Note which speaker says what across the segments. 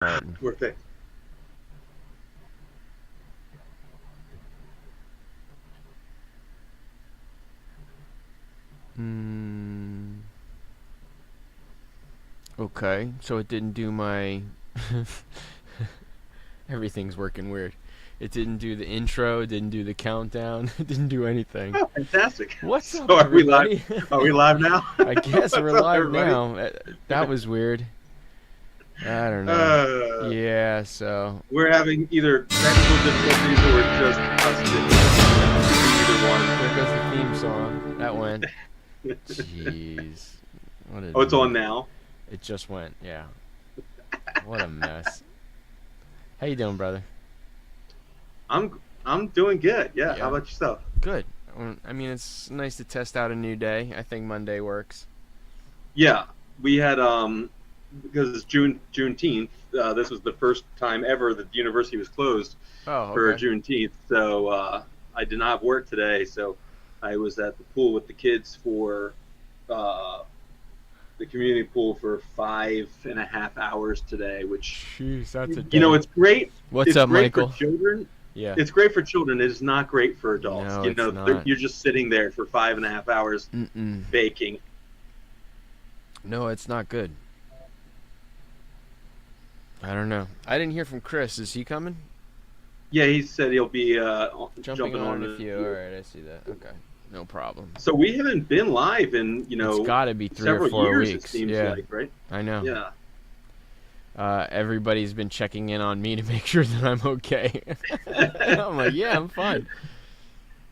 Speaker 1: All right.
Speaker 2: Worth it.
Speaker 1: Mm, okay, so it didn't do my. Everything's working weird. It didn't do the intro. It didn't do the countdown. It didn't do anything.
Speaker 2: Oh, fantastic.
Speaker 1: What's
Speaker 2: So
Speaker 1: up,
Speaker 2: are we live?
Speaker 1: everybody?
Speaker 2: Are we live now?
Speaker 1: I guess we're
Speaker 2: What's up,
Speaker 1: live
Speaker 2: everybody?
Speaker 1: now. That was weird. I don't know.
Speaker 2: Uh,
Speaker 1: Yeah, so
Speaker 2: we're having either technical difficulties or just us. Either one.
Speaker 1: there goes the theme song. That went. Jeez. What a
Speaker 2: Oh, it's on now.
Speaker 1: It just went. Yeah. What a mess. How you doing, brother?
Speaker 2: I'm doing good. Yeah.
Speaker 1: Yeah.
Speaker 2: How about yourself?
Speaker 1: Good. I mean, it's nice to test out a new day. I think Monday works.
Speaker 2: Yeah, we had because it's Juneteenth. This was the first time ever that the university was closed
Speaker 1: Oh,
Speaker 2: for
Speaker 1: okay.
Speaker 2: Juneteenth. So I did not have work today. So I was at the pool with the kids for the community pool for 5.5 hours today, which
Speaker 1: Jeez, that's a
Speaker 2: it's great.
Speaker 1: What's
Speaker 2: It's
Speaker 1: up,
Speaker 2: great
Speaker 1: Michael?
Speaker 2: for children.
Speaker 1: Yeah.
Speaker 2: It's great for children. It is not great for adults.
Speaker 1: No, it's not.
Speaker 2: You're just sitting there for 5.5 hours
Speaker 1: Mm-mm.
Speaker 2: baking.
Speaker 1: No, it's not good. I don't know. I didn't hear from Chris. Is he coming?
Speaker 2: Yeah, he said he'll be
Speaker 1: Jumping on
Speaker 2: the
Speaker 1: a few. All right, I see that. Okay, no problem.
Speaker 2: So we haven't been live in
Speaker 1: It's got to be 3
Speaker 2: several
Speaker 1: or 4
Speaker 2: years.
Speaker 1: weeks.
Speaker 2: It seems
Speaker 1: Yeah,
Speaker 2: like, right?
Speaker 1: I know.
Speaker 2: Yeah.
Speaker 1: Everybody's been checking in on me to make sure that I'm okay. I'm like, yeah, I'm fine.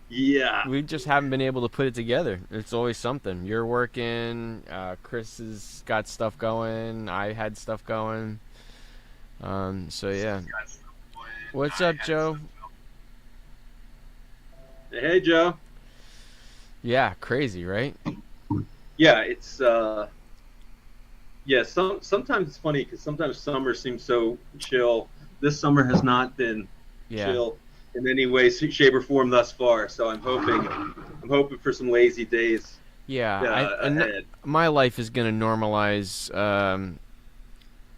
Speaker 2: Yeah.
Speaker 1: We just haven't been able to put it together. It's always something. You're working. Chris has got stuff going. I had stuff going. So yeah. What's up, Joe?
Speaker 2: Hey, Joe.
Speaker 1: Yeah, crazy, right?
Speaker 2: Yeah, it's yeah. Sometimes it's funny because sometimes summer seems so chill. This summer has not been
Speaker 1: Yeah.
Speaker 2: chill in any way, shape, or form thus far. So I'm hoping for some lazy days
Speaker 1: Yeah,
Speaker 2: ahead.
Speaker 1: my life is gonna normalize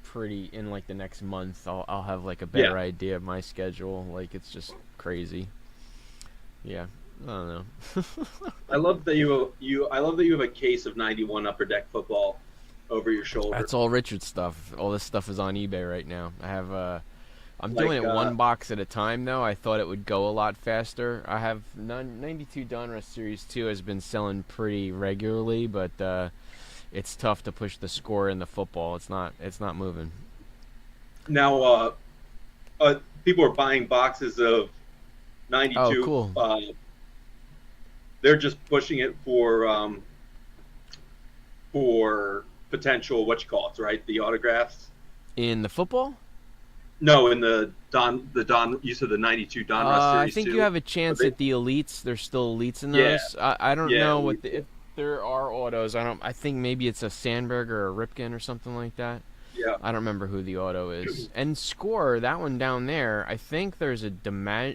Speaker 1: pretty in like the next month. I'll have like a better
Speaker 2: Yeah.
Speaker 1: idea of my schedule. Like it's just crazy. Yeah, I don't know.
Speaker 2: I love that I love that you have a case of '91 Upper Deck football over your shoulder.
Speaker 1: That's all Richard stuff. All this stuff is on eBay right now. I have I'm
Speaker 2: Like,
Speaker 1: doing it one box at a time though. I thought it would go a lot faster. I have 92 Donruss Series 2 has been selling pretty regularly, but it's tough to push the score in the football. It's not moving.
Speaker 2: Now, people are buying boxes of '92.
Speaker 1: Oh, cool.
Speaker 2: They're just pushing it for potential right? The autographs.
Speaker 1: In the football?
Speaker 2: No, in the you said the '92 Donruss
Speaker 1: I
Speaker 2: Series
Speaker 1: think
Speaker 2: 2.
Speaker 1: you have a chance at the elites. There's still elites in
Speaker 2: Yeah.
Speaker 1: those. I don't
Speaker 2: Yeah,
Speaker 1: know if there are autos. I think maybe it's a Sandberg or a Ripken or something like that.
Speaker 2: Yeah.
Speaker 1: I don't remember who the auto is. And score that one down there. I think there's a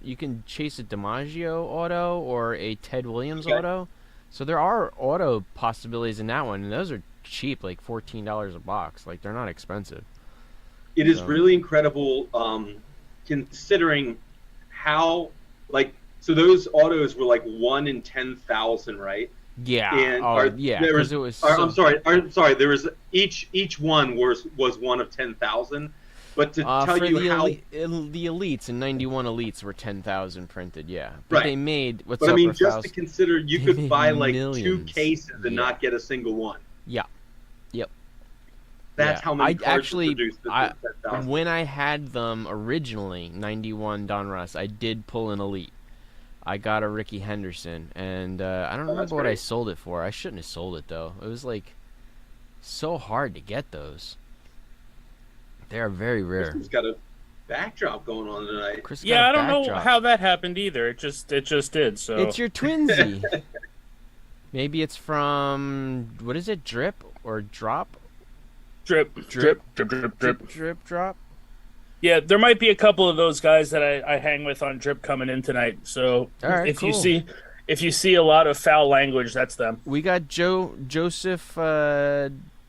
Speaker 1: you can chase a DiMaggio auto or a Ted Williams
Speaker 2: Okay.
Speaker 1: auto. So there are auto possibilities in that one, and those are cheap, like $14 a box. Like they're not expensive.
Speaker 2: It is
Speaker 1: So-
Speaker 2: really incredible, considering how so those autos were like 1 in 10,000, right?
Speaker 1: Yeah.
Speaker 2: And
Speaker 1: Yeah.
Speaker 2: there
Speaker 1: Because
Speaker 2: was,
Speaker 1: it was.
Speaker 2: I'm sorry. There was each one was 1 of 10,000, but to tell
Speaker 1: for
Speaker 2: you
Speaker 1: the
Speaker 2: how.
Speaker 1: the elites and 91 elites were 10,000 printed, yeah. But
Speaker 2: Right.
Speaker 1: they made what's
Speaker 2: But
Speaker 1: up,
Speaker 2: I mean, just
Speaker 1: Rafael?
Speaker 2: to consider, you
Speaker 1: They
Speaker 2: could
Speaker 1: made
Speaker 2: buy like 2
Speaker 1: millions.
Speaker 2: cases and
Speaker 1: Yeah.
Speaker 2: not get a single one.
Speaker 1: Yeah. Yep.
Speaker 2: That's
Speaker 1: Yeah.
Speaker 2: how many
Speaker 1: I
Speaker 2: cards
Speaker 1: actually,
Speaker 2: were produced.
Speaker 1: I,
Speaker 2: 10,000.
Speaker 1: when I had them originally, 91 Donruss, I did pull an elite. I got a Ricky Henderson, and I don't
Speaker 2: Oh, that's
Speaker 1: remember what I
Speaker 2: great.
Speaker 1: sold it for. I shouldn't have sold it though. It was like so hard to get those. They are very rare.
Speaker 2: Kristen's got a backdrop going on tonight.
Speaker 1: Chris got
Speaker 3: Yeah,
Speaker 1: a
Speaker 3: I don't know
Speaker 1: backdrop.
Speaker 3: how that happened either. It just did. So
Speaker 1: It's your twinsy. Maybe it's from what is it? Drip or drop?
Speaker 3: drip, drip, drip, drip, drip.
Speaker 1: Drip drop.
Speaker 3: Yeah, there might be a couple of those guys that I hang with on drip coming in tonight. So
Speaker 1: All right,
Speaker 3: if you
Speaker 1: cool.
Speaker 3: see a lot of foul language, that's them.
Speaker 1: We got Joseph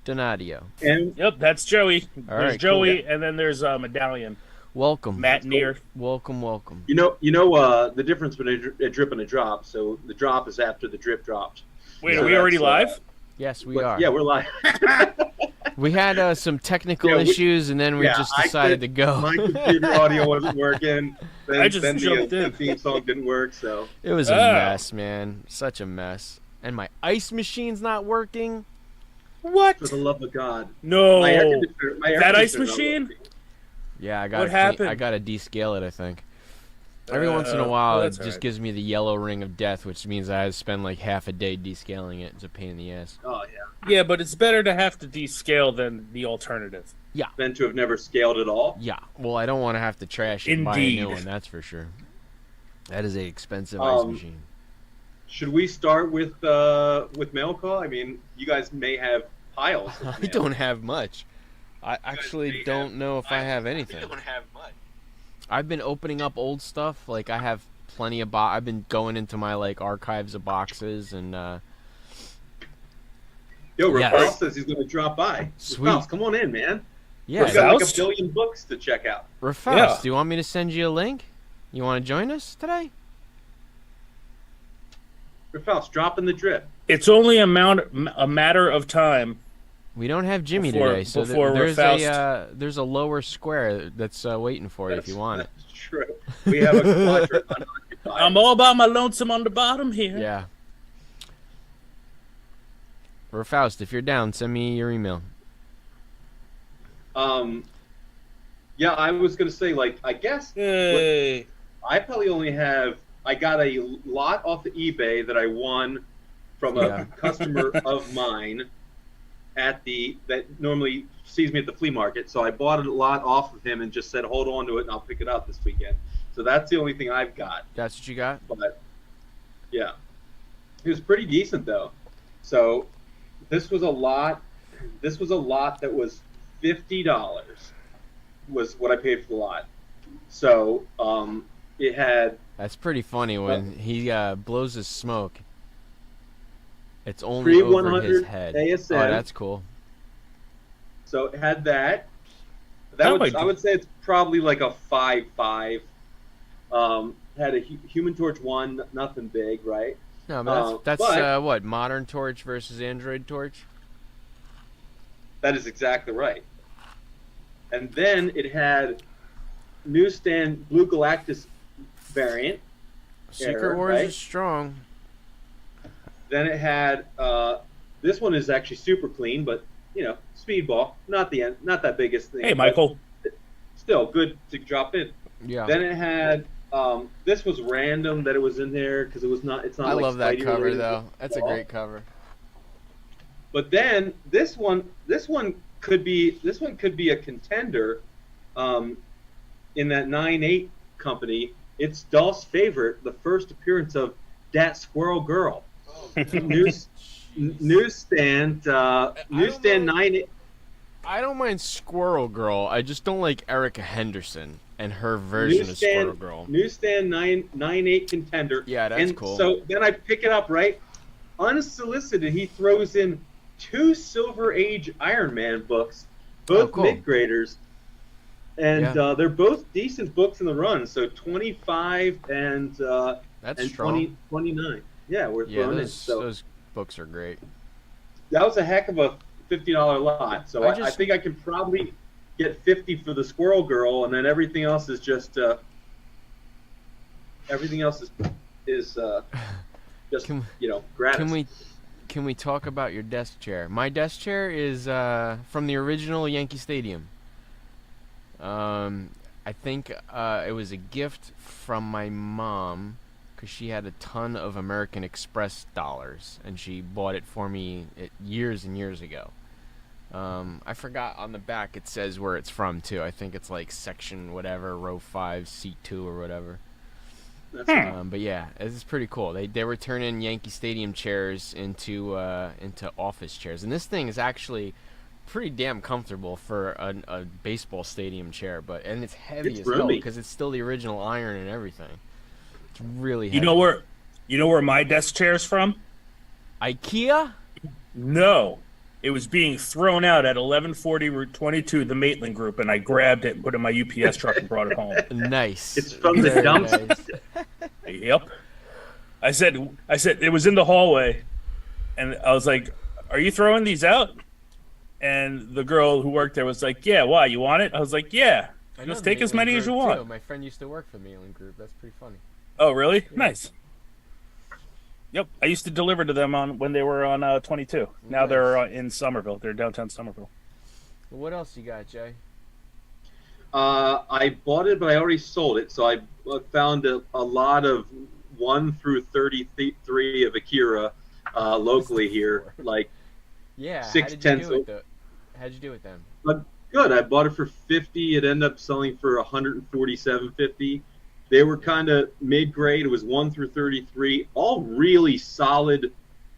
Speaker 1: Donadio.
Speaker 2: And
Speaker 3: Yep, that's Joey.
Speaker 1: All
Speaker 3: There's
Speaker 1: right,
Speaker 3: Joey,
Speaker 2: cool.
Speaker 3: and then there's Medallion.
Speaker 1: Welcome.
Speaker 3: Matt Neer.
Speaker 1: Welcome.
Speaker 2: the difference between a drip and a drop. So the drop is after the drip dropped.
Speaker 3: Wait,
Speaker 1: Yeah.
Speaker 3: are we already live?
Speaker 1: Yes, we
Speaker 2: But,
Speaker 1: are.
Speaker 2: yeah, we're live.
Speaker 1: We had some technical
Speaker 2: Yeah,
Speaker 1: issues, and then we
Speaker 2: yeah,
Speaker 1: just
Speaker 2: I
Speaker 1: decided to
Speaker 2: could-
Speaker 1: go.
Speaker 2: My computer audio wasn't working. Then,
Speaker 3: I just
Speaker 2: then
Speaker 3: jumped
Speaker 2: the
Speaker 3: in.
Speaker 2: theme song didn't work. So
Speaker 1: It was a
Speaker 3: Oh.
Speaker 1: mess, man. Such a mess. And my ice machine's not working.
Speaker 3: What?
Speaker 2: for the love of God,
Speaker 3: No.
Speaker 2: my air conditioner, my air
Speaker 3: That ice
Speaker 2: conditioner's not
Speaker 3: machine?
Speaker 2: working.
Speaker 1: Yeah, I got.
Speaker 3: What happened?
Speaker 1: I got to descale it. I think. Every once in a
Speaker 3: well,
Speaker 1: while, it
Speaker 3: that's
Speaker 1: just
Speaker 3: alright.
Speaker 1: gives me the yellow ring of death, which means I have to spend like half a day descaling it. It's a pain in the ass.
Speaker 2: Oh yeah,
Speaker 3: Yeah, but it's better to have to descale than the alternative.
Speaker 2: than to have never scaled at all.
Speaker 1: Yeah. Well, I don't want to have to trash it and buy a new
Speaker 3: Indeed.
Speaker 1: one. That's for sure. That is a expensive ice machine.
Speaker 2: Should we start with mail call? I mean, you guys may have piles. Of
Speaker 1: I
Speaker 2: mail.
Speaker 1: don't have much. I actually don't know if I have anything.
Speaker 2: don't have much.
Speaker 1: I've been opening up old stuff. Like I have plenty of I've been going into my like archives of boxes and
Speaker 2: Yo,
Speaker 1: Yes.
Speaker 2: Rafael says he's going to drop by.
Speaker 1: Sweet.
Speaker 2: Rafael, come on in, man.
Speaker 1: yeah.
Speaker 2: We've got like a
Speaker 3: Faust?
Speaker 2: billion books to check out.
Speaker 1: Rafael,
Speaker 3: Yeah.
Speaker 1: do you want me to send you a link? You want to join us today?
Speaker 2: Rafael, drop in the drip.
Speaker 3: It's only a matter of time.
Speaker 1: We don't have Jimmy
Speaker 3: Before-
Speaker 1: today, so
Speaker 3: before
Speaker 1: there's a lower square that's waiting for you if you want it.
Speaker 2: That's true. We have a quadrant unoccupied.
Speaker 3: I'm all by my lonesome on the bottom here.
Speaker 1: Yeah. Or Faust, if you're down, send me your email.
Speaker 2: Yeah, I was going to say, like, I guess
Speaker 3: Yay.
Speaker 2: I probably only have. I got a lot off of eBay that I won from a
Speaker 1: Yeah.
Speaker 2: customer of mine that normally sees me at the flea market. So I bought a lot off of him and just said, hold on to it, and I'll pick it up this weekend. So that's the only thing I've got.
Speaker 1: That's what you got?
Speaker 2: But yeah, it was pretty decent though. So this was a lot. This was a lot that was $50. Was what I paid for the lot. So it had.
Speaker 1: That's pretty funny when he blows his smoke. It's only over
Speaker 2: 100
Speaker 1: his head.
Speaker 2: ASM.
Speaker 1: Oh, that's cool.
Speaker 2: So it had that.
Speaker 3: That might
Speaker 2: I
Speaker 3: do-
Speaker 2: would say it's probably like a 5.5. Had a Human Torch 1, nothing big, right?
Speaker 1: No, but that's
Speaker 2: but-
Speaker 1: what, Modern Torch versus Android Torch?
Speaker 2: That is exactly right. And then it had newsstand Blue Galactus variant.
Speaker 1: Secret
Speaker 2: Error,
Speaker 1: Wars
Speaker 2: right?
Speaker 1: is strong.
Speaker 2: Then it had this one is actually super clean, but Speedball, not that biggest thing.
Speaker 3: Hey,
Speaker 2: but
Speaker 3: Michael.
Speaker 2: still good to drop in.
Speaker 1: Yeah.
Speaker 2: Then it had this was random that it was in there because it's not
Speaker 1: I
Speaker 2: like
Speaker 1: love that
Speaker 2: Spidey
Speaker 1: cover
Speaker 2: related
Speaker 1: though. That's a
Speaker 2: at all.
Speaker 1: great cover.
Speaker 2: But then this one could be a contender in that 9/8 company. It's Dolph's favorite, the first appearance of Dat Squirrel Girl. Newsstand
Speaker 1: know.
Speaker 2: 9/8.
Speaker 1: I don't mind Squirrel Girl. I just don't like Erica Henderson and her version of Squirrel Girl.
Speaker 2: Newsstand 9/8 contender.
Speaker 1: Yeah, that's
Speaker 2: and
Speaker 1: cool.
Speaker 2: So then I pick it up, right? Unsolicited, he throws in 2 Silver Age Iron Man books, both
Speaker 1: cool.
Speaker 2: mid-graders. And
Speaker 1: Yeah.
Speaker 2: they're both decent books in the run. So 25 and
Speaker 1: That's strong.
Speaker 2: 29. Yeah, we're
Speaker 1: Yeah,
Speaker 2: throwing in.
Speaker 1: those
Speaker 2: So
Speaker 1: books are great.
Speaker 2: that was a heck of a $50 lot. So
Speaker 1: I
Speaker 2: I
Speaker 1: just-
Speaker 2: think I can probably get 50 for the Squirrel Girl, and then everything else is just just
Speaker 1: Can-
Speaker 2: gratis.
Speaker 1: Can we talk about your desk chair? My desk chair is from the original Yankee Stadium. I think it was a gift from my mom because she had a ton of American Express dollars and she bought it for me years and years ago. I forgot on the back it says where it's from too. I think it's like section whatever, row 5, seat 2 or whatever.
Speaker 2: That's
Speaker 1: But yeah, it's pretty cool. They were turning Yankee Stadium chairs into office chairs, and this thing is actually pretty damn comfortable for a baseball stadium chair. And it's heavy
Speaker 2: It's
Speaker 1: as hell
Speaker 2: roomy.
Speaker 1: because it's still the original iron and everything. It's really heavy.
Speaker 3: You know where my desk chair's from?
Speaker 1: IKEA?
Speaker 3: No. It was being thrown out at 1140 Route 22, the Maitland Group, and I grabbed it and put it in my UPS truck and brought it home.
Speaker 1: Nice.
Speaker 2: It's from the
Speaker 1: Very
Speaker 2: dumps.
Speaker 1: nice.
Speaker 3: Yep. I said it was in the hallway, and I was like, "Are you throwing these out?" And the girl who worked there was like, "Yeah, why? You want it?" I was like, "Yeah,
Speaker 1: I know
Speaker 3: just
Speaker 1: the
Speaker 3: take as
Speaker 1: Maitland
Speaker 3: many as you
Speaker 1: Group,
Speaker 3: want."
Speaker 1: too. My friend used to work for the Maitland Group. That's pretty funny.
Speaker 3: Oh, really? Nice. Yep, I used to deliver to them when they were on 22. Now
Speaker 1: Nice.
Speaker 3: they're in Somerville. They're downtown Somerville.
Speaker 1: Well, what else you got, Jay?
Speaker 2: I bought it, but I already sold it. So I found a lot of 1 through 33 of Akira locally here. Like,
Speaker 1: Yeah.
Speaker 2: Six
Speaker 1: how did you
Speaker 2: tenths
Speaker 1: do
Speaker 2: of-
Speaker 1: it? How'd you do with them?
Speaker 2: good. I bought it for $50. It ended up selling for $147.50. They were kind of mid-grade. It was 1 through 33, all really solid.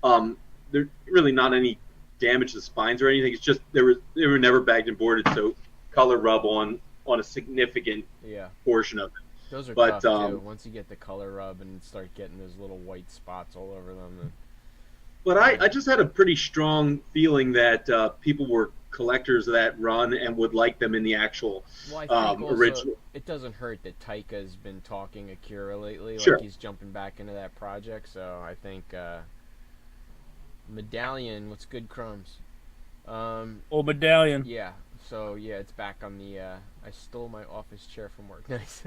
Speaker 2: There really not any damage to the spines or anything. It's just they were never bagged and boarded, so color rub on a significant
Speaker 1: Yeah.
Speaker 2: portion of it.
Speaker 1: Those are
Speaker 2: But,
Speaker 1: tough, too. Once you get the color rub and start getting those little white spots all over them. Then...
Speaker 2: But I just had a pretty strong feeling that people were collectors of that run and would like them in the actual
Speaker 1: Well, I think also
Speaker 2: original.
Speaker 1: it doesn't hurt that Taika's been talking Akira lately.
Speaker 2: Sure.
Speaker 1: Like he's jumping back into that project. So I think Medallion, what's good, Crumbs?
Speaker 3: Old medallion.
Speaker 1: Yeah. So yeah, it's back on the. I stole my office chair from work. Nice.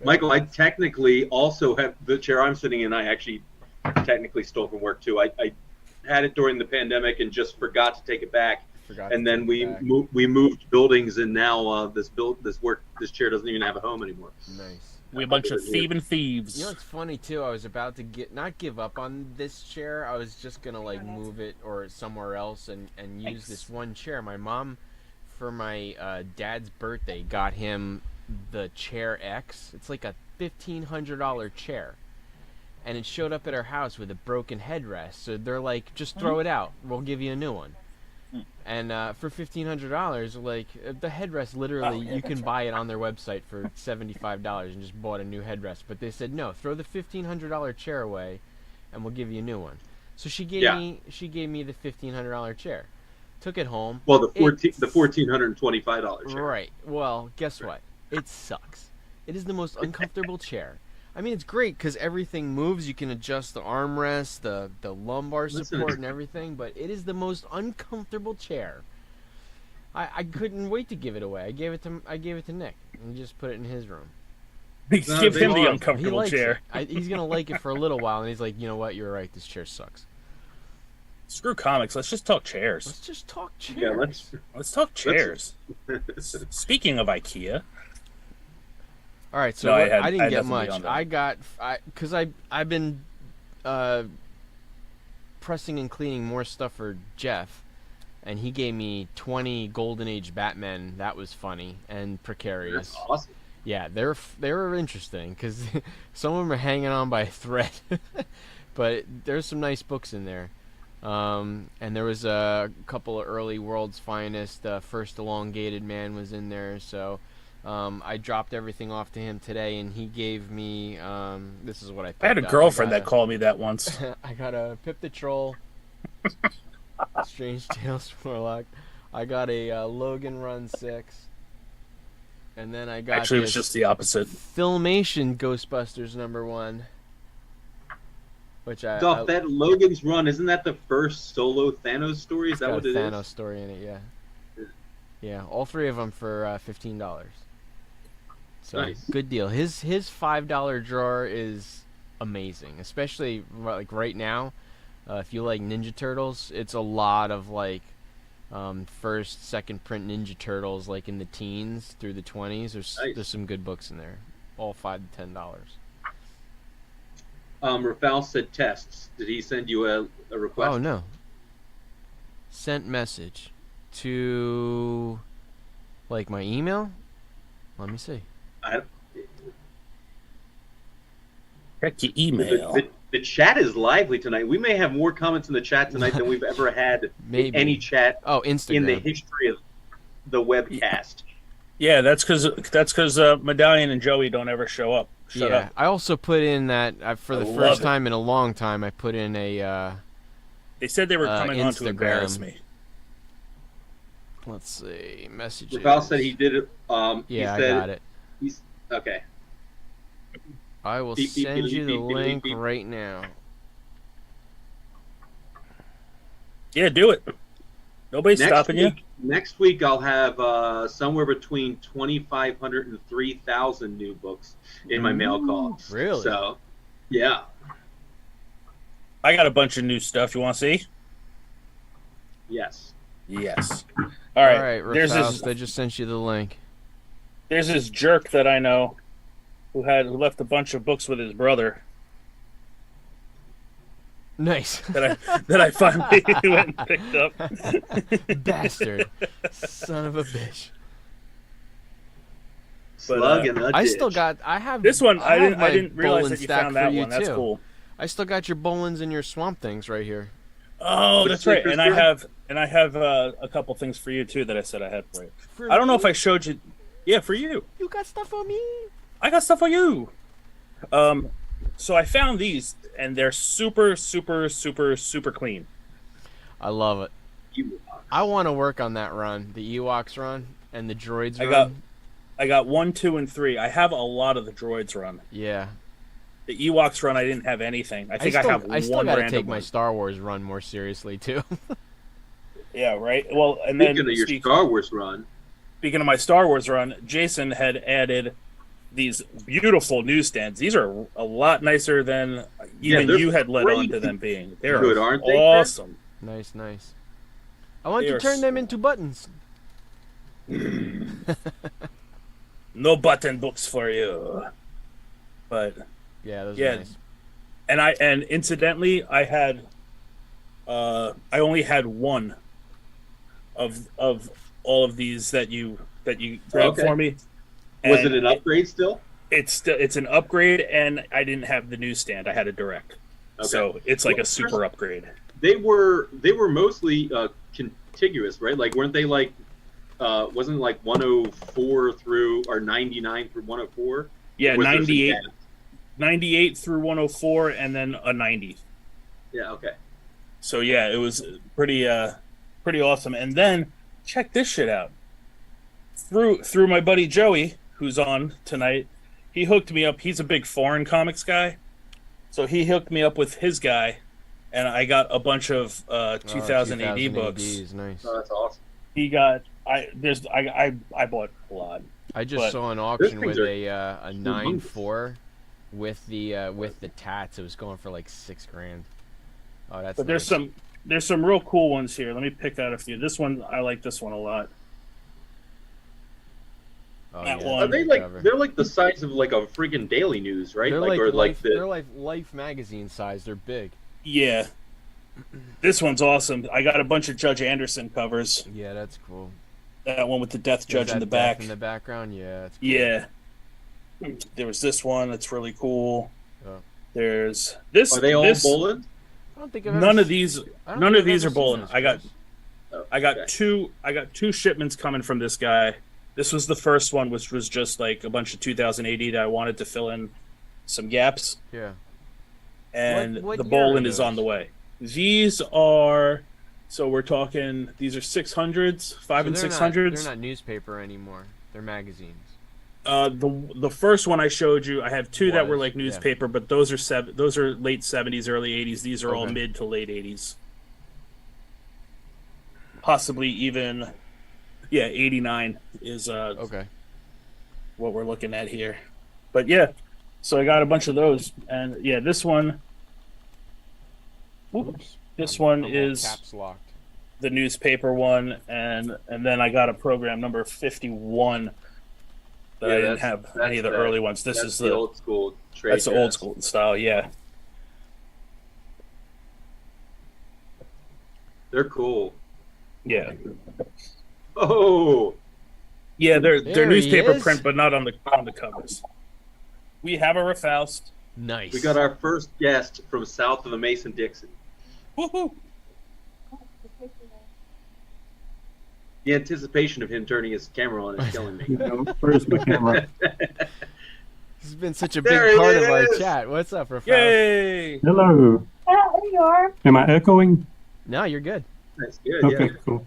Speaker 2: Michael, I technically also have the chair I'm sitting in. I actually technically stole from work too. I had it during the pandemic and just forgot to take it back.
Speaker 1: Forgot
Speaker 2: And
Speaker 1: to
Speaker 2: then
Speaker 1: take
Speaker 2: we
Speaker 1: it back.
Speaker 2: we moved buildings, and now this chair doesn't even have a home anymore.
Speaker 1: Nice.
Speaker 3: We a bunch of thieving thieves.
Speaker 1: You know what's funny too? I was about to not give up on this chair. I was just gonna like move it or somewhere else and use
Speaker 3: Nice.
Speaker 1: this one chair. My mom, for my dad's birthday, got him the Chair X. It's like a $1,500 chair, and it showed up at our house with a broken headrest. So they're like, just throw it out. We'll give you a new one. And for $1,500, like the headrest, literally, you can buy it on their website for $75 and just bought a new headrest. But they said no, throw the $1,500 chair away, and we'll give you a new one. So she gave me the $1,500 chair. Took it home.
Speaker 2: Well, the $1,425 chair.
Speaker 1: Right. Well, guess what? It sucks. It is the most uncomfortable chair. I mean, it's great because everything moves. You can adjust the armrest, the lumbar support, and everything. But it is the most uncomfortable chair. I couldn't wait to give it away. I gave it to Nick, and he just put it in his room.
Speaker 3: Give him the
Speaker 2: He
Speaker 3: uncomfortable
Speaker 1: likes
Speaker 3: chair.
Speaker 1: it. He's gonna like it for a little while, and he's like, you know what? You're right. This chair sucks.
Speaker 3: Screw comics. Let's just talk chairs.
Speaker 1: Let's just talk chairs.
Speaker 2: Yeah,
Speaker 3: Let's talk chairs. Speaking of IKEA,
Speaker 1: All right, so
Speaker 3: No,
Speaker 1: I didn't
Speaker 3: I
Speaker 1: get
Speaker 3: definitely
Speaker 1: much.
Speaker 3: on that.
Speaker 1: I got because I've been pressing and cleaning more stuff for Jeff, and he gave me 20 Golden Age Batmen. That was funny and precarious.
Speaker 2: That's awesome.
Speaker 1: Yeah, they were interesting because some of them are hanging on by a thread, but there's some nice books in there. And there was a couple of early World's Finest. First Elongated Man was in there, so. I dropped everything off to him today, and he gave me. This is what I picked
Speaker 3: I had a
Speaker 1: up.
Speaker 3: girlfriend that called me that once.
Speaker 1: I got a Pip the Troll, Strange Tales from Warlock. I got a Logan Run 6, and then I got
Speaker 3: Actually, it was
Speaker 1: this
Speaker 3: just the opposite.
Speaker 1: Filmation Ghostbusters #1, which I
Speaker 2: Duff, that Logan's Run, isn't that the first solo Thanos story? Is that
Speaker 1: got
Speaker 2: what
Speaker 1: a
Speaker 2: it
Speaker 1: Thanos
Speaker 2: is?
Speaker 1: story in it. Yeah, all three of them for $15. So
Speaker 2: Nice.
Speaker 1: good deal. His $5 drawer is amazing, especially like right now. If you like Ninja Turtles, it's a lot of like first, second print Ninja Turtles, like in the teens through the 20s.
Speaker 2: Nice.
Speaker 1: There's some good books in there, all $5 to $10.
Speaker 2: Rafal said tests. Did he send you a request?
Speaker 1: Oh no. Sent message to like my email. Let me see.
Speaker 3: Check your email.
Speaker 2: The chat is lively tonight. We may have more comments in the chat tonight than we've ever had
Speaker 1: Maybe.
Speaker 2: in any chat
Speaker 1: Oh, Instagram.
Speaker 2: in the history of the webcast.
Speaker 3: Yeah, that's because Medallion and Joey don't ever show up. Shut
Speaker 1: yeah,
Speaker 3: up.
Speaker 1: I also put in that for the
Speaker 3: I love
Speaker 1: first
Speaker 3: it.
Speaker 1: time in a long time. I put in a
Speaker 3: They said they were coming on to
Speaker 1: Instagram.
Speaker 3: embarrass me.
Speaker 1: Let's see. Messages.
Speaker 2: Rafal said he did it.
Speaker 1: Yeah,
Speaker 2: he
Speaker 1: I
Speaker 2: said
Speaker 1: got it.
Speaker 2: He's okay.
Speaker 1: I will
Speaker 2: Beep, beep,
Speaker 1: send
Speaker 2: beep,
Speaker 1: you the
Speaker 2: beep, beep,
Speaker 1: link
Speaker 2: beep.
Speaker 1: right now.
Speaker 3: Yeah, do it. Nobody's stopping you.
Speaker 2: Next week, I'll have somewhere between 2,500 and 3,000 new books in my mail call.
Speaker 1: Really?
Speaker 2: So, yeah.
Speaker 3: I got a bunch of new stuff. You want to see?
Speaker 2: Yes.
Speaker 3: Yes. All right.
Speaker 1: All right,
Speaker 3: There's
Speaker 1: Rafaust,
Speaker 3: this.
Speaker 1: I just sent you the link.
Speaker 3: There's this jerk that I know who left a bunch of books with his brother
Speaker 1: Nice.
Speaker 3: that I finally went and picked up.
Speaker 1: Bastard. Son of a bitch.
Speaker 2: Slug in a
Speaker 1: I
Speaker 2: ditch.
Speaker 1: still got. I have
Speaker 3: This one I
Speaker 1: have my
Speaker 3: didn't realize
Speaker 1: bowling
Speaker 3: that you
Speaker 1: stack
Speaker 3: found
Speaker 1: for
Speaker 3: that
Speaker 1: you,
Speaker 3: one. That's
Speaker 1: too.
Speaker 3: cool.
Speaker 1: I still got your Bolins and your Swamp Things right here.
Speaker 3: Oh,
Speaker 2: Which
Speaker 3: that's right.
Speaker 2: stickers,
Speaker 3: And I
Speaker 2: sir?
Speaker 3: have a couple things for you too that I said I had for you. I don't know if I showed you. Yeah, for you.
Speaker 1: You got stuff for me?
Speaker 3: I got stuff for you. So I found these, and they're super, super, super, super clean.
Speaker 1: I love it.
Speaker 2: You-
Speaker 1: I want to work on that run, the Ewoks run and the Droids
Speaker 3: I
Speaker 1: run.
Speaker 3: got 1, 2, and 3. I have a lot of the droids run.
Speaker 1: Yeah.
Speaker 3: The Ewoks run, I didn't have anything. I think I have
Speaker 1: I still
Speaker 3: one
Speaker 1: gotta
Speaker 3: random
Speaker 1: take my
Speaker 3: one.
Speaker 1: Star Wars run more seriously too.
Speaker 3: Yeah, right. Well, and
Speaker 2: Speaking
Speaker 3: then
Speaker 2: of your Star Wars run,
Speaker 3: speaking of my Star Wars run, Jason had added these beautiful newsstands. These are a lot nicer than even
Speaker 2: they're
Speaker 3: you had led on
Speaker 2: great.
Speaker 3: to them being. They're
Speaker 2: Good, aren't they,
Speaker 3: awesome.
Speaker 1: Nice. I want
Speaker 3: They
Speaker 1: to
Speaker 3: are
Speaker 1: turn them into buttons.
Speaker 3: No button books for you. But
Speaker 1: Yeah, those
Speaker 3: Yeah.
Speaker 1: are nice.
Speaker 3: and incidentally, I had I only had one of all of these that you grabbed
Speaker 2: Okay.
Speaker 3: for me.
Speaker 2: was
Speaker 3: And
Speaker 2: it an upgrade still?
Speaker 3: It's an upgrade, and I didn't have the newsstand. I had a direct,
Speaker 2: Okay.
Speaker 3: so it's like
Speaker 2: Well,
Speaker 3: a super upgrade.
Speaker 2: They were mostly contiguous, right? Like, weren't they like wasn't it like 104 through or 99 through 104?
Speaker 3: Yeah,
Speaker 2: Or was there some
Speaker 3: 98,
Speaker 2: gap?
Speaker 3: 98 through 104, and then a 90.
Speaker 2: Yeah. Okay.
Speaker 3: So yeah, it was pretty awesome. And then check this shit out. Through my buddy Joey, who's on tonight, he hooked me up. He's a big foreign comics guy, so he hooked me up with his guy, and I got a bunch of 2000 AD books.
Speaker 1: ADs, nice.
Speaker 2: Oh, that's awesome.
Speaker 3: He got I bought a lot.
Speaker 1: I just
Speaker 3: but
Speaker 1: saw an auction
Speaker 2: things
Speaker 1: with
Speaker 2: are
Speaker 1: a 9.4 with the tats. It was going for like $6,000. Oh, that's.
Speaker 3: But
Speaker 1: nice.
Speaker 3: there's some real cool ones here. Let me pick out a few. This one, I like this one a lot.
Speaker 1: Oh,
Speaker 3: that
Speaker 1: yeah,
Speaker 3: one.
Speaker 2: Are
Speaker 1: that's
Speaker 2: they
Speaker 1: a good
Speaker 2: like
Speaker 1: cover.
Speaker 2: they're like the size of like a freaking Daily News, right?
Speaker 1: They're
Speaker 2: like
Speaker 1: like
Speaker 2: or like
Speaker 1: life,
Speaker 2: the
Speaker 1: they're like Life magazine size. They're big.
Speaker 3: Yeah. This one's awesome. I got a bunch of Judge Anderson covers.
Speaker 1: Yeah, that's cool.
Speaker 3: That one with the Death
Speaker 1: Is
Speaker 3: Judge in
Speaker 1: that
Speaker 3: the
Speaker 1: death
Speaker 3: back.
Speaker 1: in the background, yeah. That's cool.
Speaker 3: Yeah. There was this one that's really cool.
Speaker 1: Oh.
Speaker 3: There's this.
Speaker 2: are they all
Speaker 3: this,
Speaker 2: Boland?
Speaker 1: I don't think I've ever
Speaker 3: None of
Speaker 1: s-
Speaker 3: these.
Speaker 1: I don't
Speaker 3: None
Speaker 1: think
Speaker 3: of
Speaker 1: I've
Speaker 3: these
Speaker 1: ever
Speaker 3: are
Speaker 1: seen
Speaker 3: Bolin.
Speaker 1: those
Speaker 3: I got.
Speaker 2: Oh,
Speaker 3: I got
Speaker 2: okay.
Speaker 3: two shipments coming from this guy. This was the first one, which was just like a bunch of 2000 AD that I wanted to fill in some gaps,
Speaker 1: Yeah.
Speaker 3: and
Speaker 1: What
Speaker 3: the
Speaker 1: year are
Speaker 3: Bolin is on
Speaker 1: those?
Speaker 3: the way. These are. So we're talking. These are 600s, 5 and
Speaker 1: So
Speaker 3: 600s.
Speaker 1: They're not newspaper anymore. They're magazines.
Speaker 3: The first one I showed you, I have two that were
Speaker 1: Was,
Speaker 3: like
Speaker 1: yeah.
Speaker 3: newspaper, but those are those are late 70s, early 80s. These are all
Speaker 1: Okay.
Speaker 3: mid to late 80s, possibly even, 89 is
Speaker 1: Okay.
Speaker 3: what we're looking at here. But yeah, so I got a bunch of those, and yeah, this one,
Speaker 1: Oops.
Speaker 3: this one
Speaker 1: I'm all
Speaker 3: is
Speaker 1: caps locked.
Speaker 3: the newspaper one, and then I got a program number 51. That
Speaker 2: Yeah,
Speaker 3: I didn't
Speaker 2: that's-
Speaker 3: have
Speaker 2: that's
Speaker 3: any of the
Speaker 2: the-
Speaker 3: early ones. This
Speaker 2: That's
Speaker 3: is
Speaker 2: the old school trade.
Speaker 3: That's the old
Speaker 2: dress.
Speaker 3: school style, yeah.
Speaker 2: They're cool.
Speaker 3: Yeah.
Speaker 2: Oh,
Speaker 3: Yeah, they're
Speaker 1: There he
Speaker 3: newspaper
Speaker 1: is.
Speaker 3: print, but not on the covers. We have a Rafaust.
Speaker 1: Nice.
Speaker 2: we got our first guest from south of the Mason-Dixon.
Speaker 3: Woohoo!
Speaker 2: The anticipation of him turning his camera on is killing me.
Speaker 4: Where's my camera?
Speaker 1: This has been such a
Speaker 2: There
Speaker 1: big
Speaker 2: he
Speaker 1: part of our
Speaker 2: is.
Speaker 1: chat. What's up, Rafael?
Speaker 3: Yay!
Speaker 4: Hello.
Speaker 5: Oh, there you are.
Speaker 4: Am I echoing?
Speaker 1: No, you're good.
Speaker 2: That's good.
Speaker 4: Okay,
Speaker 2: Yeah.
Speaker 4: cool.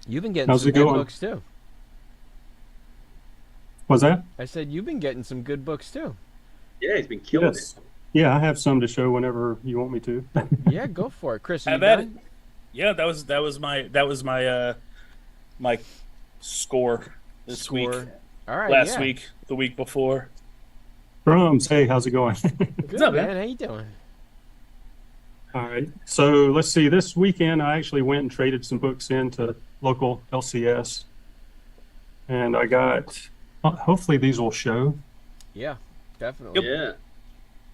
Speaker 1: You've been getting
Speaker 4: How's
Speaker 1: some
Speaker 4: it
Speaker 1: good
Speaker 4: going?
Speaker 1: books too.
Speaker 4: Was that?
Speaker 1: I said you've been getting some good books too.
Speaker 2: Yeah, he's been killing
Speaker 4: Yes. Yeah, I have some to show whenever you want me to.
Speaker 1: Yeah, go for it, Chris. Are you
Speaker 3: Have at it.
Speaker 1: done?
Speaker 3: Yeah, that was my my score this week.
Speaker 1: Score. All right.
Speaker 3: Last
Speaker 1: yeah.
Speaker 3: week, the week before.
Speaker 4: Drums, hey, how's it going?
Speaker 1: Good,
Speaker 3: up,
Speaker 1: man.
Speaker 3: man?
Speaker 1: How you doing?
Speaker 4: All right. So let's see. This weekend, I actually went and traded some books into local LCS, and I got. Hopefully, these will show.
Speaker 1: Yeah, definitely.
Speaker 2: it. Yeah.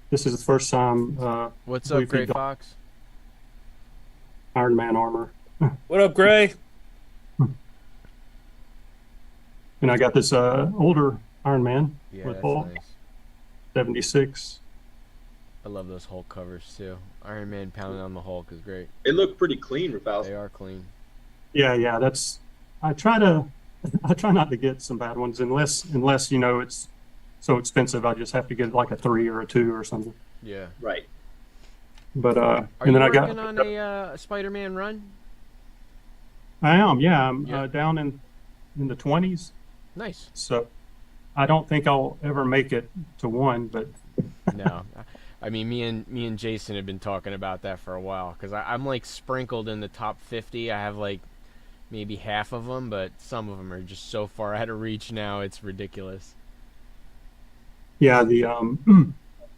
Speaker 4: This is the first time
Speaker 1: What's
Speaker 4: We've
Speaker 1: up, Gray
Speaker 4: got-
Speaker 1: Fox?
Speaker 4: Iron Man armor,
Speaker 3: What up, Gray?
Speaker 4: and I got this older Iron Man
Speaker 1: Yeah,
Speaker 4: with
Speaker 1: that's
Speaker 4: Hulk,
Speaker 1: nice.
Speaker 4: 76.
Speaker 1: I love those Hulk covers too. Iron Man pounding on the Hulk is great.
Speaker 2: They look pretty clean, Rafals.
Speaker 1: They are clean.
Speaker 4: Yeah. That's. I try not to get some bad ones unless it's so expensive. I just have to get like a 3 or a 2 or something.
Speaker 1: Yeah.
Speaker 2: Right.
Speaker 4: But
Speaker 1: Are
Speaker 4: and
Speaker 1: you
Speaker 4: then I
Speaker 1: working
Speaker 4: got.
Speaker 1: on a Spider-Man run?
Speaker 4: I am. Yeah, I'm
Speaker 1: Yeah.
Speaker 4: down in the 20s.
Speaker 1: Nice.
Speaker 4: So I don't think I'll ever make it to 1, but
Speaker 1: No, I mean me and Jason have been talking about that for a while because I'm like sprinkled in the top 50. I have like maybe half of them, but some of them are just so far out of reach now. It's ridiculous.
Speaker 4: yeah, the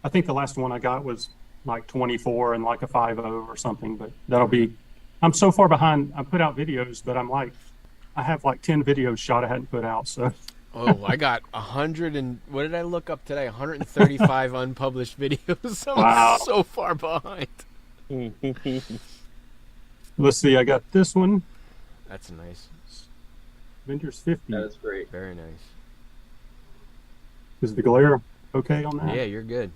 Speaker 4: I think the last one I got was like 24 and like a 5.0 or something, but that'll be. I'm so far behind. I put out videos, but I have like 10 videos shot I hadn't put out. So
Speaker 1: Oh, I got 100 and what did I look up today? 135 unpublished videos. I'm
Speaker 4: Wow.
Speaker 1: so far behind.
Speaker 4: let's see. I got this one,
Speaker 1: That's nice.
Speaker 4: Avengers 50.
Speaker 2: That is great.
Speaker 1: Very nice.
Speaker 4: Is the glare okay on that?
Speaker 1: Yeah, you're good.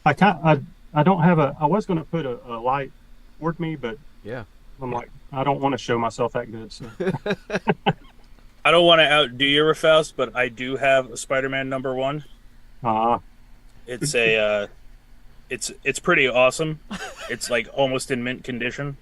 Speaker 4: I don't have a. I was going to put a light toward me, but
Speaker 1: Yeah.
Speaker 4: I'm like I don't want to show myself that good. So
Speaker 3: I don't want to outdo you, Rafaus, but I do have a Spider-Man #1. It's a it's pretty awesome. It's like almost in mint condition,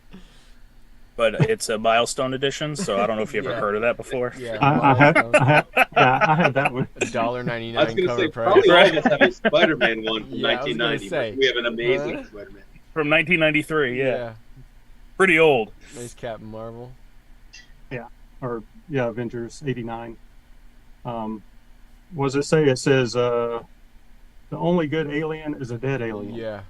Speaker 3: but it's a milestone edition. So I don't know if you ever
Speaker 1: Yeah.
Speaker 3: heard of that before.
Speaker 1: Yeah.
Speaker 4: I have that one.
Speaker 2: I
Speaker 1: $1.99
Speaker 2: was going to
Speaker 1: cover
Speaker 2: say,
Speaker 1: price.
Speaker 2: probably all of us have a Spider-Man one from
Speaker 1: Yeah, I was gonna
Speaker 2: 1990.
Speaker 1: say.
Speaker 2: We have an amazing
Speaker 1: Huh?
Speaker 2: Spider-Man.
Speaker 3: From 1993. Yeah,
Speaker 1: Yeah.
Speaker 3: pretty old.
Speaker 1: Nice Captain Marvel.
Speaker 4: Or yeah, Avengers 89. What does it say? It says the only good alien is a dead alien.
Speaker 1: Yeah.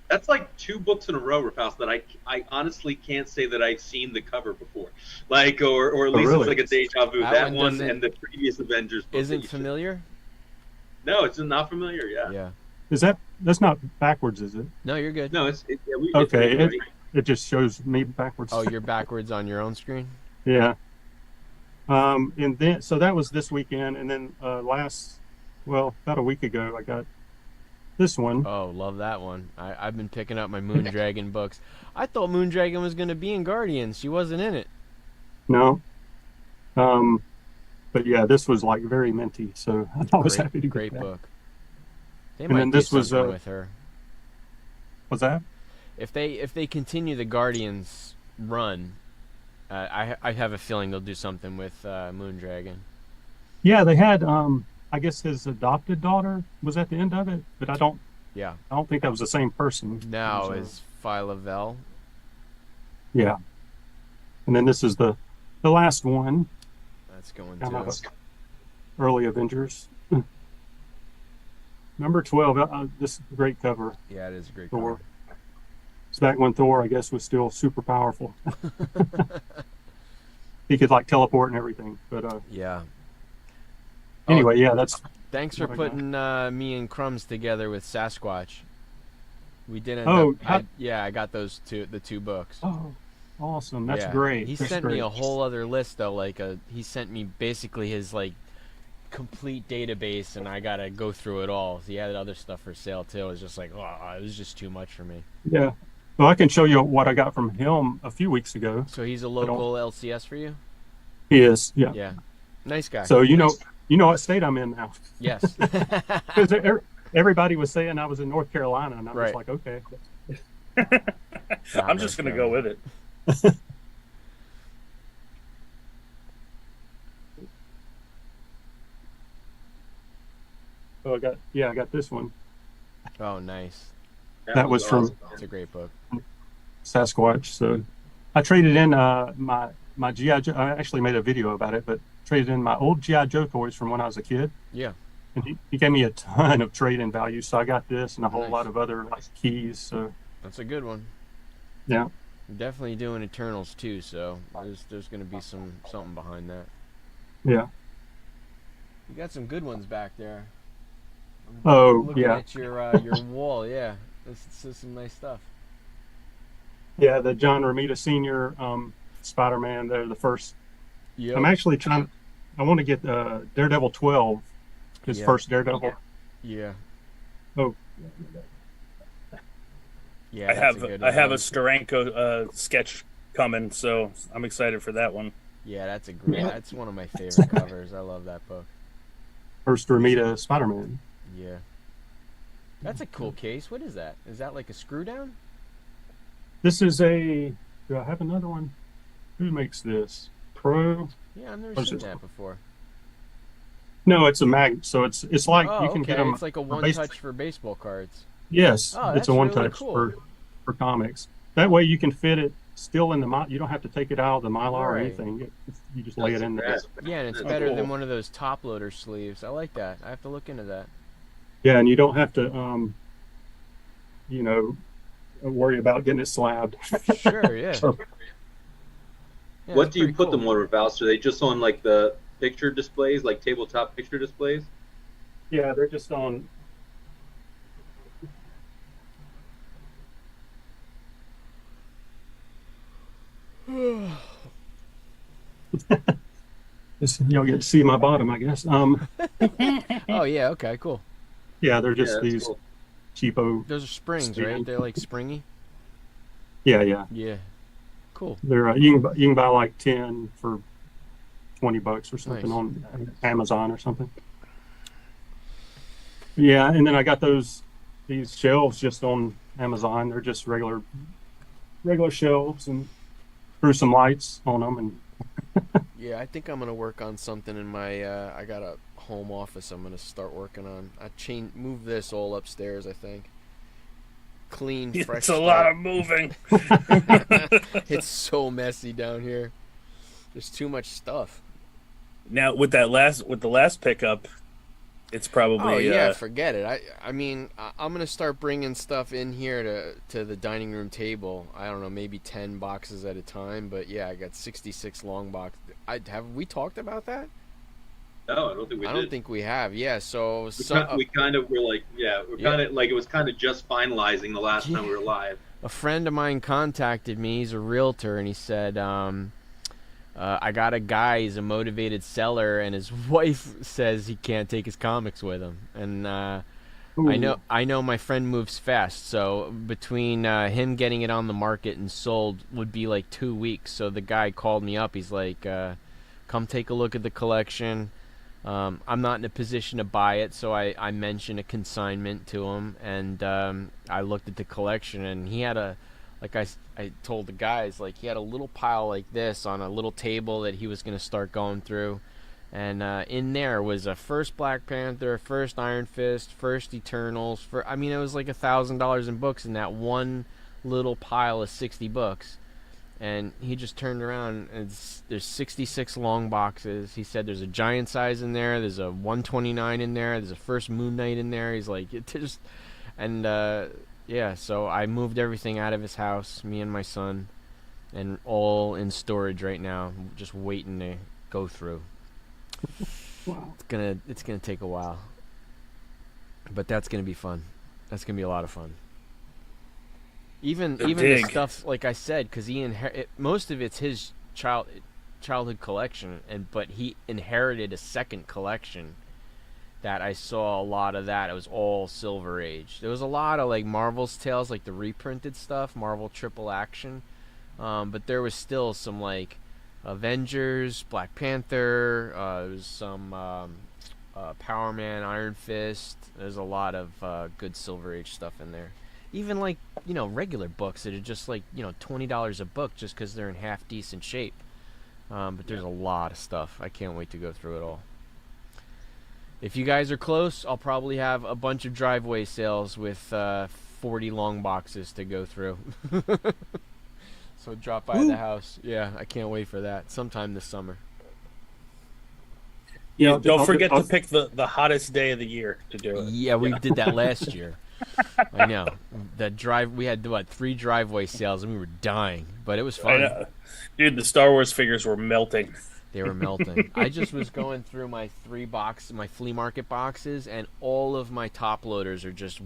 Speaker 2: That's like 2 books in a row, Rafals, that I honestly can't say that I've seen the cover before. Like, or at least
Speaker 4: really?
Speaker 2: it's like a deja vu.
Speaker 1: That
Speaker 2: That
Speaker 1: one
Speaker 2: one
Speaker 1: doesn't-
Speaker 2: and the previous Avengers book. that
Speaker 1: Isn't
Speaker 2: you said.
Speaker 1: familiar?
Speaker 2: No, it's not familiar. Yeah.
Speaker 1: Yeah.
Speaker 4: That's not backwards, is it?
Speaker 1: No, you're good.
Speaker 2: No, it's
Speaker 4: Okay,
Speaker 2: it's
Speaker 4: it just shows me backwards.
Speaker 1: Oh, you're backwards on your own screen?
Speaker 4: Yeah. And then so that was this weekend, and then about a week ago, I got this one.
Speaker 1: Oh, love that one. I've been picking up my Moondragon books. I thought Moondragon was going to be in Guardians. She wasn't in it.
Speaker 4: No. But yeah, this was like very minty, so I was happy to get
Speaker 1: Great
Speaker 4: that.
Speaker 1: book. They
Speaker 4: And
Speaker 1: might
Speaker 4: then
Speaker 1: do
Speaker 4: this was,
Speaker 1: something with her.
Speaker 4: Was that?
Speaker 1: If they continue the Guardians run, I have a feeling they'll do something with Moondragon.
Speaker 4: Yeah, they had I guess his adopted daughter was at the end of it, but I don't think that was the same person.
Speaker 1: Now
Speaker 4: It was,
Speaker 1: is Phyla-Vell.
Speaker 4: yeah. And then this is the last one,
Speaker 1: That's going
Speaker 4: kind of
Speaker 1: too.
Speaker 4: early Avengers. Number 12. This great cover.
Speaker 1: Yeah, it is a great
Speaker 4: Thor.
Speaker 1: cover.
Speaker 4: It's back when Thor, I guess, was still super powerful. He could like teleport and everything. But
Speaker 1: Yeah.
Speaker 4: anyway, yeah, that's
Speaker 1: Thanks for
Speaker 4: what I got.
Speaker 1: putting me and Crumbs together with Sasquatch. We did end
Speaker 4: Oh,
Speaker 1: up. I got the two books.
Speaker 4: awesome. That's
Speaker 1: Yeah.
Speaker 4: great.
Speaker 1: He
Speaker 4: That's
Speaker 1: sent me
Speaker 4: great.
Speaker 1: a whole other list though. He sent me basically his like complete database, and I gotta go through it all. He had other stuff for sale too. It was just like, oh, it was just too much for me.
Speaker 4: Yeah. Well, I can show you what I got from him a few weeks ago.
Speaker 1: So he's a local LCS for you?
Speaker 4: He is, yeah.
Speaker 1: Yeah. Nice guy.
Speaker 4: So you know what state I'm in now.
Speaker 1: Yes.
Speaker 4: Because everybody was saying I was in North Carolina, and I was
Speaker 1: Right.
Speaker 4: like, okay.
Speaker 3: I'm just gonna go with it.
Speaker 4: Oh, I got this one.
Speaker 1: Oh, nice.
Speaker 4: That was from
Speaker 2: awesome.
Speaker 1: It's a great book.
Speaker 4: Sasquatch. So I traded in my GI Joe. I actually made a video about it, but traded in my old GI Joe toys from when I was a kid,
Speaker 1: Yeah.
Speaker 4: and he gave me a ton of trade-in value. So I got this and a whole
Speaker 1: Nice.
Speaker 4: lot of other like keys. So
Speaker 1: That's a good one.
Speaker 4: yeah,
Speaker 1: I'm definitely doing Eternals too, so there's going to be something behind that.
Speaker 4: yeah.
Speaker 1: You got some good ones back there.
Speaker 4: Oh
Speaker 1: Looking
Speaker 4: yeah,
Speaker 1: at your wall, yeah. This is some nice stuff.
Speaker 4: yeah. The John Romita Sr. Spider-Man. They're the first.
Speaker 1: Yep.
Speaker 4: I'm actually trying. I want to get Daredevil 12, his
Speaker 1: Yeah.
Speaker 4: first Daredevil.
Speaker 1: Yeah.
Speaker 4: Oh,
Speaker 1: Yeah.
Speaker 3: I
Speaker 1: that's
Speaker 3: have
Speaker 1: a good
Speaker 3: I have a
Speaker 1: one.
Speaker 3: Steranko sketch coming, so I'm excited for that one.
Speaker 1: Yeah, that's a great. That's one of my favorite covers. I love that book.
Speaker 4: first Romita Spider-Man.
Speaker 1: Yeah. That's a cool case. What is that? Is that like a screw down?
Speaker 4: This is a. Do I have another one? Who makes this? Pro?
Speaker 1: Yeah, I've never
Speaker 4: What is
Speaker 1: seen
Speaker 4: this?
Speaker 1: that before.
Speaker 4: No, it's a mag. So it's like
Speaker 1: Oh,
Speaker 4: you can
Speaker 1: okay.
Speaker 4: get them.
Speaker 1: It's like a
Speaker 4: for
Speaker 1: one
Speaker 4: base-
Speaker 1: touch for baseball cards.
Speaker 4: Yes,
Speaker 1: Oh,
Speaker 4: it's
Speaker 1: that's
Speaker 4: a one
Speaker 1: really
Speaker 4: touch
Speaker 1: cool.
Speaker 4: for comics. That way you can fit it still in the. You don't have to take it out of the mylar or
Speaker 1: Right.
Speaker 4: anything. You just lay it in there.
Speaker 1: Yeah, and it's
Speaker 2: That's
Speaker 1: better
Speaker 2: cool.
Speaker 1: than one of those top loader sleeves. I like that. I have to look into that.
Speaker 4: Yeah, and you don't have to, you know, worry about getting it slabbed.
Speaker 1: Sure, yeah.
Speaker 4: So,
Speaker 1: Yeah,
Speaker 2: What
Speaker 1: it's
Speaker 2: do you
Speaker 1: pretty
Speaker 2: put
Speaker 1: cool.
Speaker 2: them on, Ralph? Are they just on like the picture displays, like tabletop picture displays?
Speaker 4: yeah, they're just on. Y'all get to see my bottom, I guess.
Speaker 1: Oh yeah, okay, cool.
Speaker 4: Yeah, they're just
Speaker 2: that's
Speaker 4: these
Speaker 2: cool.
Speaker 4: cheapo.
Speaker 1: Those are springs, right?
Speaker 4: Stand.
Speaker 1: They're like springy.
Speaker 4: Yeah.
Speaker 1: Yeah. Cool.
Speaker 4: They're you can buy like 10 for $20 or something
Speaker 1: Nice.
Speaker 4: on Amazon or something. Yeah, and then I got these shelves just on Amazon. They're just regular shelves and threw some lights on them and
Speaker 1: Yeah, I think I'm gonna work on something in my. I got a home office. I'm gonna start working on. Move this all upstairs. I think. Clean, fresh.
Speaker 3: It's a lot of moving.
Speaker 1: It's so messy down here. There's too much stuff.
Speaker 3: Now with the last pickup, it's probably
Speaker 1: Oh yeah, forget it. I mean, I'm gonna start bringing stuff in here to the dining room table. I don't know, maybe 10 boxes at a time. But yeah, I got 66 long box. Have we talked about that?
Speaker 2: No, I don't think we
Speaker 1: I
Speaker 2: did.
Speaker 1: don't think we have. Yeah, so
Speaker 2: We kind of were like, we're
Speaker 1: Yeah.
Speaker 2: kind of like it was kind of just finalizing the last time we were live.
Speaker 1: a friend of mine contacted me. He's a realtor, and he said, I got a guy. He's a motivated seller, and his wife says he can't take his comics with him. And I know my friend moves fast, so between him getting it on the market and sold would be like 2 weeks. So the guy called me up. He's like, come take a look at the collection. I'm not in a position to buy it, so I mentioned a consignment to him, and I looked at the collection, and he had like I told the guys, like he had a little pile like this on a little table that he was going to start going through, and in there was a first Black Panther, first Iron Fist, first Eternals. I mean, it was like $1,000 in books in that one little pile of 60 books. And he just turned around, and there's 66 long boxes. He said there's a giant size in there, there's a 129 in there, there's a first Moon Knight in there. He's like, it just, and yeah, so I moved everything out of his house, me and my son, and all in storage right now, just waiting to go through.
Speaker 4: wow.
Speaker 1: It's gonna take a while, but that's gonna be fun. That's gonna be a lot of fun. Even the
Speaker 3: dig.
Speaker 1: stuff, like I said, because most of it's his childhood collection, but he inherited a second collection that I saw a lot of that. It was all Silver Age. There was a lot of like Marvel's Tales, like the reprinted stuff, Marvel Triple Action, but there was still some like Avengers, Black Panther. There was some Power Man, Iron Fist. There's a lot of good Silver Age stuff in there. even like regular books that are just like $20 a book just because they're in half decent shape. But there's a lot of stuff. I can't wait to go through it all. If you guys are close, I'll probably have a bunch of driveway sales with 40 long boxes to go through. So drop by the house. Yeah, I can't wait for that. Sometime this summer.
Speaker 3: Yeah, don't forget to pick the hottest day of the year to do it.
Speaker 1: Yeah, we did that last year. I know. We had 3 driveway sales and we were dying, but it was fun.
Speaker 3: I know. Dude, the Star Wars figures were melting.
Speaker 1: They were melting. I just was going through my my flea market boxes, and all of my top loaders are just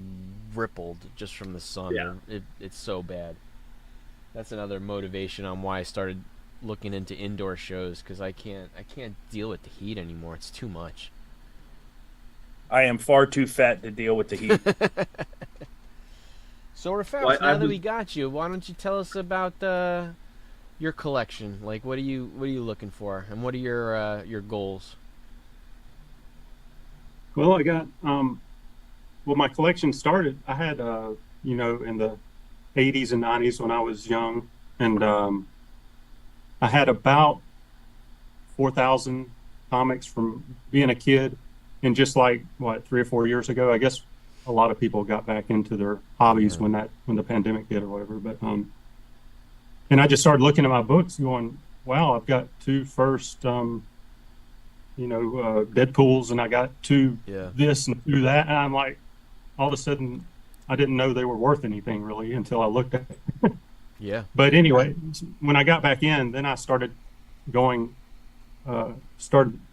Speaker 1: rippled just from the sun.
Speaker 2: Yeah.
Speaker 1: It's so bad. That's another motivation on why I started looking into indoor shows, because I can't deal with the heat anymore. It's too much.
Speaker 3: I am far too fat to deal with the heat.
Speaker 1: So, Rafael, now that we got you, why don't you tell us about your collection? Like, what are you looking for, and what are your goals?
Speaker 4: Well, I got my collection started. I had in the 80s and 90s when I was young, and I had about 4,000 comics from being a kid. And just like 3 or 4 years ago, I guess a lot of people got back into their hobbies when the pandemic hit or whatever. But and I just started looking at my books, going, "Wow, I've got 2 first, Deadpools, and I got 2 this and 2 that." And I'm like, all of a sudden, I didn't know they were worth anything really until I looked at it.
Speaker 1: Yeah.
Speaker 4: But anyway, when I got back in, then I started going. I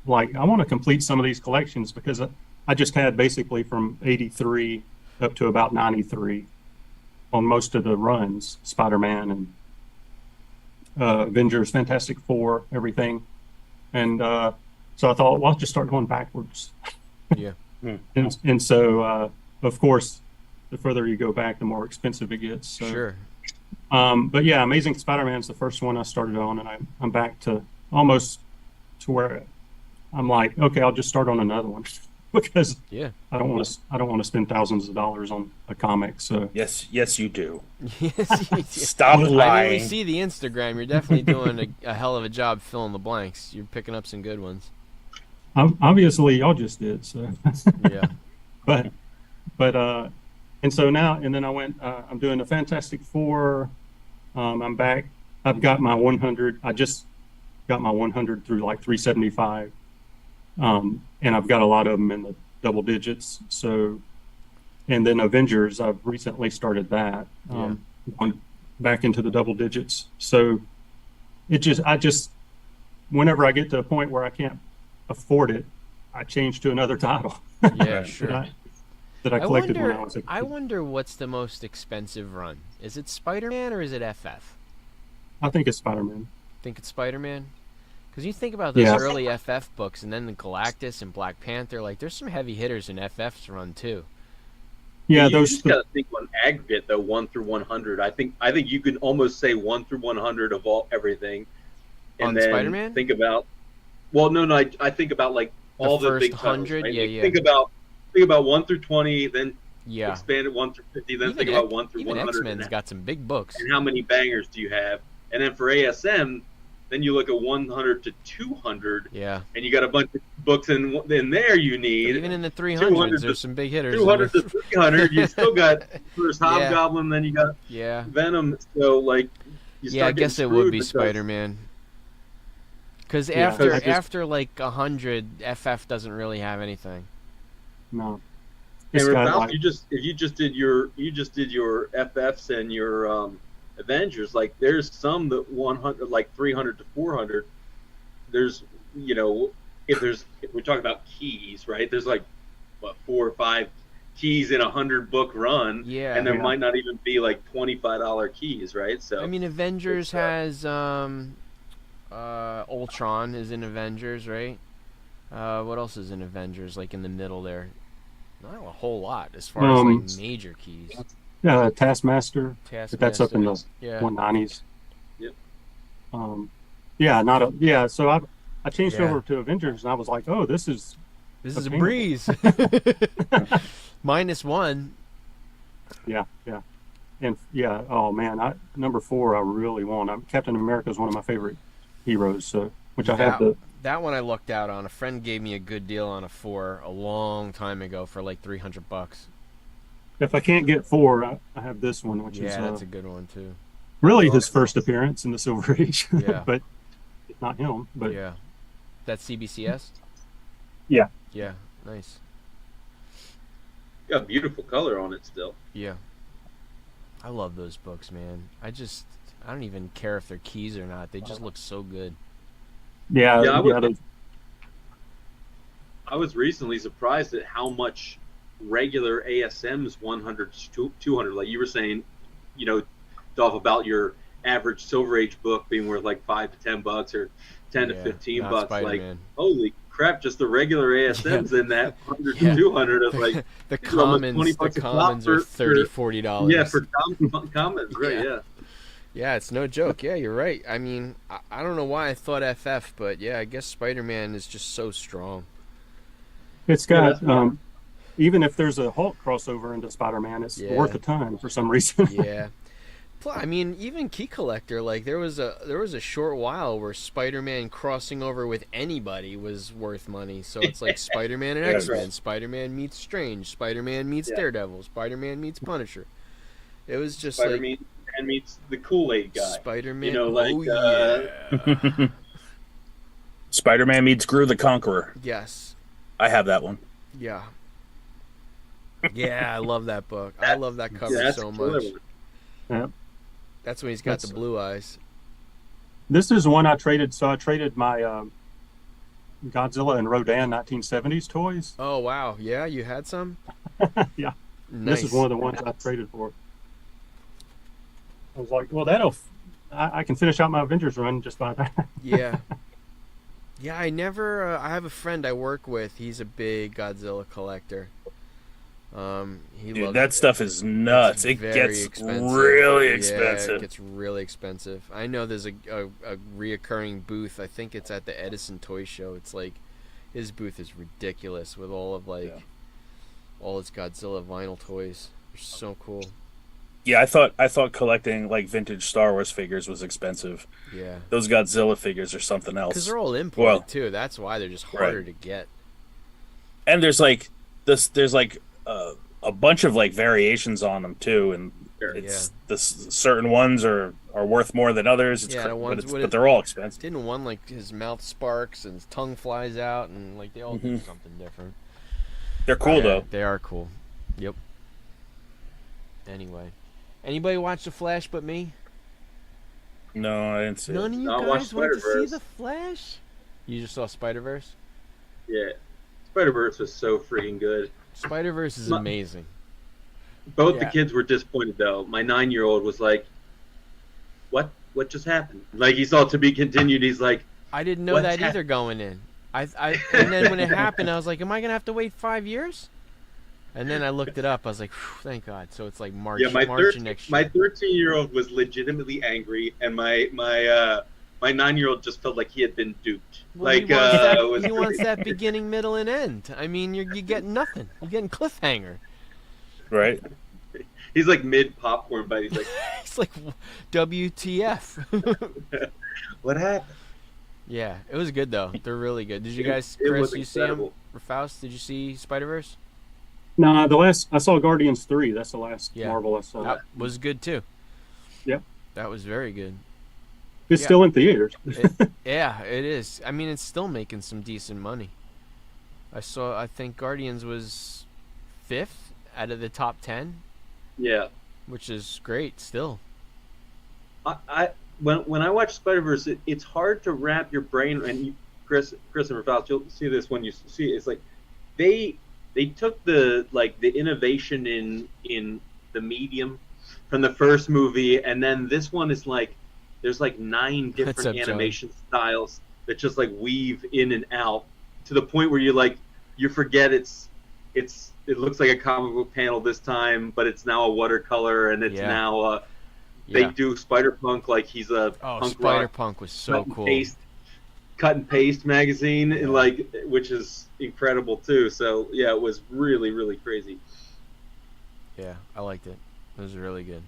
Speaker 4: want to complete some of these collections, because I just had basically from 83 up to about 93 on most of the runs, Spider-Man and Avengers, Fantastic Four, everything. And so I thought, well, I'll just start going backwards.
Speaker 1: Yeah.
Speaker 4: And so, of course, the further you go back, the more expensive it gets. So,
Speaker 1: sure.
Speaker 4: But yeah, Amazing Spider-Man is the first one I started on, and I'm back to almost to where I'm like, okay, I'll just start on another one because I don't want to spend thousands of dollars on a comic. So
Speaker 3: yes, you do.
Speaker 1: Yes, you do.
Speaker 3: Stop lying.
Speaker 1: I mean, we see the Instagram. You're definitely doing a hell of a job filling the blanks. You're picking up some good ones.
Speaker 4: Obviously, y'all just did. So
Speaker 1: yeah,
Speaker 4: but and so now, and then I went. I'm doing the Fantastic Four. I'm back. I've got my 100. I just got my 100 through like 375, and I've got a lot of them in the double digits. So, and then Avengers, I've recently started that, going back into the double digits. So I just whenever I get to a point where I can't afford it, I change to another title.
Speaker 1: Yeah, sure.
Speaker 4: that I collected when I was a kid.
Speaker 1: I wonder what's the most expensive run. Is it Spider-Man or is it FF?
Speaker 4: I think it's Spider-Man.
Speaker 1: Think it's Spider-Man? Because you think about those early FF books, and then the Galactus and Black Panther, like there's some heavy hitters in FF's run too.
Speaker 4: Yeah,
Speaker 2: you just got to think on aggregate though, 1 through 100. I think you can almost say 1 through 100 of everything. And
Speaker 1: on
Speaker 2: then
Speaker 1: Spider-Man?
Speaker 2: think about. Well, no, I think about like all the big titles,
Speaker 1: 100.
Speaker 2: right?
Speaker 1: Yeah.
Speaker 2: Think about 1 through 20, then expand it 1 through 50, then think about 1 through
Speaker 1: even
Speaker 2: 100.
Speaker 1: X-Men's got some big books.
Speaker 2: And how many bangers do you have? And then for ASM, then you look at 100 to 200.
Speaker 1: Yeah.
Speaker 2: And you got a bunch of books in there you need.
Speaker 1: But even in the 300s, there's some big hitters.
Speaker 2: 200 to 300, you still got first Hobgoblin, then you got Venom. So like,
Speaker 1: I guess it would be Spider-Man. Because after like 100, FF doesn't really have anything.
Speaker 4: No.
Speaker 2: And Ralph, if you just did your FFs and your Avengers, like there's some that 100, like 300 to 400. There's if we're talking about keys, right? There's like 4 or 5 keys in a 100-book run, and there might not even be like $25 keys, right? So
Speaker 1: I mean, Avengers has Ultron is in Avengers, right? What else is in Avengers? Like in the middle there, not a whole lot as far as like major keys.
Speaker 4: Yeah, Taskmaster. That's up in the 190s.
Speaker 2: Yep.
Speaker 4: So I changed over to Avengers, and I was like, oh, this is
Speaker 1: a breeze. -1.
Speaker 4: Yeah. And yeah, oh man, number 4 I really want. Captain America is one of my favorite heroes, so which I have the.
Speaker 1: That one I lucked out on. A friend gave me a good deal on a 4 a long time ago for like $300.
Speaker 4: If I can't get 4, I have this one, which is
Speaker 1: that's a good one too.
Speaker 4: really his first appearance in the Silver Age.
Speaker 1: Yeah.
Speaker 4: But not him. But
Speaker 1: Yeah. That's CBCS?
Speaker 4: Yeah.
Speaker 1: Yeah, nice.
Speaker 2: Got beautiful color on it still.
Speaker 1: Yeah. I love those books, man. I don't even care if they're keys or not. They just look so good.
Speaker 4: yeah,
Speaker 2: I was recently surprised at how much regular ASM's 100 to 200, like you were saying, Dolph, about your average Silver Age book being worth like $5 to $10 or 10 to 15
Speaker 1: not
Speaker 2: bucks.
Speaker 1: Spider-Man.
Speaker 2: Like, holy crap, just the regular ASM's in that 100 to 200 of like
Speaker 1: the
Speaker 2: almost 20
Speaker 1: commons
Speaker 2: bucks a pop
Speaker 1: are $30, $40.
Speaker 2: Yeah, for commons, right? Yeah.
Speaker 1: Yeah, it's no joke. Yeah, you're right. I mean, I don't know why I thought FF, but yeah, I guess Spider-Man is just so strong.
Speaker 4: It's got even if there's a Hulk crossover into Spider-Man, it's worth a ton for some reason.
Speaker 1: Yeah. I mean, even Key Collector, like there was a short while where Spider-Man crossing over with anybody was worth money. So it's like Spider-Man and X-Men,
Speaker 2: right.
Speaker 1: Spider-Man meets Strange, Spider-Man meets Daredevil, Spider-Man meets Punisher. It was just
Speaker 2: Spider-Man meets the Kool-Aid guy.
Speaker 1: Spider-Man.
Speaker 2: Yeah.
Speaker 3: Spider-Man meets Gru the Conqueror.
Speaker 1: Yes.
Speaker 3: I have that one.
Speaker 1: Yeah. Yeah, I love that book. I love that cover so much.
Speaker 4: Yeah.
Speaker 1: That's when he's got the blue eyes.
Speaker 4: This is one I traded. So I traded my Godzilla and Rodan 1970s toys.
Speaker 1: Oh, wow. Yeah, you had some?
Speaker 4: Yeah.
Speaker 1: Nice.
Speaker 4: This is one of the ones I traded for. I was like, well, I can finish out my Avengers run just by that.
Speaker 1: Yeah. Yeah, I never. I have a friend I work with. He's a big Godzilla collector.
Speaker 3: Dude, that stuff is nuts. It gets really expensive.
Speaker 1: Yeah, it gets really expensive. I know there's a reoccurring booth. I think it's at the Edison Toy Show. It's like his booth is ridiculous with all of all his Godzilla vinyl toys. They're so cool.
Speaker 3: Yeah, I thought collecting like vintage Star Wars figures was expensive.
Speaker 1: Yeah.
Speaker 3: Those Godzilla figures are something else.
Speaker 1: Because they're all imported too. That's why they're just harder to get.
Speaker 3: And there's like a bunch of like variations on them too, and the certain ones are worth more than others. But they're all expensive.
Speaker 1: Didn't one like his mouth sparks and his tongue flies out and like they all do something different.
Speaker 3: They're cool though.
Speaker 1: They are cool. Yep. Anyway, anybody watch The Flash but me?
Speaker 3: No, I didn't see
Speaker 1: None
Speaker 3: it.
Speaker 1: of you guys went to see The Flash? You just saw Spider-Verse?
Speaker 2: Yeah. Spider-Verse was so freaking good.
Speaker 1: Spider-Verse is amazing.
Speaker 2: Both the kids were disappointed though. My 9-year-old was like, "What just happened?" Like he saw To Be Continued. He's like,
Speaker 1: I didn't know that either going in. And then when it happened, I was like, "Am I gonna have to wait 5 years?" And then I looked it up. I was like, "Thank God!" So it's like March.
Speaker 2: Yeah,
Speaker 1: March next year.
Speaker 2: My 13-year-old was legitimately angry, and my 9-year-old just felt like he had been duped.
Speaker 1: Well, he wants that beginning, middle, and end. I mean, you're getting nothing. You're getting cliffhanger.
Speaker 3: Right.
Speaker 2: He's like mid popcorn bite. He's like,
Speaker 1: he's like, WTF?
Speaker 2: What happened?
Speaker 1: Yeah, it was good though. They're really good. Did you guys, Chris? You see them? Faust, did you see Spider-Verse?
Speaker 4: No, I saw Guardians 3. That's the last Marvel I saw.
Speaker 1: That was good too.
Speaker 4: Yeah.
Speaker 1: That was very good.
Speaker 4: It's still in theaters.
Speaker 1: Yeah, it is. I mean, it's still making some decent money. I think Guardians was 5th out of the top 10.
Speaker 2: Yeah.
Speaker 1: Which is great still.
Speaker 2: When I watch Spider-Verse, it's hard to wrap your brain, and Chris and Faust, you'll see this when you see it. It's like they took the innovation in the medium from the first movie, and then this one is like there's like 9 different animation styles that just like weave in and out to the point where you forget it looks like a comic book panel this time, but it's now a watercolor, and it's now they do Spider-Punk like he's a punk
Speaker 1: Spider-Punk was so cool.
Speaker 2: Cut and paste magazine, and which is incredible too. So yeah, it was really, really crazy.
Speaker 1: Yeah, I liked it. It was really good.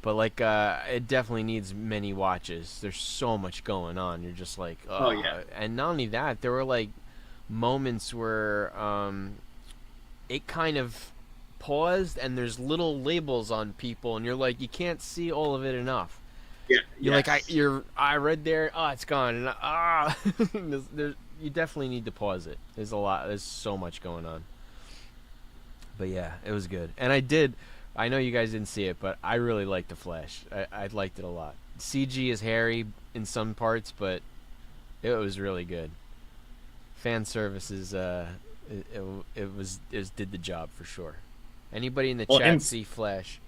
Speaker 1: But like, it definitely needs many watches. There's so much going on. You're just like,
Speaker 2: Oh, yeah.
Speaker 1: And not only that, there were like moments where it kind of paused, and there's little labels on people, and you're like, you can't see all of it enough.
Speaker 2: Yeah,
Speaker 1: You're
Speaker 2: yes.
Speaker 1: like, I read there, it's gone, and you definitely need to pause it. There's so much going on. But yeah, it was good, and I know you guys didn't see it, but I really liked the Flash. I liked it a lot. CG is hairy in some parts, but it was really good. Fan service is it did the job for sure. Anybody in the chat see Flash?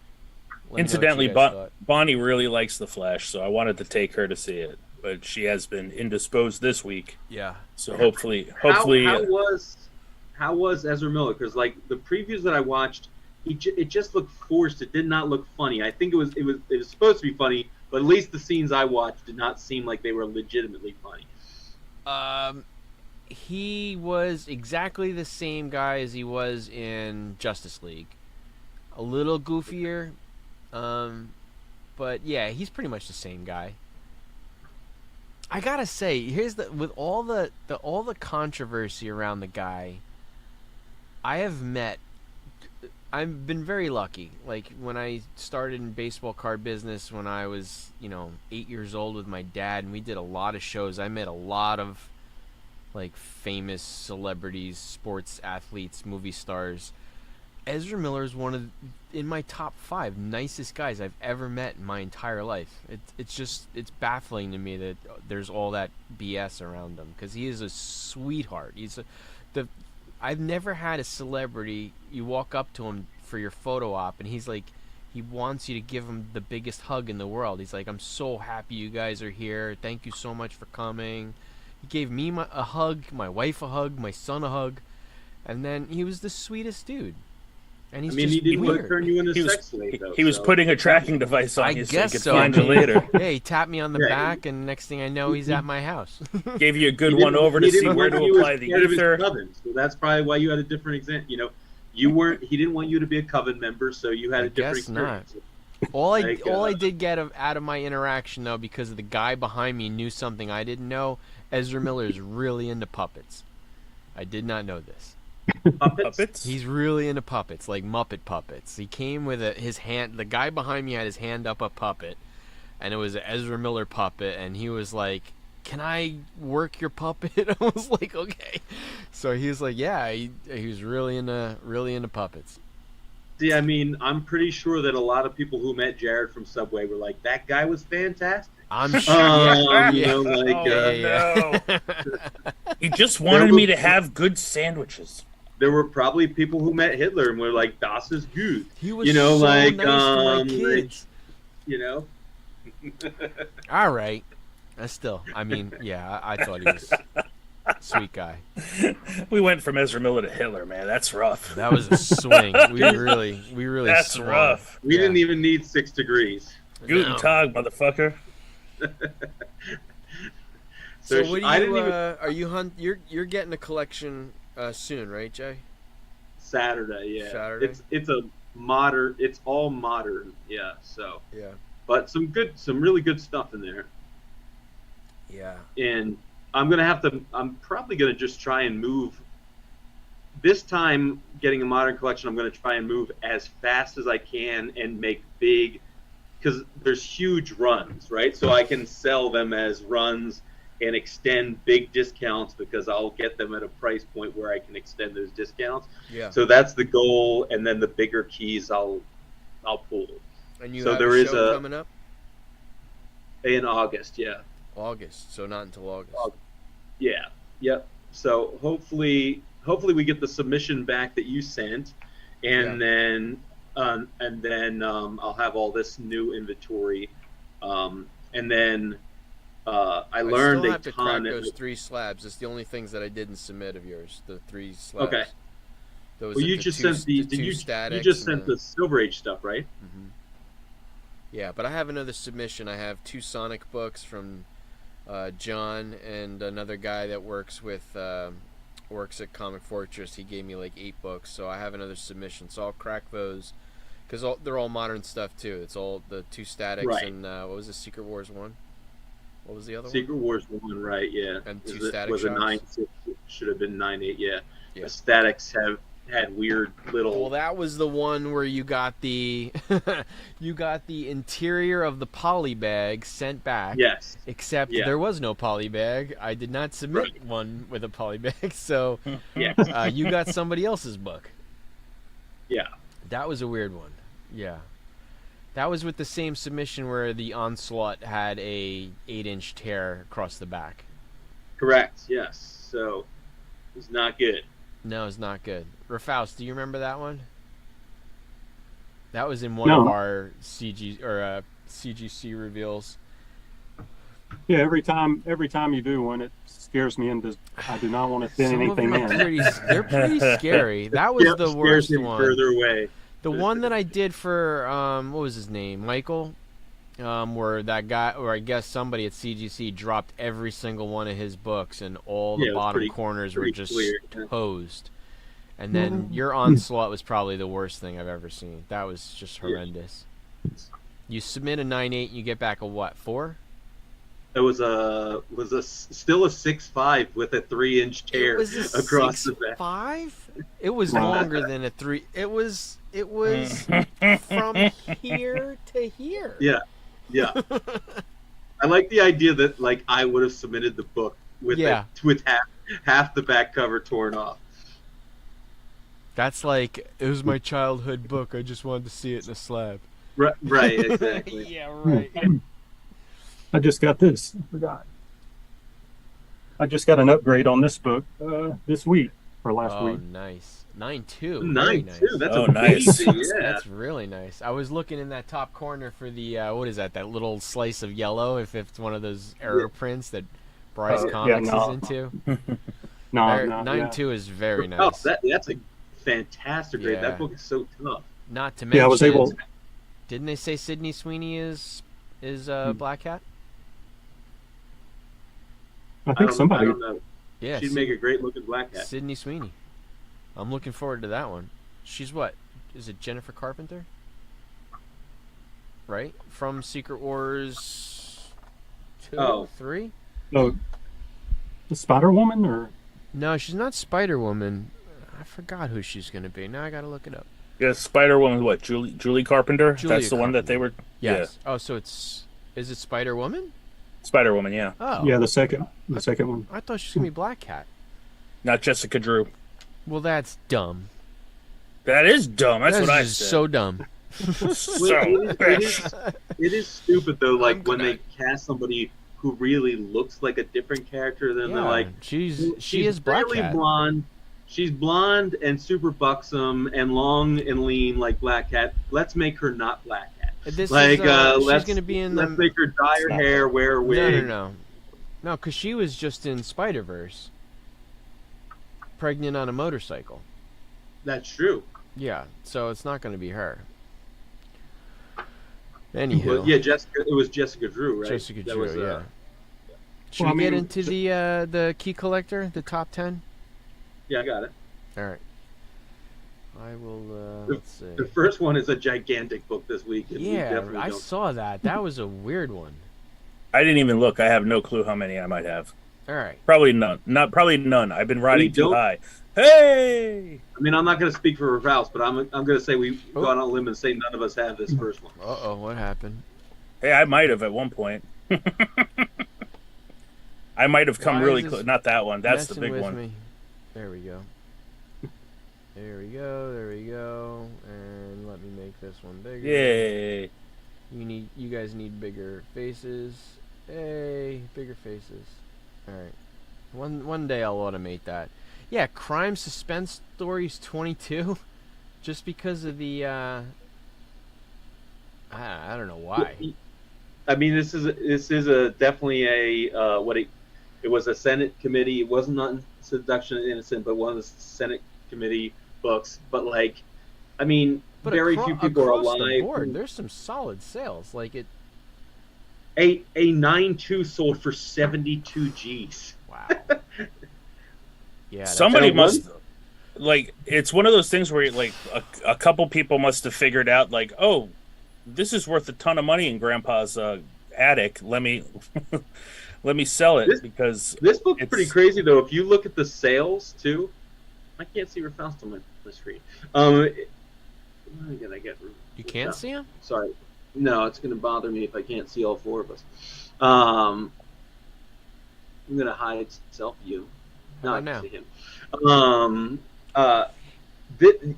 Speaker 1: Let me know what
Speaker 3: Incidentally,
Speaker 1: you guys thought.
Speaker 3: Bonnie really likes the Flash, so I wanted to take her to see it, but she has been indisposed this week.
Speaker 1: Yeah.
Speaker 3: So hopefully,
Speaker 2: how was Ezra Miller? Because like the previews that I watched, it just looked forced. It did not look funny. I think it was supposed to be funny, but at least the scenes I watched did not seem like they were legitimately funny.
Speaker 1: He was exactly the same guy as he was in Justice League. A little goofier, but yeah, he's pretty much the same guy. I gotta say, with all the controversy around the guy, I've been very lucky. Like when I started in baseball card business when I was 8 years old with my dad, and we did a lot of shows. I met a lot of like famous celebrities, sports athletes, movie stars. Ezra Miller is in my top 5 nicest guys I've ever met in my entire life. It's baffling to me that there's all that BS around him, because he is a sweetheart. I've never had a celebrity, you walk up to him for your photo op, and he's like, he wants you to give him the biggest hug in the world. He's like, I'm so happy you guys are here. Thank you so much for coming. He gave me a hug, my wife a hug, my son a hug, and then he was the sweetest dude. And he's
Speaker 2: he didn't want to
Speaker 1: weird.
Speaker 2: turn you into sex slave, though.
Speaker 3: He was putting a tracking device on
Speaker 1: I
Speaker 3: you so he
Speaker 1: guess
Speaker 3: could
Speaker 1: so.
Speaker 3: find you later.
Speaker 1: Yeah, he tapped me on the back, and next thing I know, he's at my house.
Speaker 3: Gave you a good one over to see where to apply the ether.
Speaker 2: So that's probably why you had a different example. He didn't want you to be a coven member, so you had a different experience.
Speaker 1: All I did get out of my interaction, though, because the guy behind me knew something I didn't know, Ezra Miller is really into puppets. I did not know this.
Speaker 3: Puppets?
Speaker 1: He's really into puppets, like Muppet puppets. He came with his hand. The guy behind me had his hand up a puppet, and it was an Ezra Miller puppet, and he was like, "Can I work your puppet?" I was like, "Okay." So he was like, "Yeah." He was really into puppets.
Speaker 2: See, I mean, I'm pretty sure that a lot of people who met Jared from Subway were like, "That guy was fantastic."
Speaker 1: I'm sure.
Speaker 3: No. He just wanted me to have good sandwiches.
Speaker 2: There were probably people who met Hitler and were like, "Das ist gut."
Speaker 1: He was so nice to my kids. All right. I thought he was a sweet guy.
Speaker 3: We went from Ezra Miller to Hitler, man. That's rough.
Speaker 1: That was a swing. We really
Speaker 3: That's
Speaker 1: swung.
Speaker 3: rough.
Speaker 2: We didn't even need 6 degrees.
Speaker 3: Guten Tag, motherfucker.
Speaker 1: So what are you you're getting a collection soon, right, Jay?
Speaker 2: Saturday, yeah.
Speaker 1: Saturday?
Speaker 2: It's all modern, yeah, so.
Speaker 1: Yeah.
Speaker 2: But some really good stuff in there.
Speaker 1: Yeah.
Speaker 2: And I'm probably gonna just try and move. This time, getting a modern collection, I'm gonna try and move as fast as I can and make big, because there's huge runs, right? So I can sell them as runs and extend big discounts, because I'll get them at a price point where I can extend those discounts.
Speaker 1: Yeah.
Speaker 2: So that's the goal, and then the bigger keys I'll pull.
Speaker 1: And you
Speaker 2: so
Speaker 1: have
Speaker 2: there
Speaker 1: a
Speaker 2: is
Speaker 1: show coming up?
Speaker 2: In August, yeah.
Speaker 1: August, so not until August.
Speaker 2: Yeah. Yep. So hopefully we get the submission back that you sent, and then I'll have all this new inventory, and then I learned
Speaker 1: still
Speaker 2: a
Speaker 1: have to
Speaker 2: ton.
Speaker 1: crack those 3 slabs. It's the only things that I didn't submit of yours. The 3 slabs.
Speaker 2: Okay.
Speaker 1: Those
Speaker 2: Well, you
Speaker 1: the
Speaker 2: just
Speaker 1: two,
Speaker 2: sent the
Speaker 1: the two
Speaker 2: you
Speaker 1: statics
Speaker 2: just
Speaker 1: and
Speaker 2: sent the Silver Age stuff, right?
Speaker 1: Mm-hmm. Yeah, but I have another submission. I have 2 Sonic books from John and another guy that works at Comic Fortress. He gave me like 8 books, so I have another submission. So I'll crack those, Because they're all modern stuff too. It's all the 2 statics
Speaker 2: Right.
Speaker 1: and what was the Secret Wars 1? What was the other
Speaker 2: Secret Wars 1, right? Yeah.
Speaker 1: And 2
Speaker 2: Was
Speaker 1: static
Speaker 2: was a
Speaker 1: shocks?
Speaker 2: 9.6. Should have been 9.8. Yeah.
Speaker 1: Yeah.
Speaker 2: The statics have had weird little.
Speaker 1: Well, that was the one where you got the you got the interior of the poly bag sent back.
Speaker 2: Yes.
Speaker 1: Except
Speaker 2: Yeah.
Speaker 1: there was no poly bag. I did not submit
Speaker 2: Right.
Speaker 1: one with a poly bag, so
Speaker 2: Yes.
Speaker 1: you got somebody else's book.
Speaker 2: Yeah.
Speaker 1: That was a weird one. Yeah. That was with the same submission where the Onslaught had a 8-inch tear across the back.
Speaker 2: Correct. Yes. So it's not good.
Speaker 1: No, it's not good. Rafaus, do you remember that one? That was in one
Speaker 4: No.
Speaker 1: of our CGC reveals.
Speaker 4: Yeah, every time you do one, it scares me into. I do not want to send
Speaker 1: Some of
Speaker 4: anything
Speaker 1: them are
Speaker 4: in.
Speaker 1: they're pretty scary. That was
Speaker 2: Yep,
Speaker 1: the
Speaker 2: scares
Speaker 1: worst
Speaker 2: him
Speaker 1: one.
Speaker 2: further away.
Speaker 1: The one that I did for what was his name, Michael, where that guy, or I guess somebody at CGC dropped every single one of his books, and all the
Speaker 2: Yeah, it was
Speaker 1: bottom
Speaker 2: pretty-
Speaker 1: corners were
Speaker 2: pretty
Speaker 1: just
Speaker 2: clear, yeah.
Speaker 1: hosed. And then your Onslaught was probably the worst thing I've ever seen. That was just horrendous. You submit a 9.8, and you get back a what, 4?
Speaker 2: It was still a 6.5 with a 3-inch tear
Speaker 1: It was a
Speaker 2: across the back.
Speaker 1: 6.5? It was
Speaker 4: Wow.
Speaker 1: longer than a 3. It was from here to here.
Speaker 2: Yeah, yeah. I like the idea that like I would have submitted the book with
Speaker 1: Yeah.
Speaker 2: with half the back cover torn off.
Speaker 1: That's like, it was my childhood book. I just wanted to see it in a slab.
Speaker 2: Right, exactly.
Speaker 1: Yeah, right.
Speaker 4: I just got this. I forgot. I just got an upgrade on this book this week or last
Speaker 1: Oh,
Speaker 4: week.
Speaker 1: nice. 9.2.
Speaker 2: 9.2. That's
Speaker 3: Oh, nice.
Speaker 2: amazing. Yeah.
Speaker 1: That's really nice. I was looking in that top corner for the, what is that? That little slice of yellow, if it's one of those error prints that Bryce
Speaker 4: Yeah,
Speaker 1: Comics
Speaker 4: no.
Speaker 1: is into.
Speaker 4: No,
Speaker 1: There-
Speaker 4: no,
Speaker 1: 9.2 is very
Speaker 2: Oh,
Speaker 1: nice.
Speaker 2: that's a fantastic grade.
Speaker 1: Yeah.
Speaker 2: That book is so tough.
Speaker 1: Not to mention,
Speaker 4: yeah, I was able.
Speaker 1: didn't they say Sydney Sweeney is Black Cat?
Speaker 4: I think somebody.
Speaker 2: I don't know.
Speaker 1: Yeah,
Speaker 2: She'd make a great looking black cat.
Speaker 1: Sydney Sweeney. I'm looking forward to that one. She's what? Is it Jennifer Carpenter? Right? From Secret Wars 2,
Speaker 2: Oh.
Speaker 1: 3?
Speaker 4: Oh, the Spider Woman, or
Speaker 1: No, she's not Spider Woman. I forgot who she's gonna be. Now I gotta look it up.
Speaker 3: Yeah, Spider Woman. What? Julie Carpenter.
Speaker 1: Julia
Speaker 3: That's the one that they were.
Speaker 1: Yes. Oh, so is it Spider Woman?
Speaker 3: Yeah, Spider Woman. Yeah,
Speaker 1: Oh.
Speaker 4: yeah, the second one.
Speaker 1: I thought she was gonna be Black Cat.
Speaker 3: not Jessica Drew.
Speaker 1: Well, that's dumb.
Speaker 3: That is dumb. That's what I
Speaker 1: just
Speaker 3: said.
Speaker 1: so dumb.
Speaker 2: It is stupid though. Like
Speaker 1: I'm
Speaker 2: when
Speaker 1: gonna-
Speaker 2: they cast somebody who really looks like a different character, then they're like,
Speaker 1: she
Speaker 2: she's
Speaker 1: is Black
Speaker 2: fairly
Speaker 1: Cat.
Speaker 2: blonde. She's blonde and super buxom and long and lean like Black Cat. Let's make her not Black Cat.
Speaker 1: This
Speaker 2: Like,
Speaker 1: is, she's
Speaker 2: let's
Speaker 1: gonna be in
Speaker 2: let's
Speaker 1: the.
Speaker 2: make her dye her hair, wear a wig.
Speaker 1: No, because she was just in Spider-Verse, pregnant on a motorcycle.
Speaker 2: That's true.
Speaker 1: Yeah, so it's not going to be her. Anywho,
Speaker 2: Well, yeah, Jessica. It was Jessica Drew, right?
Speaker 1: Jessica
Speaker 2: That
Speaker 1: Drew.
Speaker 2: was,
Speaker 1: Yeah. Should
Speaker 4: Well,
Speaker 1: we
Speaker 4: I
Speaker 1: get
Speaker 4: mean,
Speaker 1: into the key collector, the top 10?
Speaker 2: Yeah, I got it.
Speaker 1: All right. I will. Let's see.
Speaker 2: The first one is a gigantic book this week. And we
Speaker 1: Yeah,
Speaker 2: definitely
Speaker 1: I
Speaker 2: don't-
Speaker 1: saw that. That was a weird one.
Speaker 3: I didn't even look. I have no clue how many I might have.
Speaker 1: All right.
Speaker 3: Probably none. Probably none. I've been riding too
Speaker 2: don't-
Speaker 3: high. Hey!
Speaker 2: I mean, I'm not going to speak for Ralph, but I'm going to say we've
Speaker 1: Oh.
Speaker 2: gone on a limb and say none of us have this first one.
Speaker 1: Uh-oh, what happened?
Speaker 3: Hey, I might have at one point. I might have come
Speaker 1: Why
Speaker 3: really
Speaker 1: is this
Speaker 3: close. Not that one. That's the
Speaker 1: Messing
Speaker 3: big
Speaker 1: with
Speaker 3: one.
Speaker 1: me. There we go. There we go. There we go. And let me make this one bigger.
Speaker 3: Yay!
Speaker 1: You guys need bigger faces. Hey, bigger faces. All right. One day I'll automate that. Yeah, crime suspense stories 22, just because of the I don't know why.
Speaker 2: I mean, this is a definitely a it was a Senate committee. It wasn't on Seduction of the Innocent, but one of the Senate committee books. But like, I mean,
Speaker 1: But
Speaker 2: very few people are
Speaker 1: across the
Speaker 2: alive.
Speaker 1: board, there's some solid sales. Like it.
Speaker 2: A 9.2 sold for 72 G's.
Speaker 1: Wow. Yeah.
Speaker 3: Somebody
Speaker 2: And a
Speaker 3: must. like it's one of those things where like a couple people must have figured out like, oh, this is worth a ton of money in Grandpa's attic. Let me let me sell it because
Speaker 2: this book's pretty crazy though. If you look at the sales too, I can't see Faust on my screen.
Speaker 1: You can't see him?
Speaker 2: Sorry, no, it's going to bother me if I can't see all four of us. I'm going to hide self view. No, I can see him.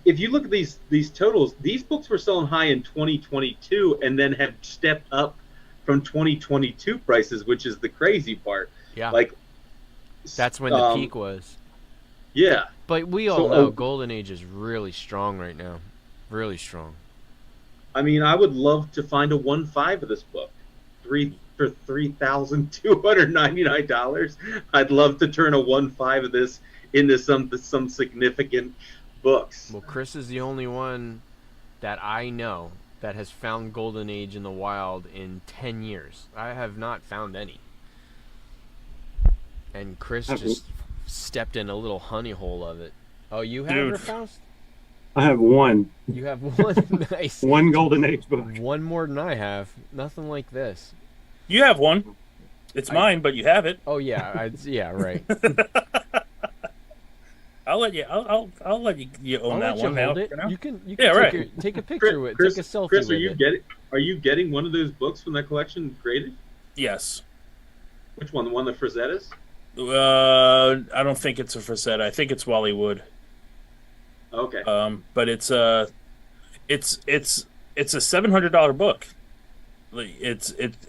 Speaker 2: If you look at these totals, these books were selling high in 2022 and then have stepped up from 2022 prices, which is the crazy part.
Speaker 1: Yeah.
Speaker 2: Like
Speaker 1: that's when the peak was.
Speaker 2: Yeah.
Speaker 1: But we all know Golden Age is really strong right now. Really strong.
Speaker 2: I mean, I would love to find a 1.5 of this book. For $3,299. I'd love to turn a 1.5 of this into some significant books.
Speaker 1: Well, Chris is the only one that I know that has found Golden Age in the wild in 10 years. I have not found any. And Chris just stepped in a little honey hole of it. Oh, you have her, Faust?
Speaker 4: I have one.
Speaker 1: You have one? Nice.
Speaker 4: One Golden Age book.
Speaker 1: One more than I have. Nothing like this.
Speaker 3: You have one. It's mine, but you have it.
Speaker 1: Oh yeah, yeah, right.
Speaker 3: I'll let you. I'll let you own that one now.
Speaker 1: You can
Speaker 3: right.
Speaker 1: Take a picture with it. Take a selfie
Speaker 2: Chris,
Speaker 1: with it.
Speaker 2: Are you getting one of those books from that collection graded?
Speaker 3: Yes.
Speaker 2: Which one? The one that Frazetta's?
Speaker 3: I don't think it's a Frazetta. I think it's Wally Wood.
Speaker 2: Okay.
Speaker 3: But it's a $700 book.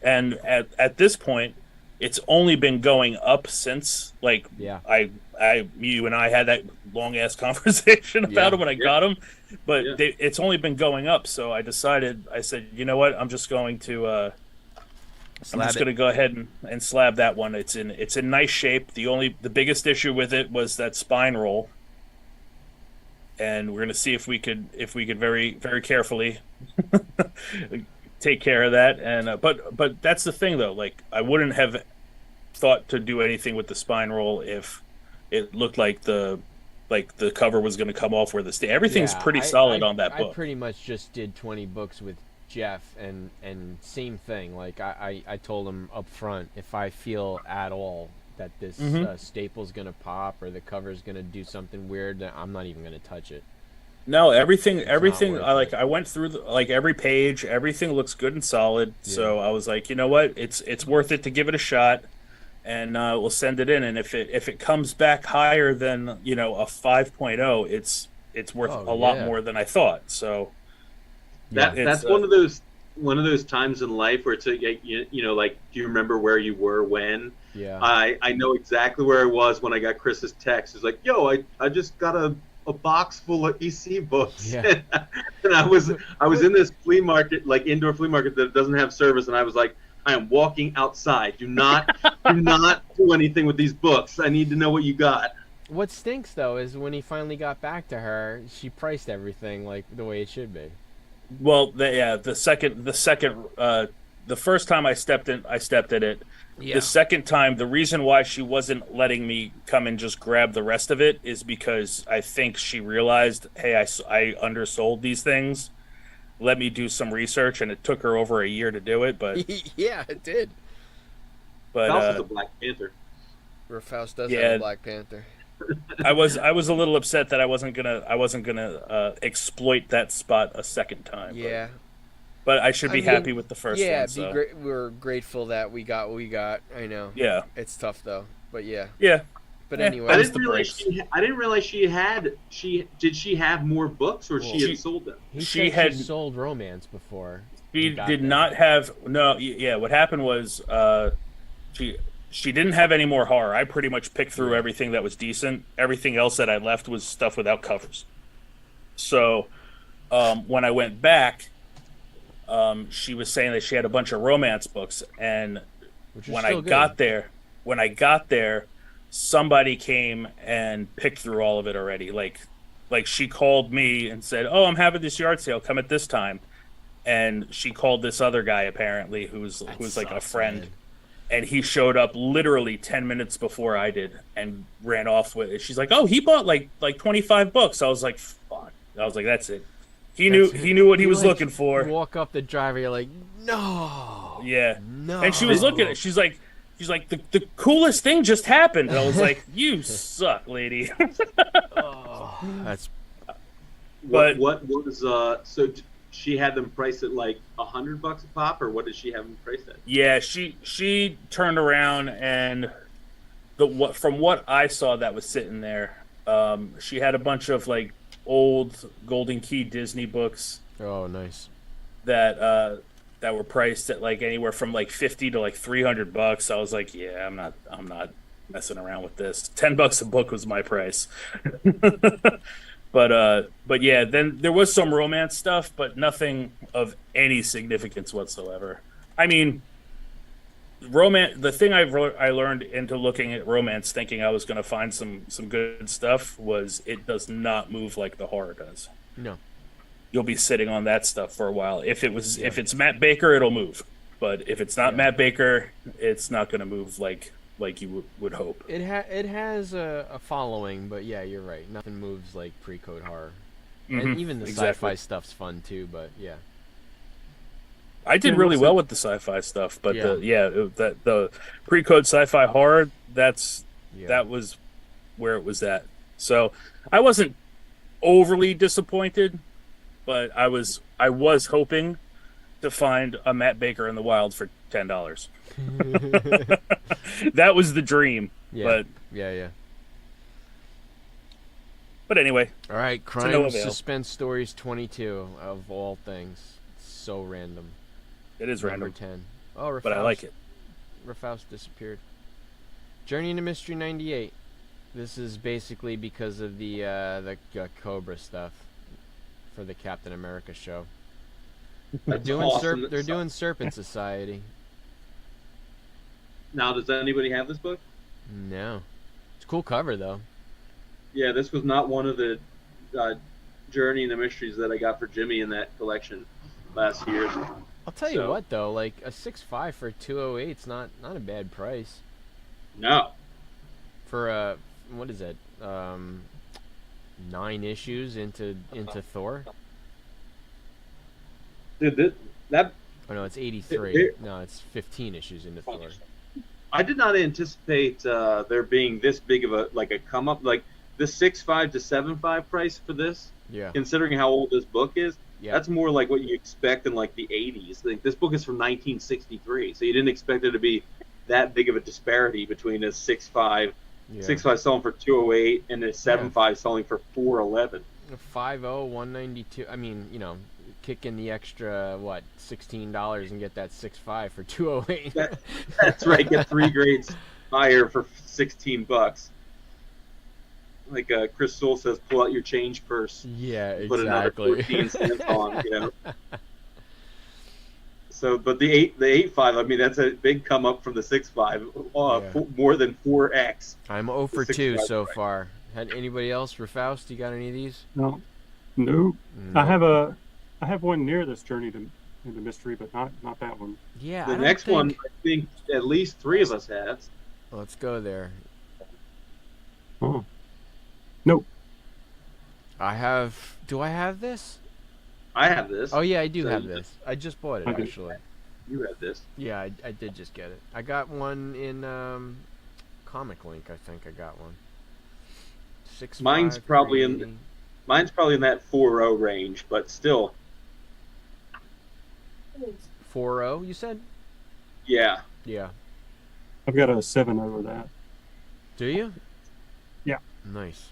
Speaker 3: And at this point, it's only been going up since you and I had that long ass conversation about it when I got them, but it's only been going up. So I said, you know what? I'm just going to go ahead and slab that one. It's in nice shape. The biggest issue with it was that spine roll. And we're going to see if we could very, very carefully take care of that. And but that's the thing though. Like I wouldn't have thought to do anything with the spine roll if it looked like the cover was going to come off where everything's pretty solid on that book.
Speaker 1: I pretty much just did 20 books with Jeff and same thing. Like I told him up front, if I feel at all that this staple's gonna pop or the cover's gonna do something weird, I'm not even gonna touch it.
Speaker 3: No, everything. I went through every page. Everything looks good and solid. Yeah. So I was like, you know what? It's worth it to give it a shot, and we'll send it in. And if it comes back higher than a 5.0, it's worth a lot more than I thought. So
Speaker 2: that's one of those times in life where it's like, do you remember where you were when?
Speaker 1: Yeah.
Speaker 2: I know exactly where I was when I got Chris's text. It's like, yo, I just got a box full of EC books.
Speaker 1: Yeah.
Speaker 2: And I was in this flea market, like indoor flea market that doesn't have service, and I was like, I am walking outside. Do not do anything with these books. I need to know what you got.
Speaker 1: What stinks though is when he finally got back to her, she priced everything like the way it should be.
Speaker 3: Well, the first time I stepped in it. Yeah. The second time, the reason why she wasn't letting me come and just grab the rest of it is because I think she realized, hey, I undersold these things. Let me do some research, and it took her over a year to do it. But
Speaker 1: yeah, it did.
Speaker 2: But Faust is a Black Panther.
Speaker 1: Or Faust does have a Black Panther.
Speaker 3: I was a little upset that I wasn't gonna exploit that spot a second time.
Speaker 1: Yeah.
Speaker 3: But I should be happy with the first one.
Speaker 1: Yeah,
Speaker 3: so.
Speaker 1: We're grateful that we got what we got. I know.
Speaker 3: Yeah.
Speaker 1: It's tough though, but yeah.
Speaker 3: Yeah.
Speaker 1: But anyway,
Speaker 2: I didn't realize she did she have more books or she had sold them?
Speaker 1: She had sold romance before.
Speaker 3: She did not have what happened was she didn't have any more horror. I pretty much picked through everything that was decent. Everything else that I left was stuff without covers. So when I went back, she was saying that she had a bunch of romance books, and when I got there, somebody came and picked through all of it already. Like she called me and said, "Oh, I'm having this yard sale. Come at this time." And she called this other guy apparently who's like a friend. Man. and he showed up literally 10 minutes before I did and ran off with it. She's like, "Oh, he bought like 25 books." I was like, "Fuck." I was like, "That's it." He knew what he was
Speaker 1: like,
Speaker 3: looking for.
Speaker 1: You walk up the driveway, you're like, no.
Speaker 3: Yeah.
Speaker 1: No.
Speaker 3: And she was looking at it. She's like, the coolest thing just happened. And I was like, "You suck, lady."
Speaker 1: Oh, that's
Speaker 3: But-
Speaker 2: what was so she had them priced at like $100 a pop, or what did she have them priced at?
Speaker 3: Yeah, she turned around and from what I saw that was sitting there, she had a bunch of like old Golden Key Disney books
Speaker 1: oh nice.
Speaker 3: that were priced at like anywhere from like $50 to like $300. I was like, yeah, I'm not messing around with this. $10 a book was my price. But yeah, then there was some romance stuff, but nothing of any significance whatsoever. I mean, romance. The thing I learned into looking at romance, thinking I was going to find some good stuff, was it does not move like the horror does.
Speaker 1: No.
Speaker 3: You'll be sitting on that stuff for a while. If it's Matt Baker, it'll move. But if it's not Matt Baker, it's not going to move like you would hope.
Speaker 1: It has a following, but yeah, you're right. Nothing moves like pre-code horror. And even the sci-fi stuff's fun too, but yeah.
Speaker 3: I did really well with the sci-fi stuff, but the pre-code sci-fi horror, that was where it was at. So I wasn't overly disappointed, but I was hoping to find a Matt Baker in the wild for $10. That was the dream.
Speaker 1: Yeah.
Speaker 3: But
Speaker 1: yeah.
Speaker 3: But anyway.
Speaker 1: All right, crime
Speaker 3: no avail.
Speaker 1: suspense stories 22 of all things. So random.
Speaker 3: It is
Speaker 1: Number
Speaker 3: random.
Speaker 1: 10. Oh, Rafaus.
Speaker 3: But I like it.
Speaker 1: Rafaus disappeared. Journey into Mystery 98. This is basically because of the Cobra stuff for the Captain America show. They're doing
Speaker 2: awesome.
Speaker 1: they're doing Serpent Society.
Speaker 2: Now, does anybody have this book?
Speaker 1: No. It's a cool cover though.
Speaker 2: Yeah, this was not one of the Journey and the Mysteries that I got for Jimmy in that collection last year.
Speaker 1: I'll tell you what though, like a 6.5 for 208's not a bad price.
Speaker 2: No.
Speaker 1: For what is it? 9 issues into Thor.
Speaker 2: Dude, that
Speaker 1: Oh no, it's 83. No, it's 15 issues into Thor.
Speaker 2: I did not anticipate there being this big of a come up, like the 6.5 to 7.5 price for this.
Speaker 1: Yeah.
Speaker 2: Considering how old this book is,
Speaker 1: Yeah.
Speaker 2: that's more like what you expect in like the 80s. Like this book is from 1963, so you didn't expect there to be that big of a disparity between a 6.5 selling for 208 and a 7.5 selling for 411.
Speaker 1: 50 192. I mean, kick in the extra $16 and get that 6.5 for 208.
Speaker 2: That's right. Get 3 grades higher for $16. Like Chris Soule says, pull out your change purse.
Speaker 1: Yeah,
Speaker 2: Put another
Speaker 1: exactly.
Speaker 2: 14 cents on. So, but the 8.5, I mean, that's a big come up from the 6.5. More than 4x.
Speaker 1: I'm 0 for 2 so
Speaker 2: price.
Speaker 1: far. Had anybody else? Rafaus, you got any of these?
Speaker 4: No. I have one near this Journey into Mystery, but not that one.
Speaker 1: Yeah.
Speaker 2: The next one, I think at least 3 of us have.
Speaker 1: Let's go there.
Speaker 4: Oh. Nope.
Speaker 1: I have. Do I have this?
Speaker 2: I have this.
Speaker 1: Oh yeah, I do
Speaker 2: So
Speaker 1: have
Speaker 2: you-
Speaker 1: this. I just bought it
Speaker 4: I do.
Speaker 1: actually.
Speaker 2: You had this.
Speaker 1: Yeah, I did just get it. I got one in Comic Link. I think I got one. 6.5
Speaker 2: Mine's probably in-
Speaker 1: 380.
Speaker 2: Mine's probably in that 4.0 range, but still,
Speaker 1: 4.0. You said?
Speaker 2: yeah.
Speaker 1: Yeah.
Speaker 4: I've got a 7 over that.
Speaker 1: Do you?
Speaker 4: Yeah.
Speaker 1: Nice.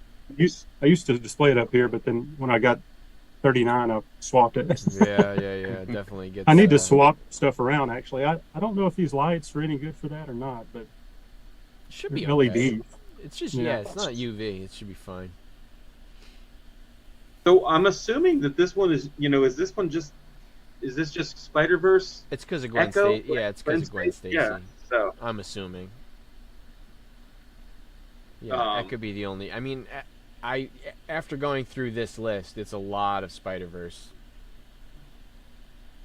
Speaker 4: I used to display it up here, but then when I got 39, I swapped it.
Speaker 1: Yeah. Definitely gets.
Speaker 4: I need to swap stuff around, actually. I don't know if these lights are any good for that or not, but
Speaker 1: Should be
Speaker 4: they're
Speaker 1: okay.
Speaker 4: LED.
Speaker 1: It's just
Speaker 4: Yeah.
Speaker 1: it's not UV. It should be fine.
Speaker 2: So I'm assuming that this one is, is this just Spider-Verse?
Speaker 1: It's because of Gwen
Speaker 2: Echo?
Speaker 1: Stacy. Yeah, it's because of Gwen Stacy.
Speaker 2: Yeah, so
Speaker 1: I'm assuming. Yeah, that could be the only. I mean, after going through this list, it's a lot of Spider-Verse.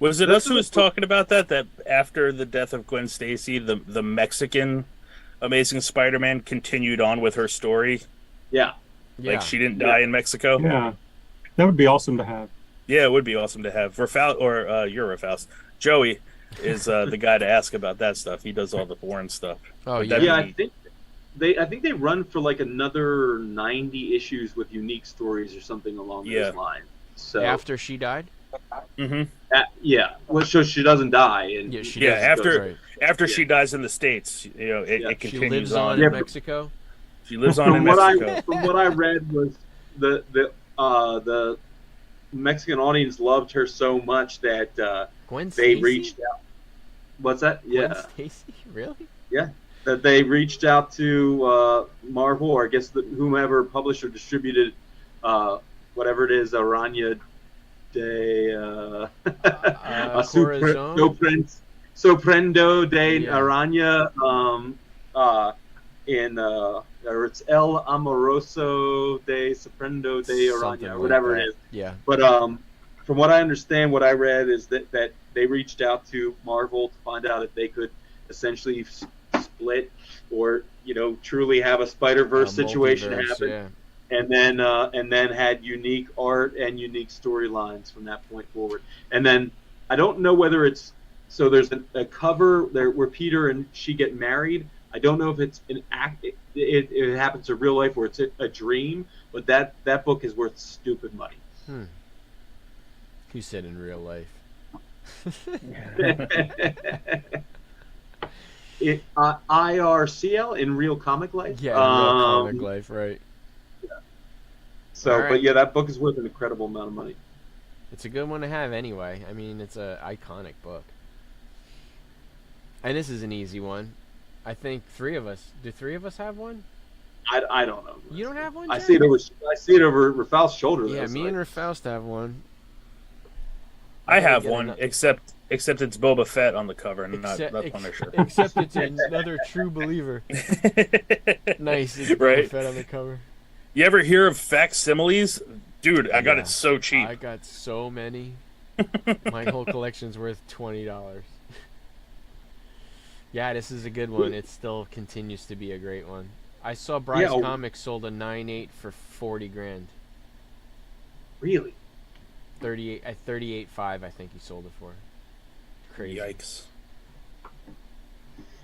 Speaker 3: Was it
Speaker 2: This
Speaker 3: us who
Speaker 2: is
Speaker 3: was talking about that after the death of Gwen Stacy, the Mexican Amazing Spider-Man continued on with her story?
Speaker 2: Yeah.
Speaker 3: Like
Speaker 1: Yeah.
Speaker 3: she didn't die in Mexico?
Speaker 4: Yeah, that would be awesome to have.
Speaker 3: Yeah, it would be awesome to have. You're Rafaus. Joey is the guy to ask about that stuff. He does all the foreign stuff.
Speaker 1: Oh,
Speaker 3: But
Speaker 1: yeah.
Speaker 3: that'd
Speaker 2: Yeah,
Speaker 3: be
Speaker 2: I think they run for like another 90 issues with unique stories or something along
Speaker 3: Yeah.
Speaker 2: those lines. So
Speaker 1: After she died?
Speaker 3: Mhm.
Speaker 2: yeah, well, so she doesn't die, and
Speaker 1: Yeah, she
Speaker 3: Yeah,
Speaker 1: does.
Speaker 3: after
Speaker 1: Right.
Speaker 3: after she dies in the States, it
Speaker 2: Yeah.
Speaker 3: it
Speaker 1: She
Speaker 3: continues
Speaker 1: lives
Speaker 3: on.
Speaker 1: on
Speaker 2: Yeah,
Speaker 1: in
Speaker 2: but-
Speaker 1: Mexico.
Speaker 3: She lives on in
Speaker 2: from what
Speaker 3: Mexico.
Speaker 2: from what I read was the Mexican audience loved her so much that
Speaker 1: Gwen
Speaker 2: they
Speaker 1: Stacy?
Speaker 2: reached out. What's that?
Speaker 1: Gwen
Speaker 2: Yeah,
Speaker 1: Stacy? Really?
Speaker 2: that they reached out to Marvel, or I guess whomever published or distributed whatever it is, Aranya de
Speaker 1: Corazon?
Speaker 2: Sorprendo de
Speaker 1: Yeah.
Speaker 2: Aranya or it's El Amoroso de Sorprendo de
Speaker 1: Something
Speaker 2: Aranya, or
Speaker 1: like
Speaker 2: whatever
Speaker 1: that.
Speaker 2: it is.
Speaker 1: Yeah.
Speaker 2: But from what I understand, what I read is that they reached out to Marvel to find out if they could essentially split or truly have a Spider-Verse situation
Speaker 1: Multiverse,
Speaker 2: happen,
Speaker 1: Yeah.
Speaker 2: and then had unique art and unique storylines from that point forward. And then I don't know whether it's so there's a cover there where Peter and she get married. I don't know if it's an act. It happens in real life or it's a dream, but that book is worth stupid money.
Speaker 1: Who said in real life?
Speaker 2: IRCL in real comic life.
Speaker 1: Yeah, in real comic life, right.
Speaker 2: So,
Speaker 1: All right.
Speaker 2: but yeah, that book is worth an incredible amount of money.
Speaker 1: It's a good one to have anyway. I mean, it's a iconic book. And this is an easy one. I think do three of us have one?
Speaker 2: I don't know.
Speaker 1: You don't have one,
Speaker 2: I
Speaker 1: Jack?
Speaker 2: see it over Rafal's shoulder.
Speaker 1: Yeah,
Speaker 2: though,
Speaker 1: me
Speaker 2: so
Speaker 1: and Faust have one.
Speaker 3: I have
Speaker 1: get
Speaker 3: one,
Speaker 1: another-
Speaker 3: except it's Boba Fett on the cover and
Speaker 1: Except,
Speaker 3: not Punisher.
Speaker 1: except it's another true believer. Nice. It's
Speaker 3: Right.
Speaker 1: Boba Fett on the cover.
Speaker 3: You ever hear of facsimiles? Dude, I got
Speaker 1: Yeah.
Speaker 3: it so cheap.
Speaker 1: I got so many. My whole collection's worth $20. Yeah, this is a good one. It still continues to be a great one. I saw Bryce
Speaker 2: Yeah.
Speaker 1: Comics sold a 9.8 for 40 grand.
Speaker 2: really,
Speaker 1: 38.5 I think he sold it for. Crazy.
Speaker 3: Yikes.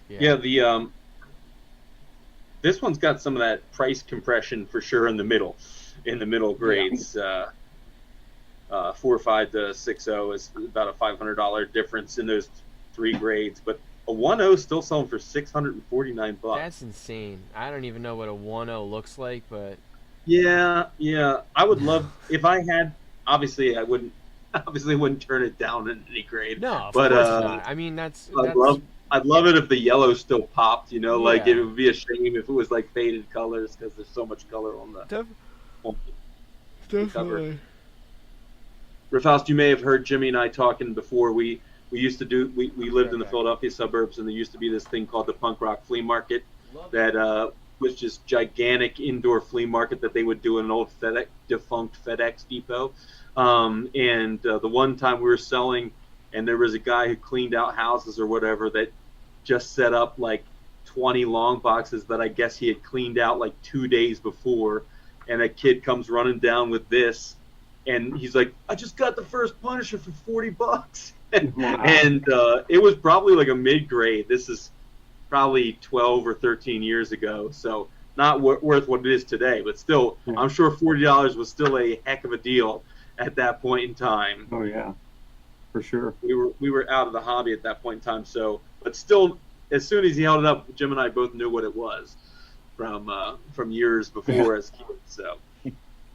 Speaker 2: yeah. The this one's got some of that price compression for sure in the middle grades. 4.5 to 6.0 is about a $500 difference in those three grades, but a 1.0 is still selling for $649.
Speaker 1: That's insane. I don't even know what a 1.0 looks like, but
Speaker 2: Yeah. I would love if I had. Obviously, I wouldn't turn it down in any grade.
Speaker 1: no, of
Speaker 2: But,
Speaker 1: course not. I mean, that's
Speaker 2: I'd love it if the yellow still popped. Like
Speaker 1: Yeah.
Speaker 2: it would be a shame if it was like faded colors because there's so much color on the.
Speaker 1: definitely.
Speaker 2: Rafaust, you may have heard Jimmy and I talking before. We used to do. We lived in the
Speaker 1: Okay.
Speaker 2: Philadelphia suburbs, and there used to be this thing called the Punk Rock Flea Market that was just gigantic indoor flea market that they would do in an old defunct FedEx depot. And the one time we were selling, and there was a guy who cleaned out houses or whatever that just set up like 20 long boxes that I guess he had cleaned out like 2 days before. And a kid comes running down with this, and he's like, "I just got the first Punisher for $40."
Speaker 4: Wow.
Speaker 2: And it was probably like a mid-grade. This is probably 12 or 13 years ago, so not worth what it is today, but still,
Speaker 4: Yeah.
Speaker 2: I'm sure $40 was still a heck of a deal at that point in time.
Speaker 4: Oh yeah, for sure.
Speaker 2: We were out of the hobby at that point in time, so but still, as soon as he held it up, Jim and I both knew what it was from years before as kids. So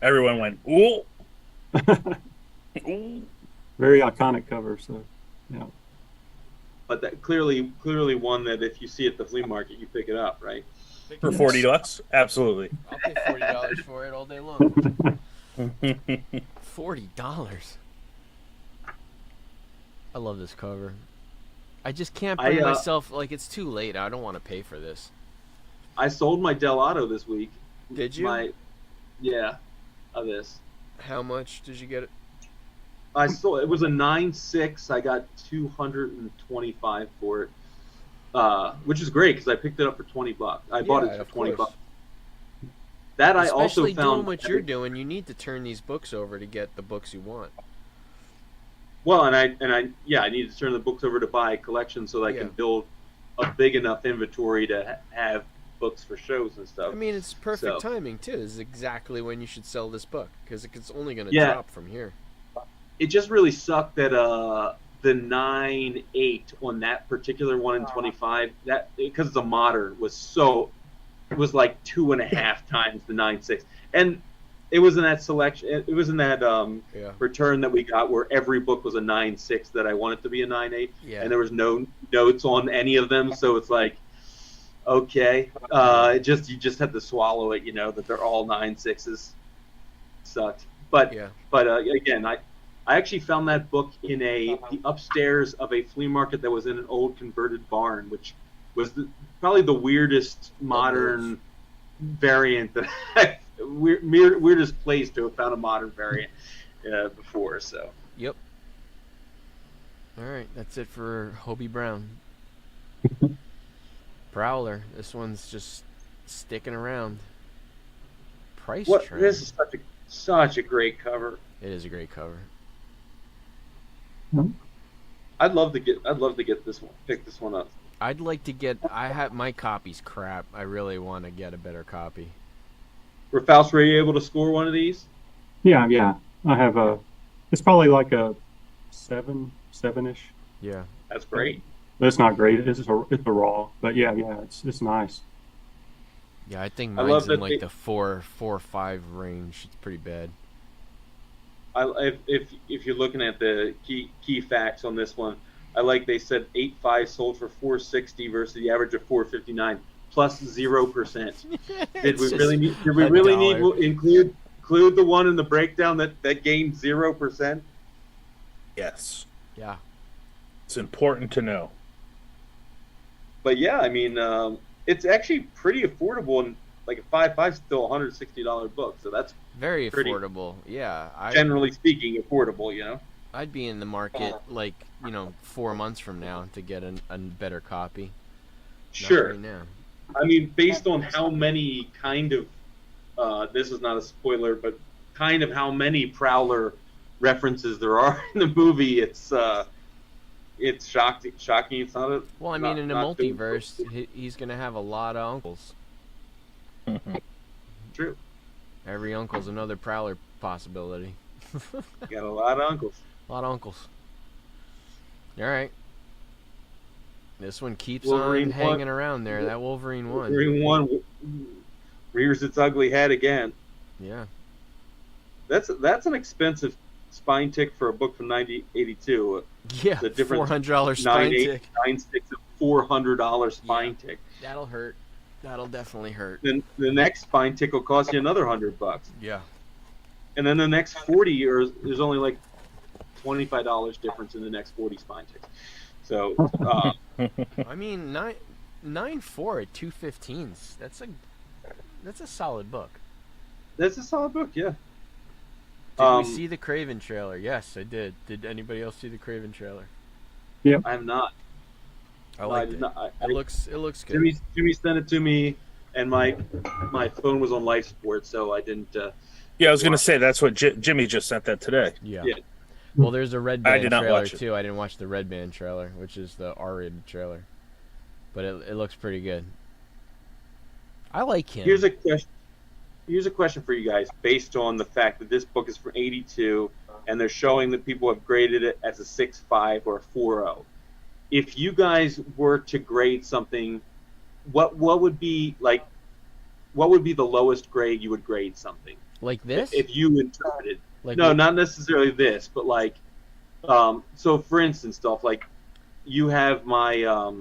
Speaker 3: Everyone went, ooh. Ooh.
Speaker 4: Very iconic cover. So yeah.
Speaker 2: but that clearly one that if you see at the flea market, you pick it up, right?
Speaker 3: For $40? Absolutely.
Speaker 1: I'll pay $40 for it all day long. $40. I love this cover. I just can't bring myself, like, it's too late. I don't want to pay for this.
Speaker 2: I sold my Del Auto this week.
Speaker 1: Did you?
Speaker 2: Yeah, of this.
Speaker 1: How much did you get it?
Speaker 2: I sold it was a 9.6. I got 225 for it, which is great because I picked it up for $20. I bought it for
Speaker 1: of
Speaker 2: $20.
Speaker 1: course.
Speaker 2: That I also
Speaker 1: Especially
Speaker 2: found
Speaker 1: doing what you're doing, you need to turn these books over to get the books you want.
Speaker 2: well, and I need to turn the books over to buy a collection so that I
Speaker 1: Yeah.
Speaker 2: can build a big enough inventory to have books for shows and stuff.
Speaker 1: I mean, it's perfect
Speaker 2: So-
Speaker 1: timing too. This is exactly when you should sell this book because it's only going to
Speaker 2: Yeah.
Speaker 1: drop from here.
Speaker 2: It just really sucked that the 9.8 on that particular one in 25 that because it's a modern it was like 2.5 times the 9.6, and it was in that selection. It was in that
Speaker 1: Yeah.
Speaker 2: return that we got where every book was a 9.6 that I wanted to be a 9.8,
Speaker 1: Yeah.
Speaker 2: and there was no notes on any of them, so it's like, okay, you just had to swallow it, that they're all 9.6s. Sucked, but
Speaker 1: Yeah.
Speaker 2: Again, I actually found that book in the upstairs of a flea market that was in an old converted barn, which was probably the weirdest modern variant that weirdest place to have found a modern variant before. So
Speaker 1: Yep. All right, that's it for Hobie Brown. Prowler. This one's just sticking around. Price trend.
Speaker 2: this is such a great cover.
Speaker 1: It is a great cover.
Speaker 2: I'd love to get this one, pick this one up.
Speaker 1: I'd like to get. I have my copy's crap. I really want to get a better copy.
Speaker 2: Faust, were you able to score one of these?
Speaker 4: Yeah. I have it's probably like a 7-ish.
Speaker 1: Yeah.
Speaker 2: That's great.
Speaker 4: But it's not great. It's a raw. But yeah, it's nice.
Speaker 1: Yeah, I think
Speaker 2: I love
Speaker 1: mine's in
Speaker 2: that
Speaker 1: like
Speaker 2: they-
Speaker 1: the 4 or 5 range. It's pretty bad.
Speaker 2: If you're looking at the key facts on this one, they said 8.5 sold for $460 versus the average of $459 plus 0%. Did we really need to include the one in the breakdown that gained 0%?
Speaker 3: Yes.
Speaker 1: Yeah.
Speaker 3: It's important to know.
Speaker 2: But yeah, I mean, it's actually pretty affordable, and like a 5.5 is still a $160 book, so that's
Speaker 1: Very
Speaker 2: pretty-
Speaker 1: affordable. Yeah.
Speaker 2: generally speaking affordable.
Speaker 1: I'd be in the market 4 months from now to get a better copy. Not
Speaker 2: Sure.
Speaker 1: right now.
Speaker 2: I mean, based on how many kind of this is not a spoiler, but kind of how many Prowler references there are in the movie, it's shocking. It's not a
Speaker 1: Well, I mean, in a
Speaker 2: not doing-
Speaker 1: multiverse, he's gonna have a lot of uncles.
Speaker 2: True.
Speaker 1: Every uncle's another Prowler possibility.
Speaker 2: Got a lot of uncles.
Speaker 1: A lot of uncles. All right. This one keeps
Speaker 2: Wolverine
Speaker 1: on hanging around there. That Wolverine one.
Speaker 2: Wolverine 1 rears its ugly head again.
Speaker 1: Yeah.
Speaker 2: That's an expensive spine tick for a book from 1982.
Speaker 1: Yeah.
Speaker 2: The difference
Speaker 1: $400 spine
Speaker 2: 9.8,
Speaker 1: tick.
Speaker 2: 9.6, a $400 spine tick.
Speaker 1: That'll hurt. That'll definitely hurt.
Speaker 2: Then the next spine tick will cost you another $100.
Speaker 1: Yeah.
Speaker 2: And then the next 40 years, there's only like $25 difference in the next 40 spine ticks. So,
Speaker 1: I mean, 9.4 at 215s. That's a solid book.
Speaker 2: that's a solid book, yeah.
Speaker 1: Did we see the Craven trailer? Yes, I did. Did anybody else see the Craven trailer?
Speaker 2: I have not.
Speaker 1: I liked
Speaker 2: did
Speaker 1: it.
Speaker 2: not.
Speaker 1: It looks good.
Speaker 2: Jimmy sent it to me, and my phone was on life support, so I didn't.
Speaker 3: Yeah, I was going to say that's what Jimmy just sent that today.
Speaker 1: Yeah.
Speaker 2: Yeah.
Speaker 1: Well, there's a Red
Speaker 3: I
Speaker 1: Band
Speaker 3: did not
Speaker 1: trailer
Speaker 3: watch it.
Speaker 1: too. I didn't watch the Red Band trailer, which is the R-rated trailer, but it looks pretty good. I like him.
Speaker 2: Here's a question for you guys, based on the fact that this book is from '82, and they're showing that people have graded it as a 6.5 or a 4.0. If you guys were to grade something, what would be the lowest grade you would grade something?
Speaker 1: Like this?
Speaker 2: If you interpreted.
Speaker 1: Like
Speaker 2: No, not necessarily this, but like, so for instance, stuff like you have my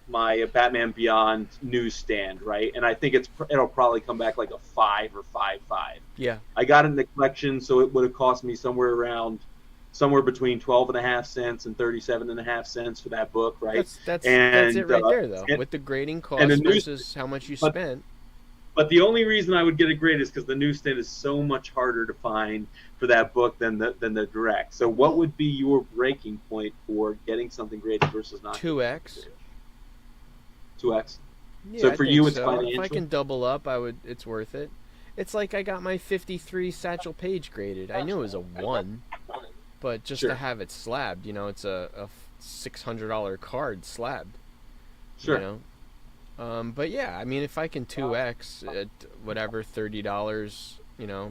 Speaker 2: my Batman Beyond newsstand, right? And I think it'll probably come back like a 5 or 5.5.
Speaker 1: Yeah.
Speaker 2: I got it in the collection, so it would have cost me somewhere between 12.5 cents and 37.5 cents for that book, right?
Speaker 1: That's
Speaker 2: And,
Speaker 1: it right there though.
Speaker 2: and-
Speaker 1: With the grading
Speaker 2: and
Speaker 1: cost
Speaker 2: the news-
Speaker 1: versus how much you
Speaker 2: but-
Speaker 1: spent.
Speaker 2: But the only reason I would get it graded is because the newsstand is so much harder to find for that book than the direct. So what would be your breaking point for getting something graded versus not?
Speaker 1: 2x.
Speaker 2: 2x.
Speaker 1: Yeah,
Speaker 2: So
Speaker 1: I
Speaker 2: for
Speaker 1: think
Speaker 2: you, it's
Speaker 1: so.
Speaker 2: financial?
Speaker 1: If I can double up, it's worth it. It's like I got my 53 Satchel Paige graded. I knew it was a 1, but just
Speaker 2: Sure.
Speaker 1: to have it slabbed, it's a $600 card slabbed.
Speaker 2: Sure.
Speaker 1: But yeah, I mean, if I can 2x at whatever, $30,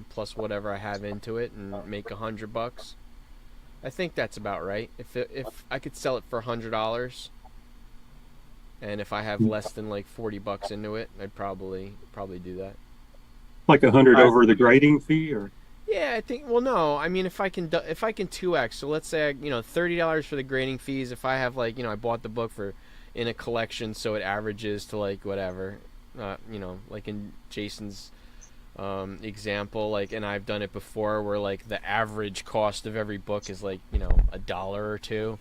Speaker 1: plus whatever I have into it and make $100, I think that's about right. If I could sell it for $100, and if I have less than like $40 into it, I'd probably do that.
Speaker 4: Like 100 over the grading fee, or
Speaker 1: Yeah, I think. Well, no. I mean, if I can 2x, so let's say $30 for the grading fees. If I have I bought the book in a collection, so it averages to like whatever, like in Jason's example, and I've done it before, where like the average cost of every book is like $1 or $2.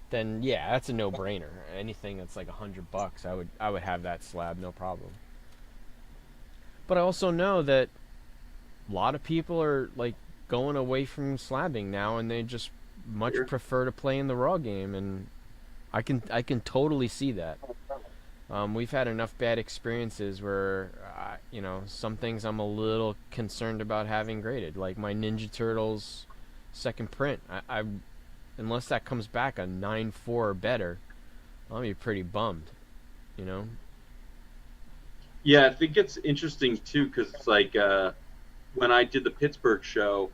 Speaker 1: Then yeah, that's a no-brainer. Anything that's like $100, I would have that slab, no problem. But I also know that a lot of people are like going away from slabbing now, and they just much prefer to play in the raw game, and I can totally see that. We've had enough bad experiences where some things I'm a little concerned about having graded, like my Ninja Turtles second print. I unless that comes back a 9.4 or better, I'll be pretty bummed.
Speaker 2: Yeah, I think it's interesting too, because it's like when I did the Pittsburgh show,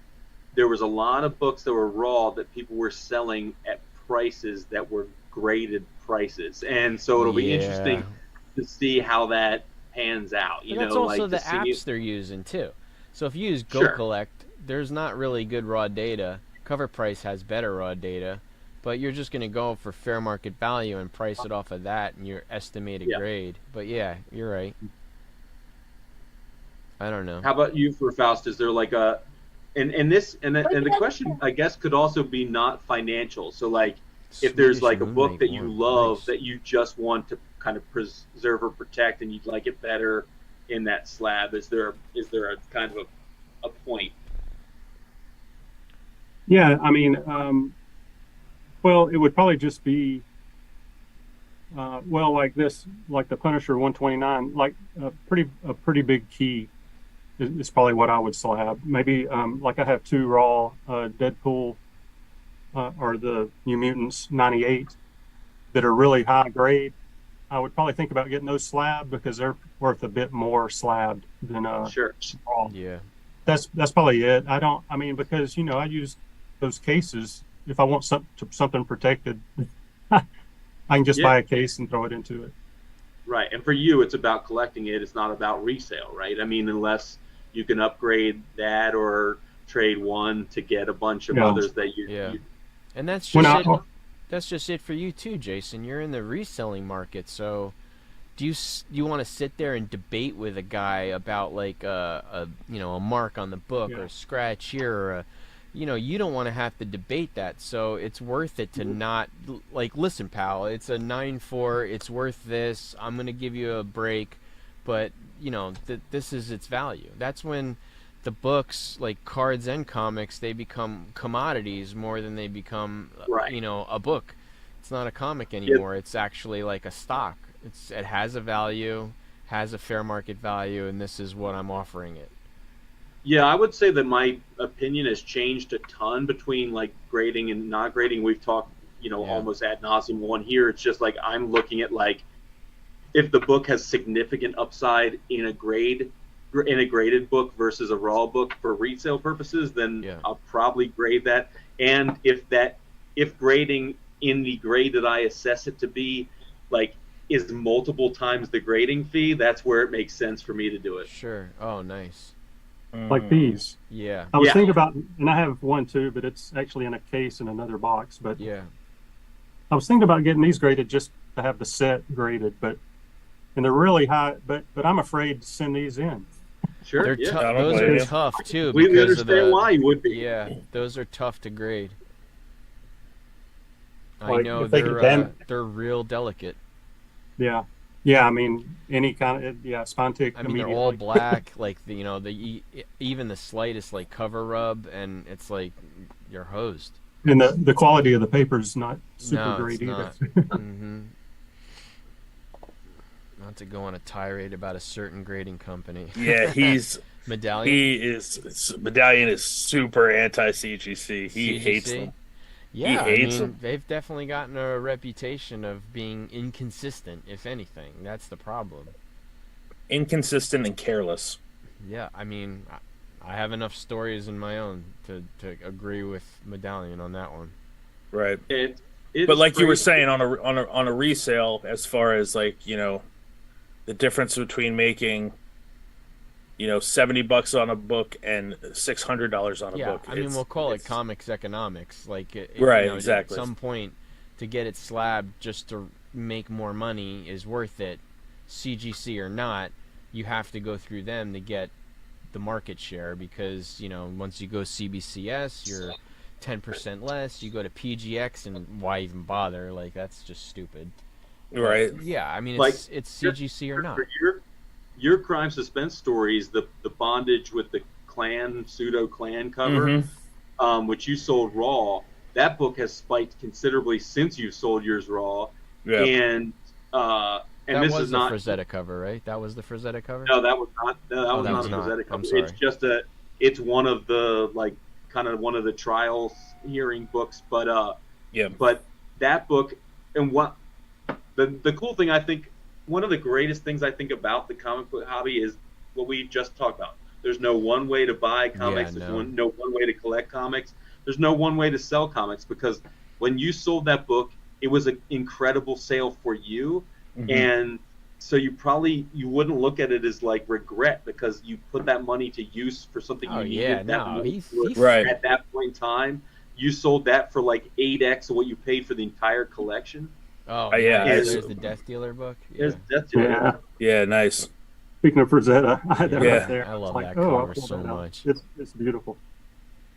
Speaker 2: there was a lot of books that were raw that people were selling at prices that were graded prices, and so it'll be interesting to see how that pans out.
Speaker 1: But that's also the apps they're using too. So if you use GoCollect, there's not really good raw data. Cover Price has better raw data, but you're just going to go for fair market value and price it off of that and your estimated grade. But yeah, you're right. I don't know.
Speaker 2: How about you, for Faust? Is there like a, and the question I guess could also be not financial. So like, if there's like a book that you love that you just want to kind of preserve or protect, and you'd like it better in that slab, is there a kind of a point?
Speaker 4: Yeah, I mean, well, it would probably just be, like this, like the Punisher 129, like a pretty big key is probably what I would slab. Maybe like I have 2 raw Deadpool or the New Mutants 98 that are really high grade. I would probably think about getting those slabbed because they're worth a bit more slabbed than raw.
Speaker 1: Yeah,
Speaker 4: that's probably it. Because I use those cases. If I want something protected, I can just buy a case and throw it into it.
Speaker 2: Right, and for you, it's about collecting it. It's not about resale, right? I mean, unless you can upgrade that or trade one to get a bunch of others that you.
Speaker 1: And that's just it. That's just it for you too, Jason. You're in the reselling market, so do you want to sit there and debate with a guy about like a mark on the book or a scratch here or you don't want to have to debate that, so it's worth it to not like, listen, pal, it's a 9.4, it's worth this, I'm gonna give you a break, but this is its value. That's when the books, like cards and comics, they become commodities more than they become a book. It's not a comic anymore. It's actually like a stock. It has a value, has a fair market value, and this is what I'm offering it.
Speaker 2: Yeah, I would say that my opinion has changed a ton between like grading and not grading. We've talked, almost ad nauseum on here. It's just like I'm looking at like if the book has significant upside in a graded book versus a raw book for resale purposes, then I'll probably grade that. And if grading in the grade that I assess it to be like is multiple times the grading fee, that's where it makes sense for me to do it.
Speaker 1: Sure. Oh, nice.
Speaker 4: Like these.
Speaker 1: Yeah.
Speaker 4: I was thinking about, and I have one too, but it's actually in a case in another box. But I was thinking about getting these graded just to have the set graded, and they're really high. But I'm afraid to send these in.
Speaker 2: Sure.
Speaker 1: Those are tough too.
Speaker 2: We understand why you would be.
Speaker 1: Yeah, those are tough to grade. I
Speaker 4: Like,
Speaker 1: know
Speaker 4: they're
Speaker 1: they're real delicate.
Speaker 4: Yeah. Yeah, I mean, any kind of, yeah, Spontic
Speaker 1: I mean, they're all
Speaker 4: immediately.
Speaker 1: black. Like even the slightest like cover rub, and it's like you're hosed.
Speaker 4: And the quality of the paper is not super
Speaker 1: No,
Speaker 4: great
Speaker 1: it's
Speaker 4: either.
Speaker 1: not. Not to go on a tirade about a certain grading company.
Speaker 3: Yeah,
Speaker 1: Medallion.
Speaker 3: Medallion is super anti CGC. He hates
Speaker 1: CGC?
Speaker 3: them. He
Speaker 1: Yeah, I
Speaker 3: hates
Speaker 1: mean,
Speaker 3: them.
Speaker 1: they've definitely gotten a reputation of being inconsistent, if anything. That's the problem.
Speaker 3: Inconsistent and careless.
Speaker 1: Yeah, I mean, I have enough stories in my own to agree with Medallion on that one.
Speaker 3: Right.
Speaker 2: It
Speaker 3: But
Speaker 2: is
Speaker 3: like you were
Speaker 2: crazy.
Speaker 3: saying on a resale, as far as like, the difference between making, $70 on a book and $600 on a
Speaker 1: Yeah,
Speaker 3: book.
Speaker 1: I mean, we'll call it
Speaker 3: it's
Speaker 1: comics economics. Like,
Speaker 3: right,
Speaker 1: at
Speaker 3: exactly.
Speaker 1: some point, to get it slabbed just to make more money is worth it, CGC or not. You have to go through them to get the market share because once you go CBCS, you're 10% less. You go to PGX, and why even bother? Like, that's just stupid.
Speaker 3: right.
Speaker 1: But, yeah, I mean,
Speaker 2: Like,
Speaker 1: it's CGC or not.
Speaker 2: For your crime suspense stories, the bondage with the pseudo clan cover, which you sold raw, that book has spiked considerably since you sold yours raw.
Speaker 3: Yeah.
Speaker 2: And
Speaker 1: That
Speaker 2: this
Speaker 1: was
Speaker 2: is
Speaker 1: the
Speaker 2: not
Speaker 1: Frazetta cover, right? That was the Frazetta cover.
Speaker 2: no, that was not no, that
Speaker 1: Oh,
Speaker 2: was
Speaker 1: that
Speaker 2: not
Speaker 1: was
Speaker 2: a
Speaker 1: not.
Speaker 2: Frazetta
Speaker 1: I'm
Speaker 2: cover.
Speaker 1: sorry.
Speaker 2: It's just it's one of the kind of one of the trial hearing books, but
Speaker 3: Yeah.
Speaker 2: but that book and what the cool thing I think one of the greatest things I think about the comic book hobby is what we just talked about. There's no one way to buy comics.
Speaker 1: Yeah,
Speaker 2: There's no one way to collect comics. There's no one way to sell comics because when you sold that book, it was an incredible sale for you, and so you wouldn't look at it as like regret because you put that money to use for something
Speaker 1: Oh,
Speaker 2: you
Speaker 1: yeah,
Speaker 2: needed. That
Speaker 1: no,
Speaker 2: money
Speaker 1: he's
Speaker 3: right.
Speaker 2: at that point in time. You sold that for like 8x of what you paid for the entire collection.
Speaker 1: Oh,
Speaker 3: yeah,
Speaker 1: nice.
Speaker 2: I-
Speaker 1: There's the Death Dealer book. Yeah.
Speaker 2: There's Death Dealer.
Speaker 4: Yeah.
Speaker 3: Yeah, nice.
Speaker 4: Speaking of Frazetta, I had that
Speaker 3: Yeah,
Speaker 4: right there.
Speaker 1: I love
Speaker 4: It's
Speaker 1: that
Speaker 4: I'll
Speaker 1: cover
Speaker 4: pull
Speaker 1: so
Speaker 4: that out.
Speaker 1: much.
Speaker 4: It's beautiful.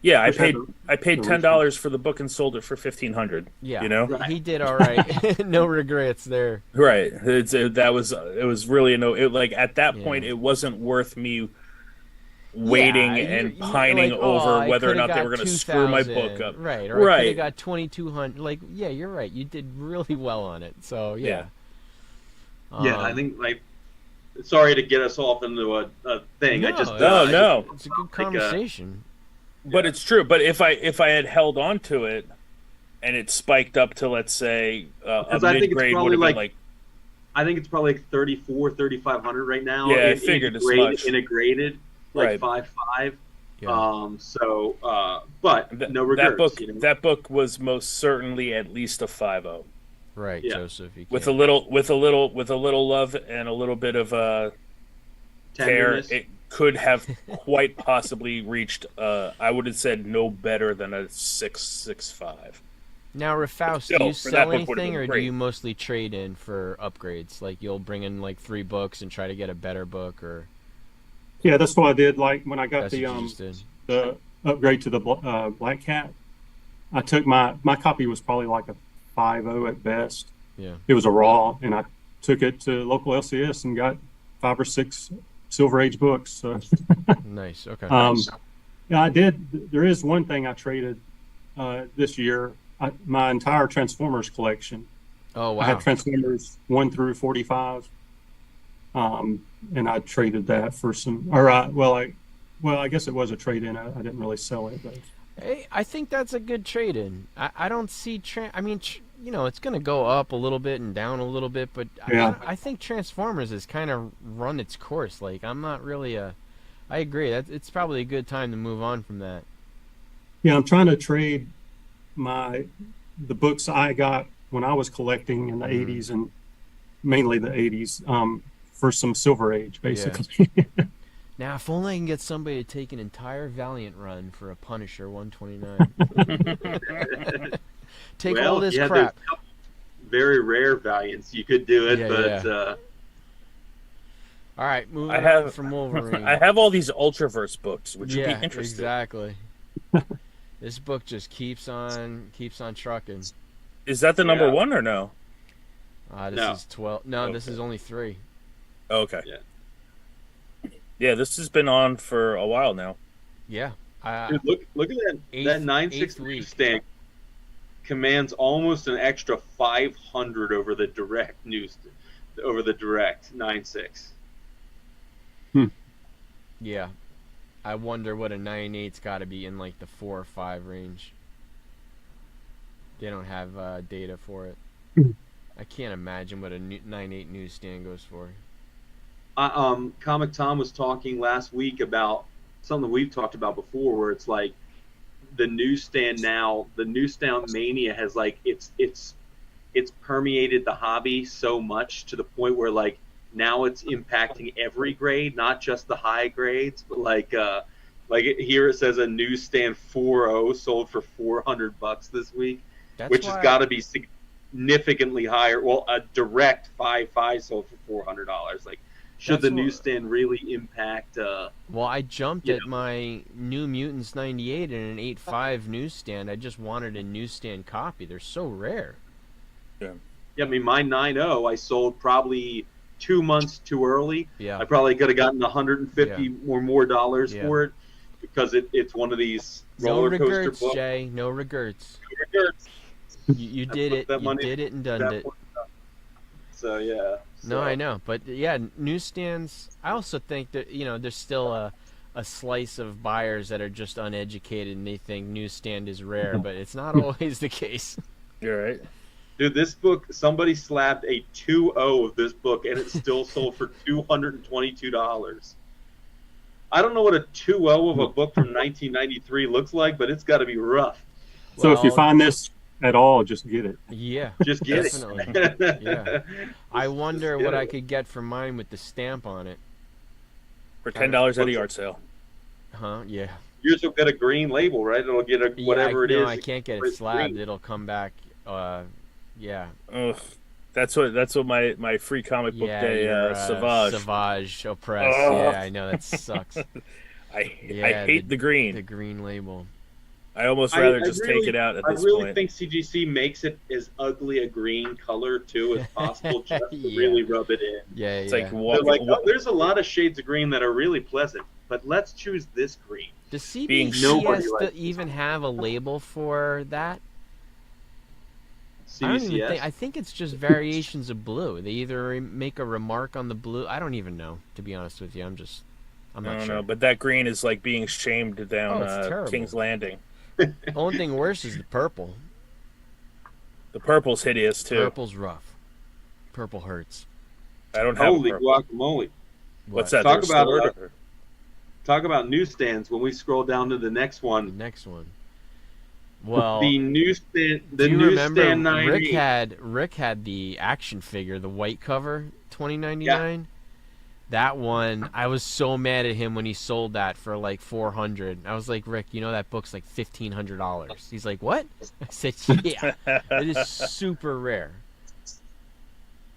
Speaker 3: Yeah, I
Speaker 4: Wish I had
Speaker 3: paid
Speaker 4: the
Speaker 3: $10 for the book and sold it for $1,500.
Speaker 1: Yeah,
Speaker 3: You know?
Speaker 2: Right.
Speaker 1: he did all right. No regrets there.
Speaker 3: Right. It was really like at that point
Speaker 1: Yeah.
Speaker 3: it wasn't worth me waiting
Speaker 1: Yeah,
Speaker 3: and
Speaker 1: you're
Speaker 3: pining
Speaker 1: like,
Speaker 3: over
Speaker 1: I
Speaker 3: whether or
Speaker 1: coulda
Speaker 3: not they
Speaker 1: got
Speaker 3: were going to screw my
Speaker 1: 2,000,
Speaker 3: book up.
Speaker 1: right? Or I could
Speaker 3: Right.
Speaker 1: have got 2,200. Like, yeah, you're right. You did really well on it. So yeah.
Speaker 2: Yeah, I think sorry to get us off into a thing.
Speaker 3: No.
Speaker 1: It's a good conversation.
Speaker 3: But it's true. But if I had held on to it and it spiked up to, let's say, a
Speaker 2: 'Cause I think it's
Speaker 3: mid-grade
Speaker 2: probably
Speaker 3: would have been like
Speaker 2: I think it's probably like 3,500 right now.
Speaker 3: Yeah, I figured as much.
Speaker 2: Integrated, like
Speaker 3: Right.
Speaker 2: 5.5.
Speaker 1: Yeah.
Speaker 2: But no regrets.
Speaker 3: that book was most certainly at least a 5.0.
Speaker 1: Right,
Speaker 2: Yeah.
Speaker 1: Joseph. You
Speaker 3: With a
Speaker 1: can't-
Speaker 3: little love and a little bit of care,
Speaker 2: Tenderness.
Speaker 3: it could have quite possibly reached. I would have said no better than a 6.65.
Speaker 1: Now, Rafaus,
Speaker 3: Still,
Speaker 1: do you
Speaker 3: for
Speaker 1: sell
Speaker 3: that book would've
Speaker 1: anything,
Speaker 3: been
Speaker 1: or do
Speaker 3: great.
Speaker 1: you mostly trade in for upgrades? Like, you'll bring in like 3 books and try to get a better book, or
Speaker 4: Yeah, that's what I did. Like when I got
Speaker 1: that's what you just did.
Speaker 4: the upgrade to the Black Cat, I took my copy was probably like a 5.0 at best.
Speaker 1: Yeah.
Speaker 4: It was a raw, and I took it to local LCS and got 5 or 6 Silver Age books. So,
Speaker 1: Nice. Okay.
Speaker 4: yeah, I did. There is one thing I traded this year. My entire Transformers collection.
Speaker 1: Oh
Speaker 4: I had
Speaker 1: wow.
Speaker 4: Transformers 1 through 45, and I traded that for some. Or I guess it was a trade in. I didn't really sell it, but
Speaker 1: Hey, I think that's a good trade in. I don't see I mean, it's going to go up a little bit and down a little bit, but
Speaker 4: Yeah.
Speaker 1: I think Transformers has kind of run its course. Like, I'm not really I agree. It's probably a good time to move on from that.
Speaker 4: yeah, I'm trying to trade the books I got when I was collecting in the
Speaker 1: Mhm.
Speaker 4: 80s and mainly the 80s for some Silver Age, basically.
Speaker 1: Now, if only I can get somebody to take an entire Valiant run for a Punisher 129. Take all this
Speaker 2: yeah,
Speaker 1: crap.
Speaker 2: there's very rare Valiants. You could do it,
Speaker 1: Yeah,
Speaker 2: but
Speaker 1: yeah. All right, moving
Speaker 3: I
Speaker 1: on
Speaker 3: have-
Speaker 1: from Wolverine.
Speaker 3: I have all these Ultraverse books, which would
Speaker 1: yeah,
Speaker 3: be interesting.
Speaker 1: exactly. This book just keeps on trucking.
Speaker 3: Is that the number
Speaker 2: Yeah.
Speaker 3: one or no?
Speaker 1: This
Speaker 2: No.
Speaker 1: is 12. No, this
Speaker 3: Okay.
Speaker 1: is only 3.
Speaker 3: Okay.
Speaker 2: Yeah.
Speaker 3: Yeah, this has been on for a while now.
Speaker 1: Yeah.
Speaker 2: Dude, look at that. That 9.6
Speaker 1: eighth week.
Speaker 2: newsstand commands almost an extra 500 over the direct 9.6.
Speaker 1: Yeah. I wonder what a 9.8's got to be in like the 4 or 5 range. They don't have data for it. I can't imagine what a 9.8 newsstand goes for.
Speaker 2: Comic Tom was talking last week about something we've talked about before, where it's like the newsstand mania has like it's permeated the hobby so much to the point where like now it's impacting every grade, not just the high grades, but like here it says a newsstand 4.0 sold for $400 this week, which has got to be significantly higher. Well, a direct 5.5 sold for $400. Like, should the newsstand really impact?
Speaker 1: Well, I jumped at my New Mutants 98 in an 8.5 newsstand. I just wanted a newsstand copy. They're so rare.
Speaker 2: Yeah, I mean, my 9.0 I sold probably 2 months too early.
Speaker 1: Yeah.
Speaker 2: I probably could have gotten $150 or more dollars for it, because it's one of these roller coaster
Speaker 1: regrets,
Speaker 2: books.
Speaker 1: Jay. No regrets.
Speaker 2: No regrets.
Speaker 1: You did it. You did it and done it.
Speaker 2: So yeah.
Speaker 1: No, I know, but yeah, newsstands. I also think that there's still a slice of buyers that are just uneducated and they think newsstand is rare, but it's not always the case.
Speaker 3: You're right.
Speaker 2: Dude, this book, somebody slapped a 2.0 of this book, and it still sold for $222. I don't know what a 2.0 of a book from 1993 looks like, but it's got to be rough.
Speaker 4: So if you find this at all, just get it.
Speaker 1: Yeah,
Speaker 2: just get
Speaker 1: it. Yeah, I wonder what I could get for mine with the stamp on it.
Speaker 3: For $10 at a yard sale.
Speaker 1: Huh? Yeah.
Speaker 2: Yours will get a green label, right? It'll get a whatever it is.
Speaker 1: No, I can't get it slabbed. It'll come back. Yeah.
Speaker 3: Ugh. That's what my free comic book day
Speaker 1: Savage Oppress. Yeah, I know that sucks.
Speaker 3: I hate the green.
Speaker 1: The green label.
Speaker 3: I almost rather just take it out at this point.
Speaker 2: I really think CGC makes it as ugly a green color too as possible, just to really rub it in.
Speaker 1: Yeah,
Speaker 3: it's
Speaker 1: like
Speaker 2: there's a lot of shades of green that are really pleasant, but let's choose this green.
Speaker 1: Does CBCS even have a label for that?
Speaker 2: CBCS?
Speaker 1: I think it's just variations of blue. They either make a remark on the blue. I don't even know, to be honest with you. I'm not sure.
Speaker 3: No, but that green is like being shamed down King's Landing.
Speaker 1: The only thing worse is the purple.
Speaker 3: The purple's hideous too.
Speaker 1: Purple's rough. Purple hurts.
Speaker 3: I don't have
Speaker 2: Holy guacamole.
Speaker 3: What's that?
Speaker 2: Talk about newsstands when we scroll down to the next one.
Speaker 1: The next one. Well,
Speaker 2: the newsstand.
Speaker 1: Do you remember Rick had the action figure, the white cover, $20.99. Yeah. That one, I was so mad at him when he sold that for like $400. I was like, Rick, that book's like $1,500. He's like, what? I said, yeah, it is super rare.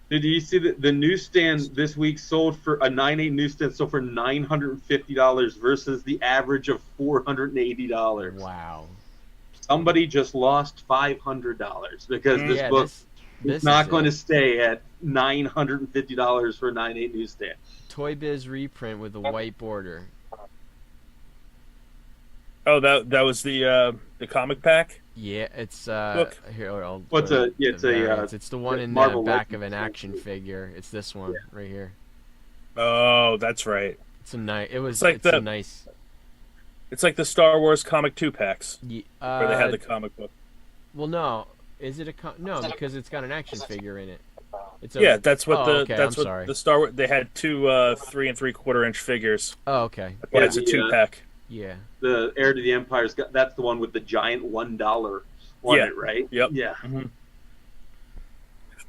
Speaker 2: Did you see that the newsstand this week sold for a 9.8 newsstand sold for $950 versus the average of $480?
Speaker 1: Wow.
Speaker 2: Somebody just lost $500 because this book is not going to stay at $950 for a 9.8 newsstand.
Speaker 1: Toy Biz reprint with a white border.
Speaker 3: Oh, that was the comic pack.
Speaker 1: Yeah, it's
Speaker 3: Look.
Speaker 1: here.
Speaker 2: It's
Speaker 1: the one in
Speaker 2: Marvel
Speaker 1: the back of an action figure. It's this one right here.
Speaker 3: Oh, that's right.
Speaker 1: It's a nice. Nice.
Speaker 3: It's like the Star Wars comic 2-packs where they had the comic book.
Speaker 1: Well, no. Is it no? Because it's got an action figure in it.
Speaker 3: That's what
Speaker 1: sorry.
Speaker 3: the Star Wars. They had two 3 3/4-inch figures.
Speaker 1: Oh, okay.
Speaker 3: But it's a 2-pack.
Speaker 1: Yeah.
Speaker 2: The Heir to the Empire's got that's the one with the giant $1 on it, right?
Speaker 3: Yep.
Speaker 2: Yeah.
Speaker 3: Mm-hmm.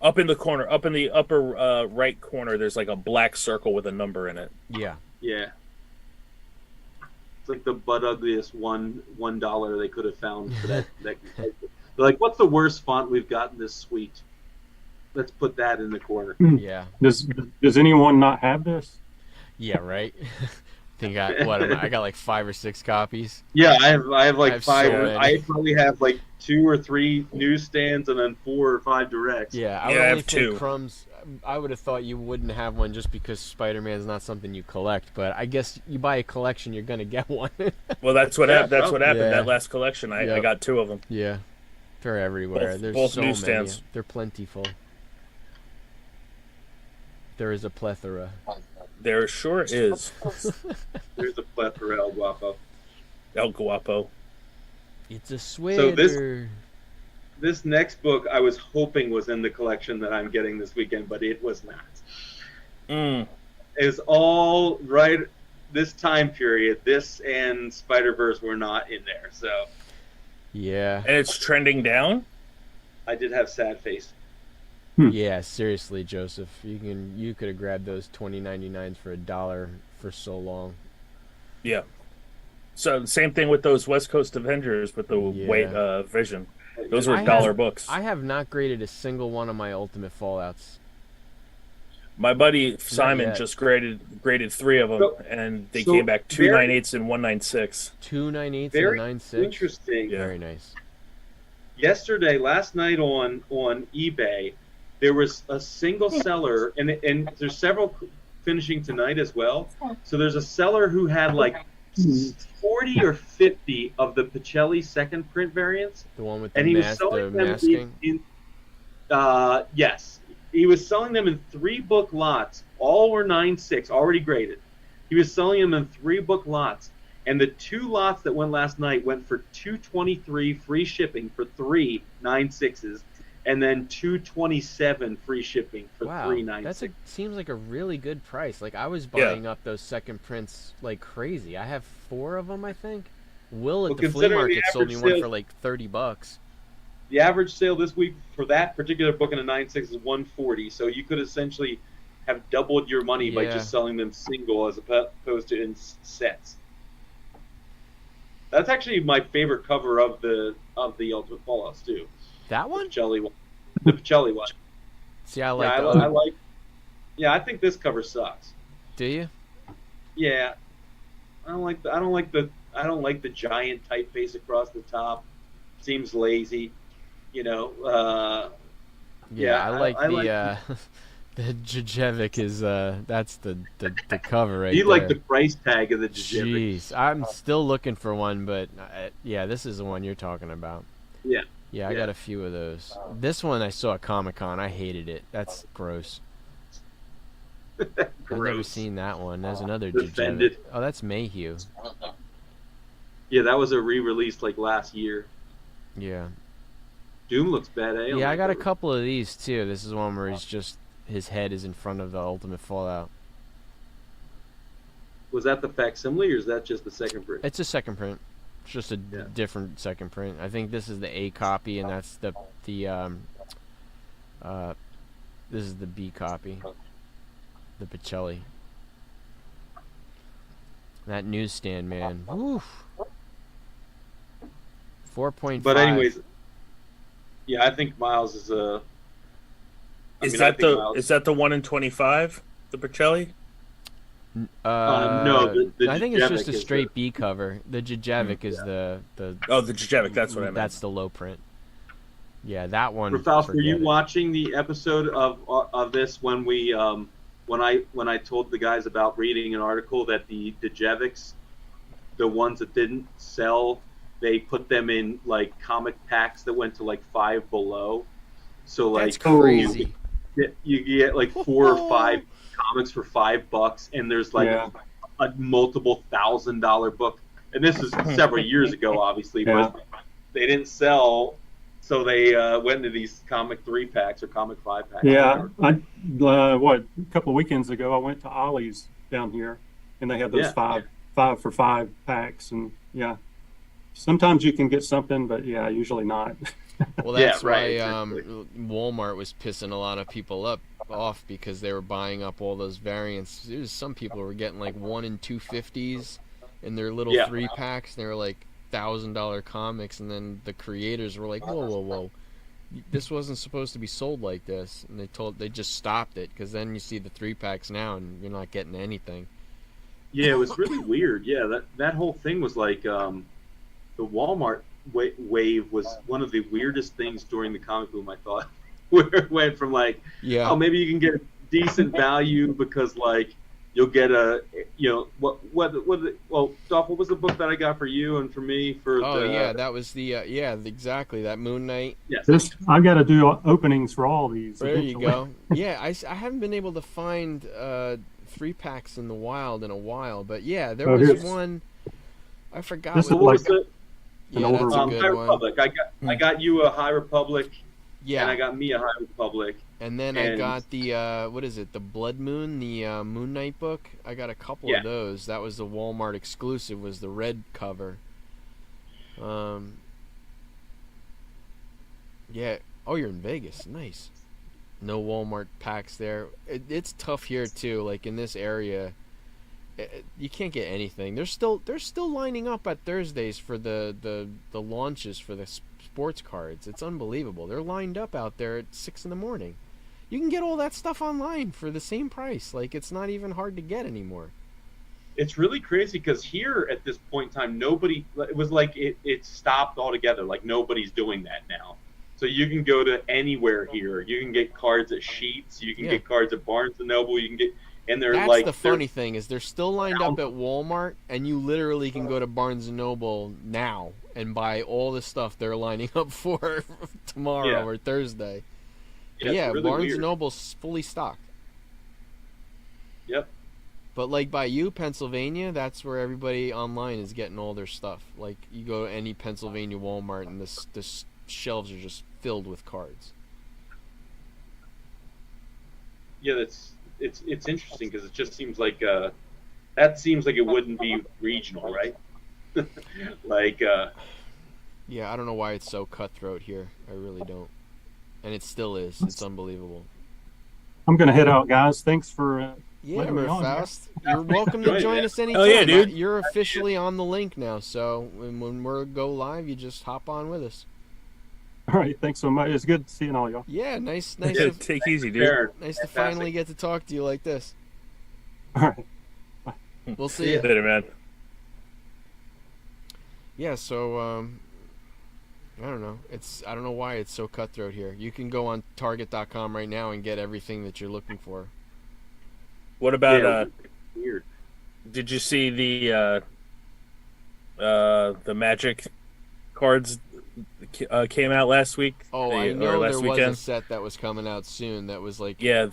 Speaker 3: Up in the corner, up in the upper right corner, there's like a black circle with a number in it.
Speaker 1: Yeah.
Speaker 2: Yeah. It's like the butt ugliest $1 they could have found for that. They're like, what's the worst font we've got in this suite? Let's put that in the corner.
Speaker 1: Yeah.
Speaker 4: Does anyone not have this?
Speaker 1: Yeah, right. Think I got like 5 or 6 copies.
Speaker 2: Yeah, I have like
Speaker 1: I have so
Speaker 2: five.
Speaker 1: many.
Speaker 2: I probably have like 2 or 3 newsstands and then 4 or 5 directs.
Speaker 1: Yeah, I
Speaker 3: Yeah,
Speaker 1: would
Speaker 3: I
Speaker 1: only
Speaker 3: have
Speaker 1: think
Speaker 3: 2.
Speaker 1: Crumbs. I would have thought you wouldn't have one just because Spider-Man's not something you collect. But I guess you buy a collection, you're gonna get one.
Speaker 3: Well, that's what
Speaker 2: Yeah,
Speaker 3: that's what happened.
Speaker 1: Yeah.
Speaker 3: That last collection, I
Speaker 1: Yep.
Speaker 3: got 2 of them.
Speaker 1: Yeah, they're everywhere.
Speaker 3: Both-
Speaker 1: There's
Speaker 3: both
Speaker 1: so
Speaker 3: newsstands.
Speaker 1: many. They're plentiful. There is a plethora.
Speaker 3: There sure is.
Speaker 2: There's a plethora, El Guapo.
Speaker 3: El Guapo.
Speaker 1: It's a sweater.
Speaker 2: This next book I was hoping was in the collection that I'm getting this weekend, but it was not.
Speaker 3: Mm.
Speaker 2: It's all right. This time period, this and Spider-Verse were not in there, so
Speaker 1: Yeah.
Speaker 3: And it's trending down.
Speaker 2: I did have sad face.
Speaker 1: Yeah, seriously, Joseph, you could have grabbed those 20.99s for $1 for so long.
Speaker 3: Yeah. So same thing with those West Coast Avengers with the
Speaker 1: Yeah.
Speaker 3: Vision. Those were
Speaker 1: I
Speaker 3: dollar
Speaker 1: have-
Speaker 3: books.
Speaker 1: I have not graded a single one of my Ultimate Fallouts.
Speaker 3: My buddy Simon
Speaker 1: yet.
Speaker 3: just graded 3 of them,
Speaker 2: So-
Speaker 3: and they
Speaker 2: so
Speaker 3: came back 2
Speaker 2: very-
Speaker 3: 9/8 and 1 9/6.
Speaker 1: 2 9/8 and a
Speaker 2: Very
Speaker 1: 9/6.
Speaker 2: interesting.
Speaker 3: Yeah.
Speaker 1: Very nice.
Speaker 2: Last night on eBay, there was a single seller, and there's several finishing tonight as well. So there's a seller who had like 40 or 50 of the Pacelli second print variants,
Speaker 1: The one with the
Speaker 2: and he was
Speaker 1: the
Speaker 2: selling them
Speaker 1: masking.
Speaker 2: yes, he was selling them in 3 book lots. All were 9/6, already graded. He was selling them in 3 book lots, and the 2 lots that went last night went for $223 free shipping for 3 9/6s, and then $227 free shipping for
Speaker 1: Wow,
Speaker 2: 3 9/6.
Speaker 1: seems like a really good price. Like I was buying up those second prints like crazy. I have 4 of them, I think. Will at
Speaker 2: Well,
Speaker 1: the flea
Speaker 2: considering the
Speaker 1: market sold me
Speaker 2: average
Speaker 1: one
Speaker 2: sales-
Speaker 1: for like $30.
Speaker 2: The average sale this week for that particular book in a 9/6 is $140. So you could essentially have doubled your money by
Speaker 1: Yeah.
Speaker 2: just selling them single as opposed to in sets. That's actually my favorite cover of the Ultimate Fallouts too.
Speaker 1: That
Speaker 2: The
Speaker 1: one?
Speaker 2: Pacelli one. The Pacelli one.
Speaker 1: See, I like
Speaker 2: Yeah,
Speaker 1: the
Speaker 2: I
Speaker 1: other.
Speaker 2: like. Yeah, I think this cover sucks.
Speaker 1: Do you?
Speaker 2: Yeah, I don't like the giant typeface across the top. Seems lazy, you know.
Speaker 1: Yeah, I like
Speaker 2: I
Speaker 1: the
Speaker 2: like-
Speaker 1: the Djurjevic is that's the cover right
Speaker 2: You
Speaker 1: there.
Speaker 2: like the price tag of the Djurjevic.
Speaker 1: Jeez, I'm still looking for one, but yeah, this is the one you're talking about.
Speaker 2: Yeah.
Speaker 1: Yeah, I
Speaker 2: Yeah.
Speaker 1: got a few of those. This one I saw at Comic-Con. I hated it. That's gross. I've never
Speaker 2: Gross.
Speaker 1: seen that one. There's another
Speaker 2: Defended.
Speaker 1: Djurjevic. Oh, that's Mayhew.
Speaker 2: Yeah, that was a re-release like last year.
Speaker 1: Yeah.
Speaker 2: Doom looks bad, eh? on
Speaker 1: Yeah, I
Speaker 2: that
Speaker 1: got a
Speaker 2: cover.
Speaker 1: couple of these too. This is one where he's just his head is in front of the Ultimate Fallout.
Speaker 2: Was that the facsimile or is that just the second print?
Speaker 1: It's a second print. It's just a
Speaker 2: Yeah.
Speaker 1: different second print. I think this is the A copy, and that's the this is the B copy. The Pacelli. That newsstand, man. Woof. 4.5.
Speaker 2: But anyways, yeah, I think Miles is a. I
Speaker 3: Is
Speaker 2: mean, I
Speaker 3: that
Speaker 2: think
Speaker 3: the
Speaker 2: Miles-
Speaker 3: is that the 1 in 25? The Pacelli?
Speaker 2: no, the
Speaker 1: I think it's just
Speaker 2: Djurjevic
Speaker 1: a
Speaker 2: is
Speaker 1: straight B cover. The Djurjevic is the
Speaker 3: Oh, the Djurjevic. That's what I meant.
Speaker 1: That's the low print. Yeah, that one.
Speaker 2: Faust, were you
Speaker 1: forget it.
Speaker 2: watching the episode of this when we when I told the guys about reading an article that the Djurjevics, the ones that didn't sell, they put them in like comic packs that went to like $5 below. So like
Speaker 1: That's crazy.
Speaker 2: you get like 4 or 5 comics for $5, and there's like
Speaker 4: Yeah.
Speaker 2: a multiple $1,000 book. And this is several years ago, obviously,
Speaker 4: Yeah.
Speaker 2: but they didn't sell. So they went into these comic 3-packs or comic 5-packs.
Speaker 4: Yeah, a couple of weekends ago, I went to Ollie's down here, and they had those
Speaker 2: Yeah.
Speaker 4: five for $5 packs, and yeah, sometimes you can get something, but yeah, usually not.
Speaker 1: Well,
Speaker 2: Yeah,
Speaker 1: that's
Speaker 2: right,
Speaker 1: why
Speaker 2: exactly.
Speaker 1: Walmart was pissing a lot of people off because they were buying up all those variants. There was some people were getting like 1 in 250s in their little
Speaker 2: Yeah.
Speaker 1: 3-packs. They were like $1,000 comics, and then the creators were like, whoa, this wasn't supposed to be sold like this, and they just stopped it because then you see the 3-packs now and you're not getting anything.
Speaker 2: Yeah, it was really weird. Yeah, that whole thing was like the Walmart wave was one of the weirdest things during the comic boom. I thought, where it went from like,
Speaker 1: Yeah.
Speaker 2: oh, maybe you can get decent value because like you'll get a, well, Dolph, what was the book that I got for you and for me for?
Speaker 1: That was the exactly, that Moon Knight.
Speaker 2: Yes.
Speaker 4: I've got to do openings for all these.
Speaker 1: There
Speaker 4: eventually.
Speaker 1: you go. Yeah, I haven't been able to find 3-packs in the wild in a while, but yeah, there was
Speaker 4: here's-
Speaker 1: one. I forgot.
Speaker 4: This is
Speaker 2: So what was the
Speaker 4: an
Speaker 1: yeah,
Speaker 4: older
Speaker 1: that's a
Speaker 4: one.
Speaker 1: good
Speaker 2: High
Speaker 1: one.
Speaker 2: Republic? I got you a High Republic,
Speaker 1: Yeah,
Speaker 2: and I got me a High Republic.
Speaker 1: and then I
Speaker 2: and-
Speaker 1: got the what is it? The Blood Moon, the Moon Knight book. I got a couple
Speaker 2: Yeah.
Speaker 1: of those. That was the Walmart exclusive. Was the red cover. Yeah. Oh, you're in Vegas. Nice. No Walmart packs there. It's tough here too. Like in this area, you can't get anything. They're still lining up at Thursdays for the launches for the sports cards. It's unbelievable. They're lined up out there at 6 a.m. You can get all that stuff online for the same price. Like it's not even hard to get anymore.
Speaker 2: It's really crazy because here at this point in time, nobody. It was like it stopped altogether. Like nobody's doing that now. So you can go to anywhere here. You can get cards at Sheetz. You can
Speaker 1: Yeah.
Speaker 2: get cards at Barnes and Noble. You can get, and they're
Speaker 1: That's
Speaker 2: like
Speaker 1: the funny thing is they're still lined up at Walmart, and you literally can go to Barnes and Noble now and buy all the stuff they're lining up for tomorrow
Speaker 2: Yeah.
Speaker 1: or Thursday.
Speaker 2: Yeah, it's really
Speaker 1: Barnes
Speaker 2: weird.
Speaker 1: and Noble's fully stocked.
Speaker 2: Yep.
Speaker 1: But like by you, Pennsylvania, that's where everybody online is getting all their stuff. Like you go to any Pennsylvania Walmart, and this shelves are just filled with cards.
Speaker 2: Yeah, it's interesting because it just seems like that seems like it wouldn't be regional, right? like
Speaker 1: Yeah, I don't know why it's so cutthroat here. I really don't. And it still is. It's unbelievable.
Speaker 4: I'm going to head out, guys. Thanks for.
Speaker 1: Yeah,
Speaker 4: Letting me on,
Speaker 1: Faust. You're welcome to
Speaker 2: Enjoy
Speaker 1: join
Speaker 2: it.
Speaker 1: us anytime.
Speaker 3: yeah, dude.
Speaker 1: You're officially on the link now, so when we go live, you just hop on with us.
Speaker 4: All right. Thanks so much. It's good seeing all y'all.
Speaker 1: Yeah, nice
Speaker 3: Yeah,
Speaker 1: to,
Speaker 3: take easy, dude.
Speaker 2: Aaron,
Speaker 1: nice to
Speaker 2: fantastic.
Speaker 1: finally get to talk to you like this.
Speaker 4: All right.
Speaker 1: We'll see you.
Speaker 3: Later, man.
Speaker 1: Yeah, so I don't know. I don't know why it's so cutthroat here. You can go on Target.com right now and get everything that you're looking for.
Speaker 3: What about
Speaker 2: yeah, weird.
Speaker 3: did you see the Magic cards came out last week?
Speaker 1: Oh,
Speaker 3: or
Speaker 1: I know
Speaker 3: last
Speaker 1: there was
Speaker 3: weekend?
Speaker 1: a set that was coming out soon that was like
Speaker 3: Yeah,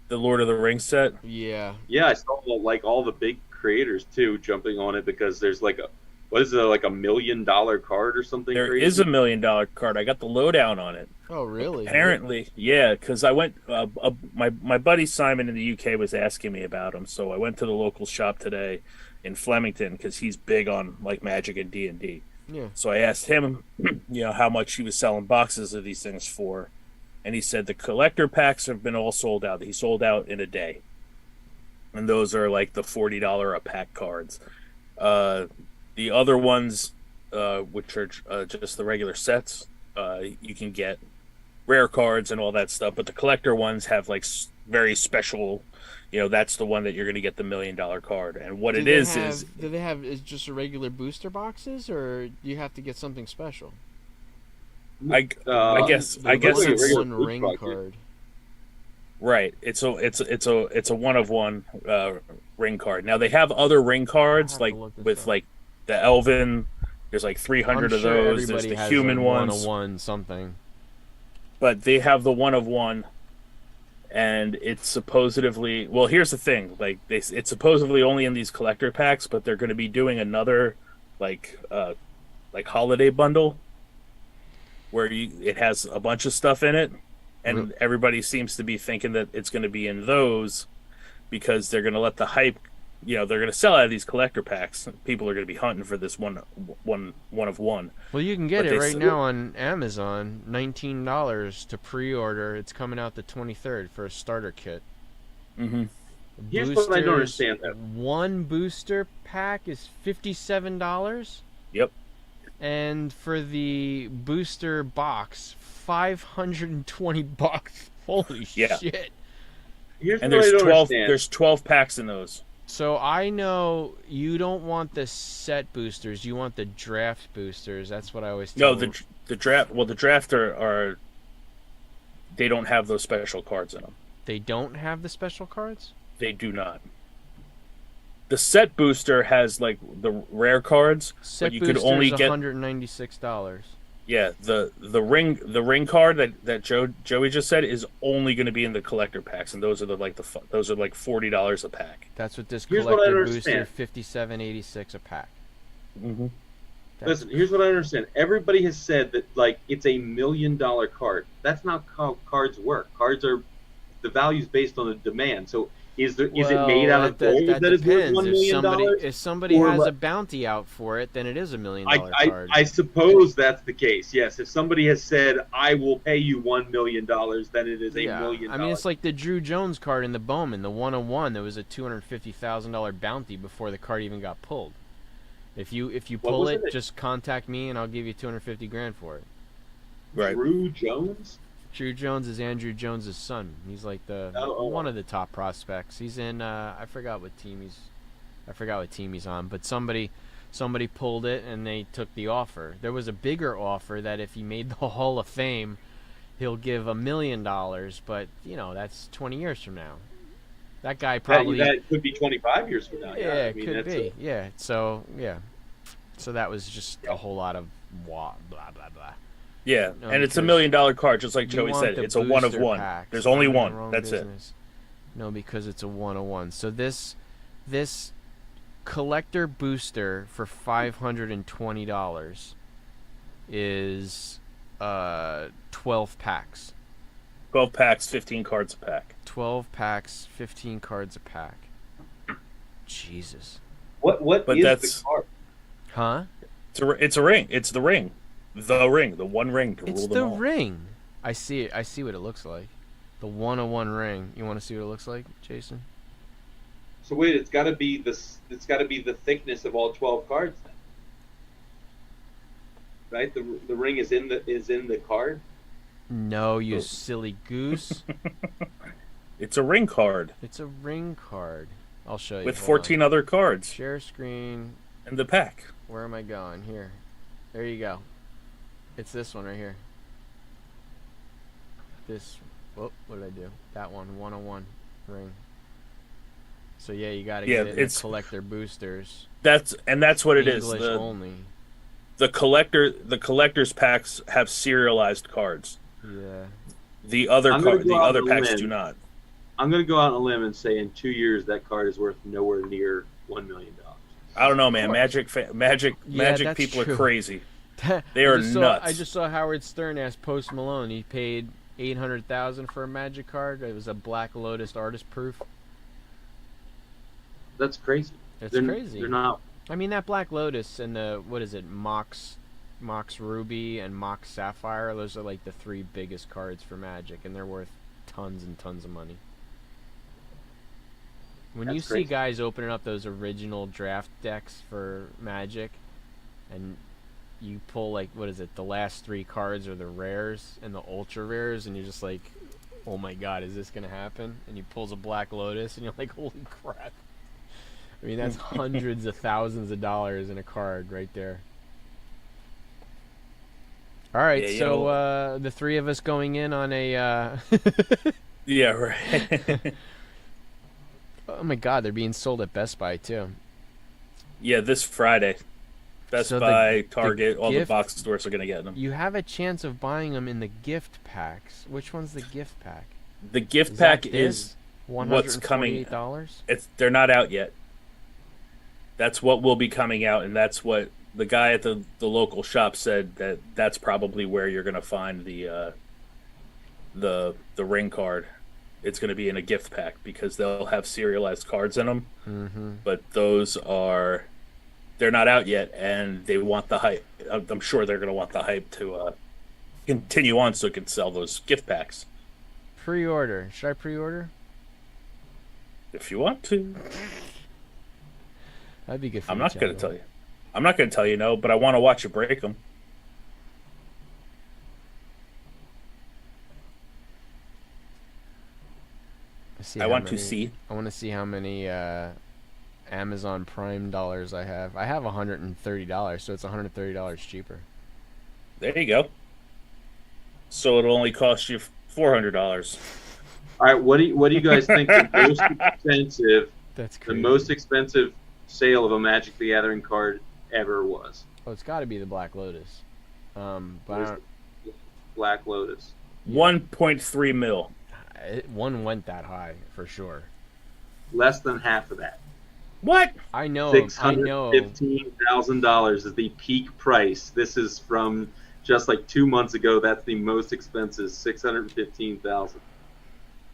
Speaker 3: the Lord of the Rings set.
Speaker 1: yeah.
Speaker 2: Yeah, I saw like all the big creators too jumping on it because there's like what is it, like $1 million card or something?
Speaker 3: There
Speaker 2: crazy?
Speaker 3: is $1 million card. I got the lowdown on it.
Speaker 1: Oh, really?
Speaker 3: Apparently, yeah, because I went. My buddy Simon in the UK was asking me about them, so I went to the local shop today in Flemington because he's big on like Magic and D&D.
Speaker 1: Yeah.
Speaker 3: So I asked him, how much he was selling boxes of these things for, and he said the collector packs have been all sold out. He sold out in a day, and those are like the $40 a pack cards. The other ones, which are just the regular sets, you can get rare cards and all that stuff, but the collector ones have like very special, that's the one that you're going to get the $1 million card. And what
Speaker 1: Do
Speaker 3: it
Speaker 1: they
Speaker 3: is
Speaker 1: have, do they have is just a regular booster boxes, or do you have to get something special?
Speaker 3: I guess
Speaker 1: The
Speaker 3: it's
Speaker 2: regular
Speaker 1: one
Speaker 2: booster
Speaker 1: ring
Speaker 2: box, yeah.
Speaker 1: card.
Speaker 3: right. It's a one of one ring card. Now they have other ring cards
Speaker 1: have to
Speaker 3: like
Speaker 1: look this
Speaker 3: with
Speaker 1: up.
Speaker 3: like the Elven. There's like 300
Speaker 1: I'm
Speaker 3: of
Speaker 1: sure
Speaker 3: those. There's
Speaker 1: everybody
Speaker 3: the
Speaker 1: has
Speaker 3: human
Speaker 1: a
Speaker 3: ones.
Speaker 1: 101 something.
Speaker 3: But they have the one of one, and it's supposedly here's the thing, like it's supposedly only in these collector packs, but they're going to be doing another like holiday bundle where it has a bunch of stuff in it, and everybody seems to be thinking that it's going to be in those because they're going to let the hype, they're going to sell out of these collector packs. People are going to be hunting for this one of one.
Speaker 1: Well, you can get
Speaker 3: But
Speaker 1: it
Speaker 3: they
Speaker 1: right
Speaker 3: still-
Speaker 1: now on Amazon, $19 to pre-order. It's coming out the 23rd for a starter kit.
Speaker 3: Mm-hmm.
Speaker 2: Here's what I don't understand, though.
Speaker 1: One booster pack is $57.
Speaker 3: Yep.
Speaker 1: And for the booster box, $520. Holy
Speaker 3: Yeah.
Speaker 1: shit!
Speaker 2: Here's
Speaker 3: And
Speaker 2: what I
Speaker 3: there's
Speaker 2: don't
Speaker 3: 12.
Speaker 2: understand.
Speaker 3: There's 12 packs in those.
Speaker 1: So I know you don't want the set boosters. You want the draft boosters. That's what I always tell.
Speaker 3: No, the draft. Well, the draft are they don't have those special cards in them.
Speaker 1: They don't have the special cards?
Speaker 3: They do not. The set booster has like the rare cards,
Speaker 1: Set
Speaker 3: but you could only get
Speaker 1: $196.
Speaker 3: yeah the ring card that Joey just said is only going to be in the collector packs, and those are those are like $40 a pack.
Speaker 1: That's what this
Speaker 2: Here's what I
Speaker 1: collector
Speaker 2: understand.
Speaker 1: booster $57.86 a pack.
Speaker 3: Mm-hmm.
Speaker 2: Listen, here's what I understand. Everybody has said that like it's a $1 million card. That's not how cards work. Cards are the value's based on the demand. So is it made out of gold that is worth $1 million?
Speaker 1: If somebody
Speaker 2: Or
Speaker 1: has
Speaker 2: what?
Speaker 1: a bounty out for it, then it is $1 million card.
Speaker 2: I suppose that's the case. Yes, if somebody has said I will pay you $1 million, then it is a $1 million.
Speaker 1: I mean, it's like the Drew Jones card in the Bowman, the 101. There was a $250,000 bounty before the card even got pulled. If you pull
Speaker 2: was
Speaker 1: it,
Speaker 2: it?
Speaker 1: just contact me and I'll give you $250,000 for it.
Speaker 3: Right.
Speaker 2: Drew Jones.
Speaker 1: Drew Jones is Andrew Jones' son. He's like one of the top prospects. He's in I forgot what team he's on, but somebody pulled it and they took the offer. There was a bigger offer that if he made the Hall of Fame, he'll give $1 million, but that's 20 years from now. That guy probably
Speaker 2: That could be 25 years from now.
Speaker 1: yeah,
Speaker 2: I
Speaker 1: it
Speaker 2: mean,
Speaker 1: could
Speaker 2: that's
Speaker 1: be. Yeah. So that was just a whole lot of blah blah blah.
Speaker 3: Yeah,
Speaker 1: No,
Speaker 3: and it's a $1
Speaker 1: because
Speaker 3: million card, just like
Speaker 1: You
Speaker 3: Joey
Speaker 1: want
Speaker 3: said.
Speaker 1: the
Speaker 3: It's a one of
Speaker 1: booster
Speaker 3: one.
Speaker 1: packs.
Speaker 3: There's only
Speaker 1: I'm in the
Speaker 3: one.
Speaker 1: wrong
Speaker 3: That's it.
Speaker 1: business. No, because it's a 101. So this collector booster for $520 is 12 packs.
Speaker 3: 12 packs, 15 cards a pack.
Speaker 1: 12 packs, 15 cards a pack. Jesus.
Speaker 2: What
Speaker 3: But
Speaker 2: is
Speaker 3: that's-
Speaker 2: the card?
Speaker 1: Huh?
Speaker 3: It's a ring. It's the ring. The ring. The one ring to
Speaker 1: It's
Speaker 3: rule
Speaker 1: the
Speaker 3: them all.
Speaker 1: ring. I see it. I see what it looks like. The 101 ring. You want to see what it looks like, Jason?
Speaker 2: So wait, it's got to be this. It's got to be the thickness of all 12 cards, then. Right? The ring is in the card.
Speaker 1: No, you
Speaker 3: Oh.
Speaker 1: silly goose.
Speaker 3: It's a ring card
Speaker 1: It's a ring card. I'll show you.
Speaker 3: with
Speaker 1: Hold
Speaker 3: 14 other cards
Speaker 1: on. Share screen.
Speaker 3: in the pack.
Speaker 1: Where am I going? Here. There you go. It's this one right here. This. Whoop, what did I do? That one. 101 ring. So yeah, you got to
Speaker 3: Yeah,
Speaker 1: get it in the
Speaker 3: it's-
Speaker 1: collector boosters.
Speaker 3: That's what it is.
Speaker 1: English only.
Speaker 3: The collector's packs have serialized cards.
Speaker 1: Yeah.
Speaker 3: The other
Speaker 2: I'm gonna go out
Speaker 3: other
Speaker 2: on a
Speaker 3: packs
Speaker 2: limb.
Speaker 3: do not.
Speaker 2: I'm going to go out on a limb and say in 2 years that card is worth nowhere near $1 million.
Speaker 3: I don't know, man.
Speaker 1: course.
Speaker 3: Magic
Speaker 1: that's
Speaker 3: people
Speaker 1: true.
Speaker 3: are crazy. They
Speaker 1: I
Speaker 3: are
Speaker 1: just
Speaker 3: nuts.
Speaker 1: I just saw Howard Stern ask Post Malone. He paid $800,000 for a Magic card. It was a Black Lotus artist proof.
Speaker 2: That's crazy.
Speaker 1: It's
Speaker 2: They're,
Speaker 1: crazy.
Speaker 2: They're not.
Speaker 1: I mean, that Black Lotus and the what is it, Mox Ruby and Mox Sapphire. Those are like the 3 biggest cards for Magic, and they're worth tons and tons of money. When you
Speaker 2: That's
Speaker 1: see
Speaker 2: crazy.
Speaker 1: guys opening up those original draft decks for Magic, and you pull like what is it, the last 3 cards are the rares and the ultra rares, and you're just like, oh my god, is this gonna happen? And he pulls a Black Lotus, and you're like, holy crap. I mean, that's hundreds of thousands of dollars in a card right there. All right,
Speaker 3: Yeah, you
Speaker 1: so
Speaker 3: know-
Speaker 1: the 3 of us going in on a.
Speaker 3: Yeah, right.
Speaker 1: Oh my God, they're being sold at Best Buy too.
Speaker 3: Yeah, this Friday. Best
Speaker 1: So
Speaker 3: Buy, Target, all the
Speaker 1: gift-
Speaker 3: box stores are going to get them.
Speaker 1: You have a chance of buying them in the gift packs. Which one's the gift pack?
Speaker 3: The gift
Speaker 1: Is
Speaker 3: pack
Speaker 1: that
Speaker 3: is what's coming.
Speaker 1: $148?
Speaker 3: They're not out yet. That's what will be coming out, and that's what the guy at the local shop said that's probably where you're going to find the ring card. It's going to be in a gift pack because they'll have serialized cards in them,
Speaker 1: Mm-hmm.
Speaker 3: but they're not out yet, and they want the hype. I'm sure they're going to want the hype to continue on so it can sell those gift packs.
Speaker 1: Pre-order. Should I pre-order?
Speaker 3: If you want to.
Speaker 1: That'd be good for
Speaker 3: I'm
Speaker 1: the
Speaker 3: not going to
Speaker 1: channel.
Speaker 3: tell you. I'm not going to tell you no, but I want to watch you break them.
Speaker 1: See
Speaker 3: I
Speaker 1: how
Speaker 3: want to
Speaker 1: many-
Speaker 3: see.
Speaker 1: I want to see how many Amazon Prime dollars I have. I have $130, so it's $130 cheaper.
Speaker 3: There you go. So it'll only cost you $400.
Speaker 2: All right, what do you guys think the most expensive
Speaker 1: That's
Speaker 2: the
Speaker 1: crazy.
Speaker 2: most expensive sale of a Magic the Gathering card ever was?
Speaker 1: Oh, it's got to be the Black Lotus. But I don't,
Speaker 2: Black Lotus.
Speaker 3: 1.3 mil.
Speaker 1: one went that high for sure.
Speaker 2: Less than half of that.
Speaker 3: What?
Speaker 1: I know.
Speaker 2: $615,000 is the peak price. This is from just like 2 months ago. That's the most expensive, $615,000.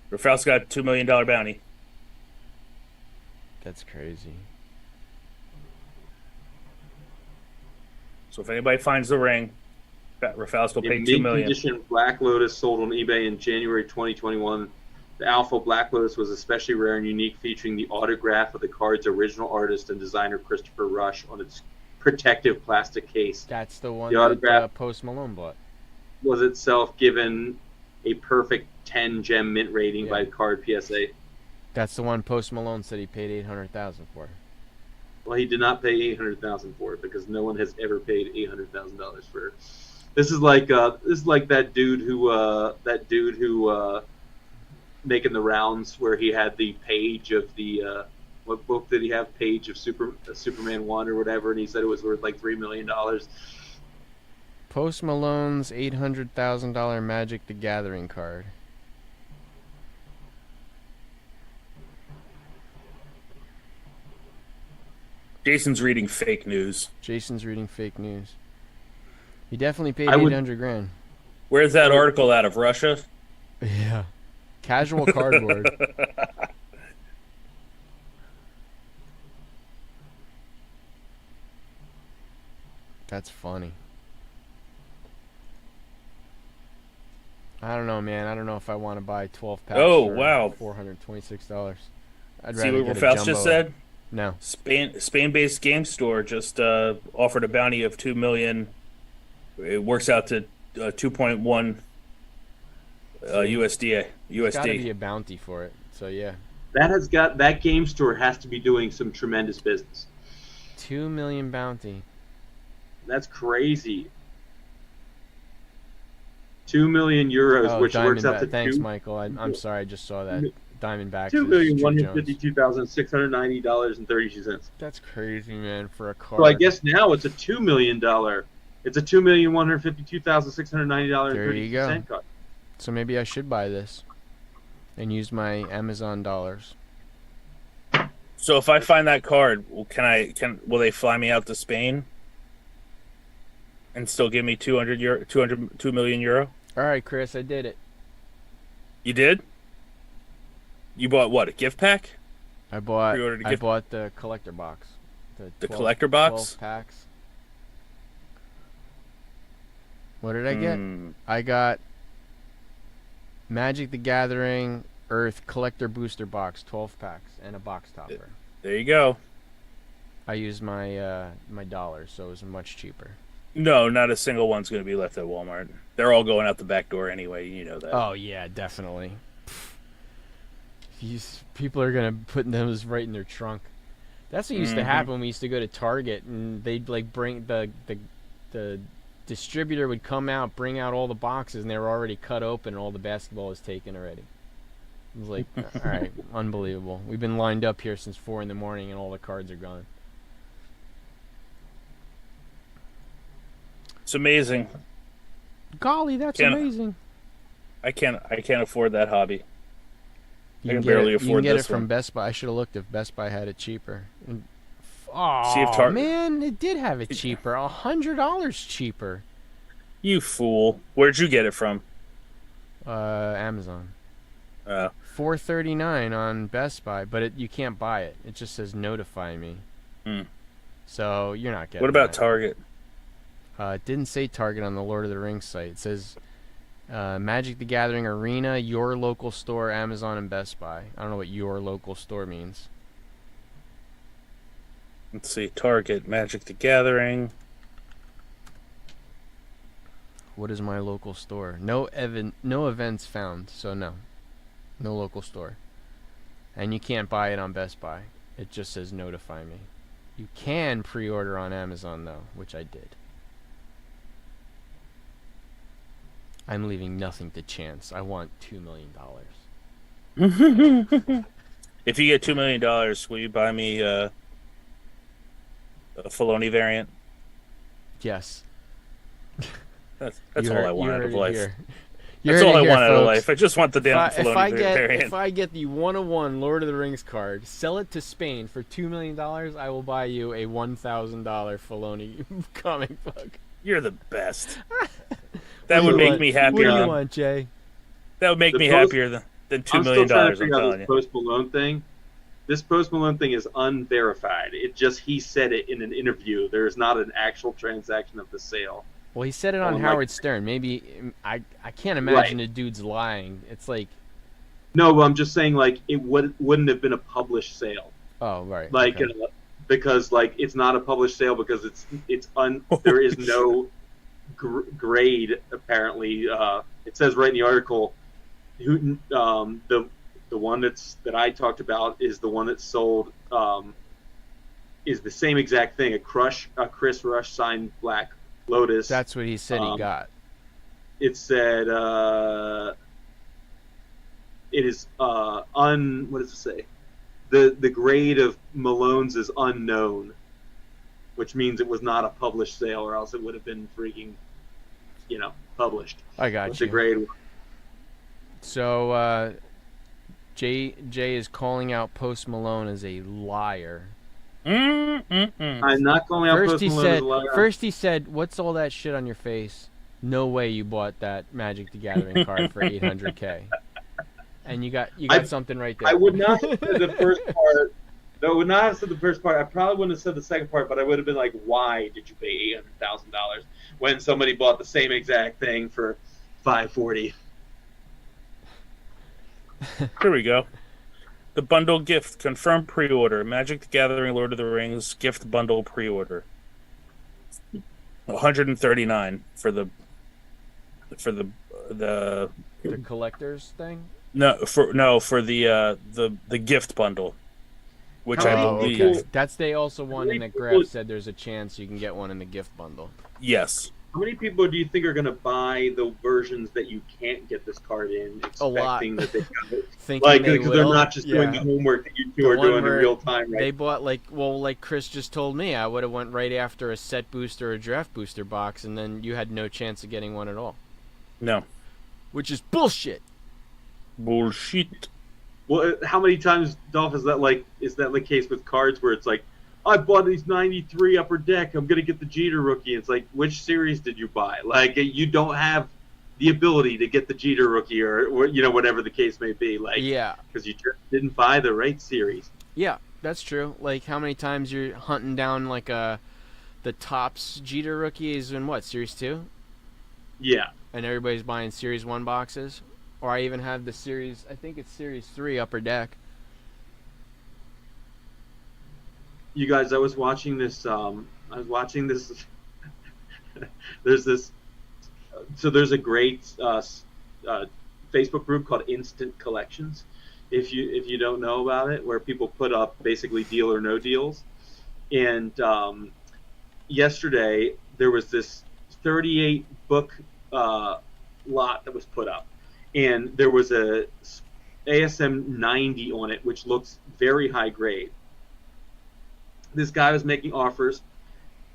Speaker 3: Rafal's got $2 million bounty.
Speaker 1: That's crazy.
Speaker 3: So if anybody finds the ring, Rafal's gonna
Speaker 2: The
Speaker 3: pay $2 million.
Speaker 2: mint-condition Black Lotus sold on eBay in January 2021. The Alpha Black Lotus was especially rare and unique, featuring the autograph of the card's original artist and designer Christopher Rush on its protective plastic case.
Speaker 1: That's the one
Speaker 2: The
Speaker 1: that
Speaker 2: autograph-
Speaker 1: Post Malone bought.
Speaker 2: Was itself given a perfect 10 gem mint rating by Card PSA.
Speaker 1: That's the one Post Malone said he paid $800,000 for.
Speaker 2: Well, he did not pay $800,000 for it because no one has ever paid $800,000 for it. This is like that dude who making the rounds where he had the page of the what book did he have? Page of Superman 1 or whatever, and he said it was worth like $3 million.
Speaker 1: Post Malone's $800,000 Magic the Gathering card.
Speaker 3: Jason's reading fake news.
Speaker 1: Jason's reading fake news. He definitely paid
Speaker 2: I would-
Speaker 1: 800 grand.
Speaker 3: Where's that article out of? Russia?
Speaker 1: Yeah. Casual cardboard. That's funny. I don't know, man. I don't know if I want to buy 12 packs
Speaker 3: Oh,
Speaker 1: for
Speaker 3: wow.
Speaker 1: $426. I'd
Speaker 3: See
Speaker 1: rather
Speaker 3: what
Speaker 1: get a
Speaker 3: Rafal
Speaker 1: jumbo.
Speaker 3: just said?
Speaker 1: No.
Speaker 3: Spain-based game store just offered a bounty of $2 million. It works out to 2.1 USD.
Speaker 1: There's got to be a bounty for it. So, yeah.
Speaker 2: That game store has to be doing some tremendous business.
Speaker 1: 2 million bounty.
Speaker 2: That's crazy. 2 million euros,
Speaker 1: Oh,
Speaker 2: which works out to
Speaker 1: Thanks, Michael. I'm sorry. I just saw that. Diamondbacks.
Speaker 2: $2,152,690.32.
Speaker 1: That's crazy, man, for a card.
Speaker 2: So I guess now it's a $2 million. It's a $2,152,690.32 card.
Speaker 1: So maybe I should buy this and use my Amazon dollars.
Speaker 3: So if I find that card, will they fly me out to Spain and still give me 2 million euro?
Speaker 1: All right, Chris, I did it.
Speaker 3: You did? You bought what? A gift pack?
Speaker 1: I bought
Speaker 3: Pre-ordered a
Speaker 1: I
Speaker 3: gift-
Speaker 1: bought the collector box.
Speaker 3: The collector box?
Speaker 1: 12 packs. What did I get?
Speaker 3: Hmm.
Speaker 1: I got Magic the Gathering Earth Collector Booster Box, 12 packs, and a box topper.
Speaker 3: There you go.
Speaker 1: I used my my dollars, so it was much cheaper.
Speaker 3: No, not a single one's going to be left at Walmart. They're all going out the back door anyway. You know that.
Speaker 1: Oh yeah, definitely. People are gonna put those right in their trunk. That's what used to happen when we used to go to Target, and they'd like bring the distributor would come out, bring out all the boxes, and they were already cut open, and all the basketball was taken already. It was like, all right, unbelievable. We've been lined up here since 4 a.m, and all the cards are gone.
Speaker 3: It's amazing.
Speaker 1: Golly, that's
Speaker 3: Can't-
Speaker 1: amazing.
Speaker 3: I can't afford that hobby.
Speaker 1: You
Speaker 3: I
Speaker 1: can
Speaker 3: can barely
Speaker 1: you can
Speaker 3: afford
Speaker 1: get
Speaker 3: this
Speaker 1: it from
Speaker 3: one.
Speaker 1: Best Buy. I should have looked if Best Buy had it cheaper.
Speaker 3: See if
Speaker 1: Oh man, it did have it cheaper. $100 cheaper.
Speaker 3: You fool. Where'd you get it from?
Speaker 1: Amazon. $4.39 on Best Buy, but you can't buy it. It just says notify me. So you're not getting.
Speaker 3: What about
Speaker 1: that.
Speaker 3: Target?
Speaker 1: It didn't say Target on the Lord of the Rings site. It says Magic the Gathering Arena, your local store, Amazon, and Best Buy. I don't know what your local store means.
Speaker 3: Let's see. Target, Magic the Gathering.
Speaker 1: What is my local store? No events found, so no local store. And you can't buy it on Best Buy. It just says notify me. You can pre-order on Amazon though, which I did. I'm leaving nothing to chance. I want $2 million.
Speaker 3: If you get $2 million, will you buy me a Filoni variant?
Speaker 1: Yes.
Speaker 3: That's
Speaker 1: You
Speaker 3: all
Speaker 1: heard-
Speaker 3: I
Speaker 1: you
Speaker 3: want out
Speaker 1: heard
Speaker 3: of
Speaker 1: it
Speaker 3: life.
Speaker 1: here. You
Speaker 3: That's
Speaker 1: heard
Speaker 3: all
Speaker 1: it
Speaker 3: I
Speaker 1: here,
Speaker 3: want out of
Speaker 1: folks.
Speaker 3: life. I just want the damn
Speaker 1: If
Speaker 3: Filoni variant.
Speaker 1: if I get the 101 Lord of the Rings card, sell it to Spain for $2 million, I will buy you a $1,000 Filoni comic book.
Speaker 3: You're the best.
Speaker 1: What
Speaker 3: That
Speaker 1: do
Speaker 3: would
Speaker 1: you
Speaker 3: make
Speaker 1: want?
Speaker 3: me
Speaker 1: What
Speaker 3: happier.
Speaker 1: do you want, Jay?
Speaker 3: That would make
Speaker 2: The
Speaker 3: me
Speaker 2: post-
Speaker 3: happier than $2
Speaker 2: I'm
Speaker 3: million.
Speaker 2: still trying to
Speaker 3: I'm
Speaker 2: figure out
Speaker 3: telling
Speaker 2: this
Speaker 3: you.
Speaker 2: Post Malone thing. This Post Malone thing is unverified. It just he said it in an interview. There is not an actual transaction of the sale.
Speaker 1: Well, he said it on
Speaker 2: Well,
Speaker 1: Howard Stern. Maybe I can't imagine the dude's lying. It's like,
Speaker 2: No, but I'm just saying like it wouldn't have been a published sale.
Speaker 1: oh right,
Speaker 2: Like
Speaker 1: okay.
Speaker 2: because like it's not a published sale because there is no grade apparently. It says right in the article who the one that I talked about is the one that sold is the same exact thing, a Chris Rush signed Black Lotus.
Speaker 1: That's what he said he got.
Speaker 2: It said it is what does it say? The grade of Malone's is unknown, which means it was not a published sale, or else it would have been freaking, published.
Speaker 1: I got
Speaker 2: What
Speaker 1: you.
Speaker 2: the grade was.
Speaker 1: So Jay is calling out Post Malone as a liar.
Speaker 2: I'm not calling out
Speaker 1: First
Speaker 2: Post
Speaker 1: he
Speaker 2: Malone as a liar.
Speaker 1: said, "What's all that shit on your face? No way you bought that Magic the Gathering card for $800K." And you got something right there.
Speaker 2: I would not have said the first part. No, I would not have said the first part. I probably wouldn't have said the second part, but I would have been like, "Why did you pay $800,000 when somebody bought the same exact thing for $540?"
Speaker 3: Here we go. The bundle gift confirmed pre-order. Magic the Gathering Lord of the Rings gift bundle pre-order. 139 for the
Speaker 1: The collector's thing.
Speaker 3: for the gift bundle, which I
Speaker 2: How many
Speaker 3: believe
Speaker 2: people-
Speaker 1: That's they also won, and that Graf said there's a chance you can get one in the gift bundle.
Speaker 3: yes.
Speaker 2: How many people do you think are going to buy the versions that you can't get this card in,
Speaker 1: A lot.
Speaker 2: expecting that they got it?
Speaker 1: Thinking
Speaker 2: Like,
Speaker 1: they
Speaker 2: because they're
Speaker 1: will.
Speaker 2: not just doing the
Speaker 1: Yeah.
Speaker 2: homework that you two
Speaker 1: The
Speaker 2: are
Speaker 1: one
Speaker 2: doing in
Speaker 1: where
Speaker 2: real time, right?
Speaker 1: They bought like Chris just told me, I would have went right after a set booster or draft booster box, and then you had no chance of getting one at all,
Speaker 3: No.
Speaker 1: which is bullshit.
Speaker 3: Bullshit.
Speaker 2: Well, how many times, Dolph, is that the case with cards where it's like, I bought these 93 Upper Deck, I'm going to get the Jeter rookie. It's like, which series did you buy? Like, you don't have the ability to get the Jeter rookie or whatever the case may be. Like,
Speaker 1: Yeah,
Speaker 2: because you just didn't buy the right series.
Speaker 1: yeah, that's true. Like, how many times you're hunting down like the Topps Jeter rookie is in what, Series 2?
Speaker 2: Yeah.
Speaker 1: And everybody's buying Series 1 boxes? Or I even have the Series, I think it's Series 3 Upper Deck.
Speaker 2: You guys, I was watching this. There's this. So there's a great Facebook group called Instant Collections. If you don't know about it, where people put up basically deal or no deals. And yesterday there was this 38 book lot that was put up, and there was a ASM 90 on it, which looks very high grade. This guy was making offers.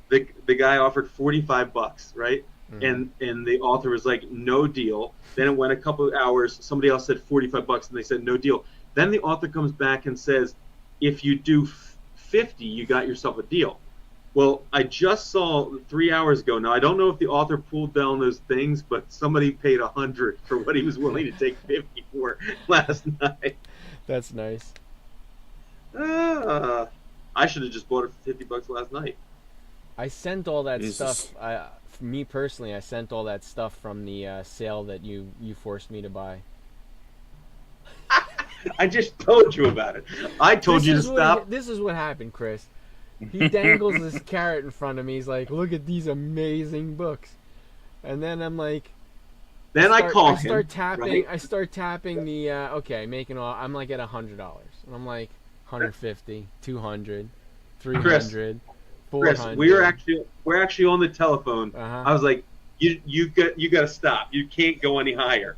Speaker 2: The guy offered $45, right?
Speaker 1: Mhm.
Speaker 2: And the author was like, no deal. Then it went a couple of hours. Somebody else said $45, and they said no deal. Then the author comes back and says, if you do 50, you got yourself a deal. Well, I just saw 3 hours ago. Now I don't know if the author pulled down those things, but somebody paid 100 for what he was willing to take 50 for last night.
Speaker 1: That's nice.
Speaker 2: I should have just bought it for $50 last night.
Speaker 1: I sent all that
Speaker 3: Jesus.
Speaker 1: stuff. For me personally, I sent all that stuff from the sale that you forced me to buy.
Speaker 2: I just told you about it. I told you to stop.
Speaker 1: This is what happened, Chris. He dangles this carrot in front of me. He's like, "Look at these amazing books," and then I'm like,
Speaker 2: Then I call him.
Speaker 1: start tapping.
Speaker 2: right?
Speaker 1: I start tapping the okay, making all. I'm like at $100, and I'm like, 150, 200,
Speaker 2: Chris,
Speaker 1: 300,
Speaker 2: Chris,
Speaker 1: 400.
Speaker 2: we're actually on the telephone.
Speaker 1: Uh-huh.
Speaker 2: I was like, you got to stop. You can't go any higher.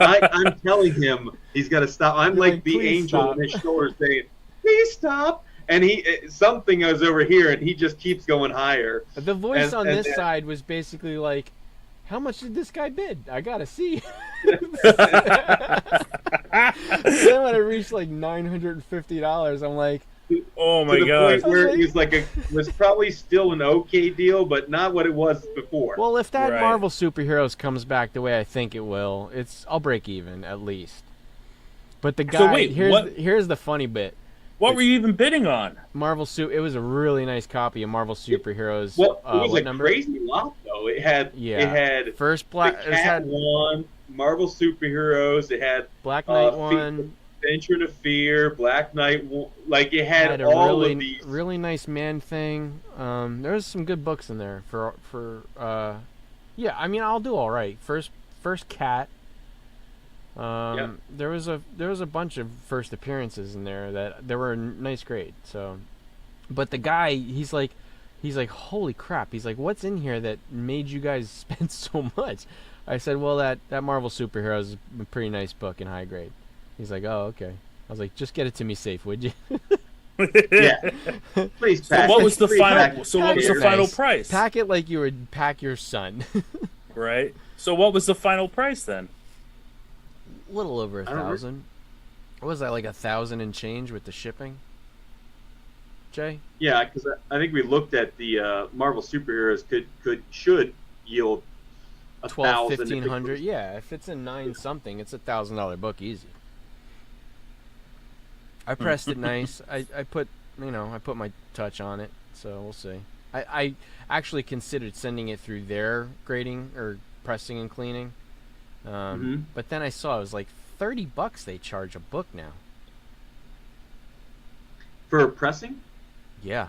Speaker 2: I'm telling him he's got to stop. I'm
Speaker 1: You're
Speaker 2: like the
Speaker 1: "Please
Speaker 2: angel
Speaker 1: stop."
Speaker 2: on his shoulder saying, "Please stop." And something goes over here, and he just keeps going higher.
Speaker 1: The voice
Speaker 2: And-
Speaker 1: on
Speaker 2: and
Speaker 1: this
Speaker 2: then-
Speaker 1: side was basically like, how much did this guy bid? I gotta see. Then when I reached like $950, I'm like,
Speaker 3: Oh
Speaker 2: To
Speaker 3: my
Speaker 2: the
Speaker 3: god.
Speaker 2: point where it was like was probably still an okay deal, but not what it was before.
Speaker 1: well, if that
Speaker 3: Right.
Speaker 1: Marvel Superheroes comes back the way I think it will, I'll break even at least. But the guy,
Speaker 3: wait,
Speaker 1: here's the funny bit.
Speaker 3: What were you even bidding on?
Speaker 1: It was a really nice copy of Marvel Superheroes.
Speaker 2: well, it was
Speaker 1: what
Speaker 2: a
Speaker 1: number?
Speaker 2: crazy lot though. It had
Speaker 1: First
Speaker 2: the
Speaker 1: Black. It
Speaker 2: Cat
Speaker 1: had
Speaker 2: one, Marvel Superheroes. It had
Speaker 1: Black Knight
Speaker 2: Fe-
Speaker 1: one.
Speaker 2: Adventure to Fear, Black Knight. Like it had
Speaker 1: Had a
Speaker 2: all
Speaker 1: really
Speaker 2: of these.
Speaker 1: really nice Man Thing. There was some good books in there yeah. I mean, I'll do all right. First Cat.
Speaker 2: Yeah.
Speaker 1: There was a bunch of first appearances in there that they were a nice grade. So, but the guy, he's like, holy crap! He's like, what's in here that made you guys spend so much? I said, well, that Marvel Superheroes is a pretty nice book in high grade. He's like, oh, okay. I was like, just get it to me safe, would you?
Speaker 2: Yeah. Please
Speaker 3: So
Speaker 2: pack
Speaker 3: what
Speaker 2: it.
Speaker 3: was the
Speaker 2: Please
Speaker 3: final?
Speaker 2: pack it.
Speaker 3: So what was the
Speaker 1: Nice.
Speaker 3: final price?
Speaker 1: Pack it like you would pack your son.
Speaker 3: Right. So what was the final price then?
Speaker 1: A little over
Speaker 2: I don't remember.
Speaker 1: 1,000. What was that, like 1,000 and change with the shipping? Jay?
Speaker 2: Yeah, because I think we looked at the Marvel Superheroes should yield
Speaker 1: 12,
Speaker 2: 1,000.
Speaker 1: 1,500. Yeah, if it's a 9 something, it's $1,000 book easy. I pressed it nice. I put my touch on it, so we'll see. I actually considered sending it through their grading or pressing and cleaning. But then I saw it was like $30 they charge a book now.
Speaker 2: For pressing?
Speaker 1: Yeah.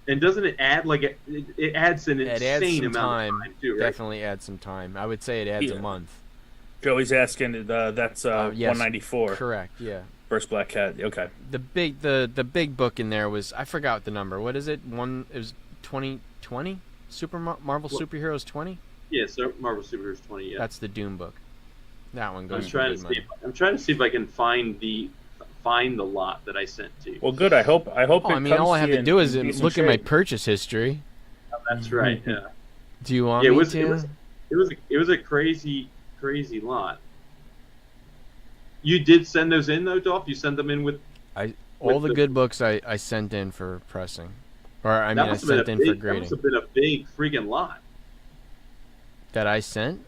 Speaker 2: And doesn't it add it adds an
Speaker 1: It adds
Speaker 2: insane
Speaker 1: some
Speaker 2: amount
Speaker 1: time.
Speaker 2: of time too, right?
Speaker 1: Definitely adds some time. I would say it adds
Speaker 3: Yeah.
Speaker 1: a month.
Speaker 3: Joey's asking. That's
Speaker 1: Yes.
Speaker 3: 194.
Speaker 1: Correct, yeah.
Speaker 3: First Black Cat. Okay.
Speaker 1: The big book in there was, I forgot the number. What is it? It was 2020? Marvel
Speaker 2: What?
Speaker 1: Superheroes 20?
Speaker 2: Yeah, so Marvel Superheroes 20. Yeah,
Speaker 1: That's the Doom book. That one
Speaker 2: I'm
Speaker 1: goes for
Speaker 2: trying to
Speaker 1: good money.
Speaker 2: see. I'm trying to see if I can find the lot that I sent to you.
Speaker 3: Well, good. I hope.
Speaker 1: Oh, I mean, all I have to do is look at my purchase history.
Speaker 2: That's right. Yeah.
Speaker 1: Do you want
Speaker 2: Yeah,
Speaker 1: me
Speaker 2: it was
Speaker 1: to?
Speaker 2: it was a crazy lot. You did send those in though, Dolph? You sent them in with
Speaker 1: All
Speaker 2: with
Speaker 1: the
Speaker 2: the-
Speaker 1: good books I sent in for pressing. Or, I mean,
Speaker 2: that
Speaker 1: I
Speaker 2: must have been
Speaker 1: sent
Speaker 2: a
Speaker 1: in
Speaker 2: big,
Speaker 1: for
Speaker 2: that
Speaker 1: grading.
Speaker 2: must have been a big freaking lot.
Speaker 1: That I sent?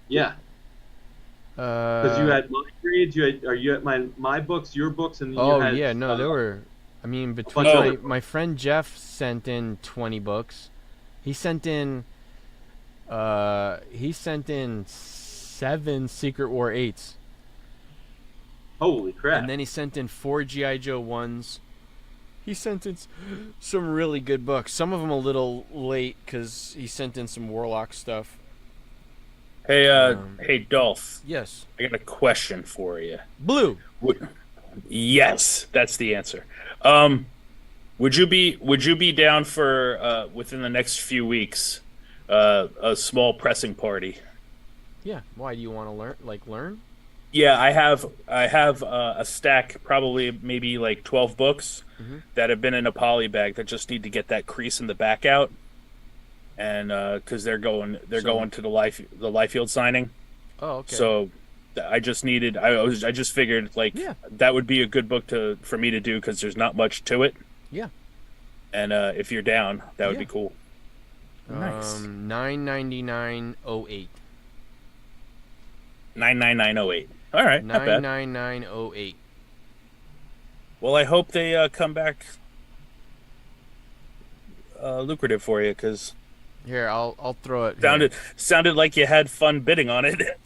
Speaker 2: Yeah, because
Speaker 1: Uh,
Speaker 2: you had my grades, you at my books, your books, and you
Speaker 1: Oh,
Speaker 2: had,
Speaker 1: yeah, no, there were... I mean, between
Speaker 2: bunch of
Speaker 1: my friend Jeff sent in 20 books. He sent in 7 Secret War 8s.
Speaker 2: Holy crap!
Speaker 1: And then he sent in 4 G.I. Joe 1s. He sent in some really good books. Some of them a little late because he sent in some Warlock stuff.
Speaker 3: Hey,
Speaker 1: Um,
Speaker 3: hey, Dolph.
Speaker 1: Yes.
Speaker 3: I got a question for you.
Speaker 1: Blue.
Speaker 3: Yes, that's the answer. Would you be down for within the next few weeks a small pressing party?
Speaker 1: Yeah. Why do you want to learn?
Speaker 3: Yeah, I have a stack, probably maybe like 12 books that have been in a poly bag that just need to get that crease in the back out, and because they're going to the Liefeld signing.
Speaker 1: Oh, okay.
Speaker 3: So I just needed. I just figured that would be a good book for me to do because there's not much to it.
Speaker 1: Yeah.
Speaker 3: And if you're down, that would be cool. Nice.
Speaker 1: $9.99.08.
Speaker 3: 99908. All right, not bad.
Speaker 1: 999.08.
Speaker 3: Well, I hope they come back lucrative for you because
Speaker 1: Here, I'll throw it. Here.
Speaker 3: sounded like you had fun bidding on it.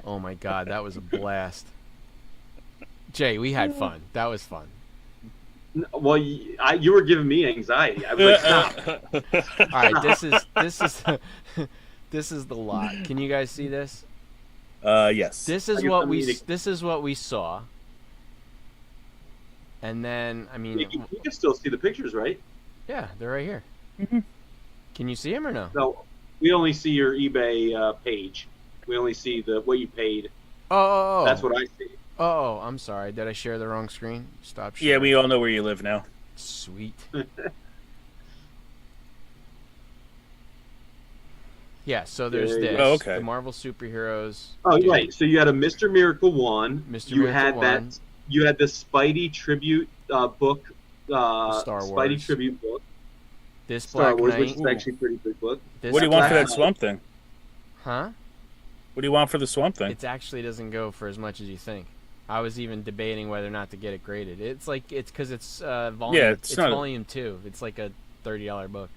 Speaker 1: Oh my God, that was a blast. Jay, we had fun. That was fun.
Speaker 2: Well, you were giving me anxiety. I was like, stop.
Speaker 1: All right, this is the lot. Can you guys see this?
Speaker 3: Yes.
Speaker 1: This
Speaker 2: I
Speaker 1: is
Speaker 2: guess
Speaker 1: what
Speaker 2: I'm
Speaker 1: we
Speaker 2: eating.
Speaker 1: this is what we saw. And then, I mean,
Speaker 2: You can still see the pictures, right?
Speaker 1: yeah, they're right here.
Speaker 3: Mhm.
Speaker 1: Can you see them or no?
Speaker 2: No, we only see your eBay page. We only see what you paid.
Speaker 1: Oh.
Speaker 2: That's what I see.
Speaker 1: Oh, I'm sorry. Did I share the wrong screen? Stop
Speaker 3: Yeah,
Speaker 1: sharing.
Speaker 3: we all know where you live now.
Speaker 1: Sweet. Yeah, so there's
Speaker 2: There you
Speaker 1: this.
Speaker 2: go.
Speaker 3: Oh, okay.
Speaker 1: The Marvel superheroes.
Speaker 2: Oh,
Speaker 1: dude.
Speaker 2: right. So you had a Mr. Miracle one.
Speaker 1: Mr.
Speaker 2: You
Speaker 1: Miracle
Speaker 2: had
Speaker 1: one.
Speaker 2: that. You had the Spidey tribute book.
Speaker 1: Star
Speaker 2: Spidey
Speaker 1: Wars.
Speaker 2: tribute book.
Speaker 1: This
Speaker 2: Star
Speaker 1: Black
Speaker 2: Word,
Speaker 1: Knight.
Speaker 2: which is actually a pretty big book.
Speaker 1: This
Speaker 3: What do you want
Speaker 1: Black-
Speaker 3: for that Swamp Thing?
Speaker 1: Huh?
Speaker 3: What do you want for the Swamp Thing?
Speaker 1: It actually doesn't go for as much as you think. I was even debating whether or not to get it graded. It's because it's volume.
Speaker 3: Yeah,
Speaker 1: it's
Speaker 3: not a-
Speaker 1: volume 2. It's like a $30 book.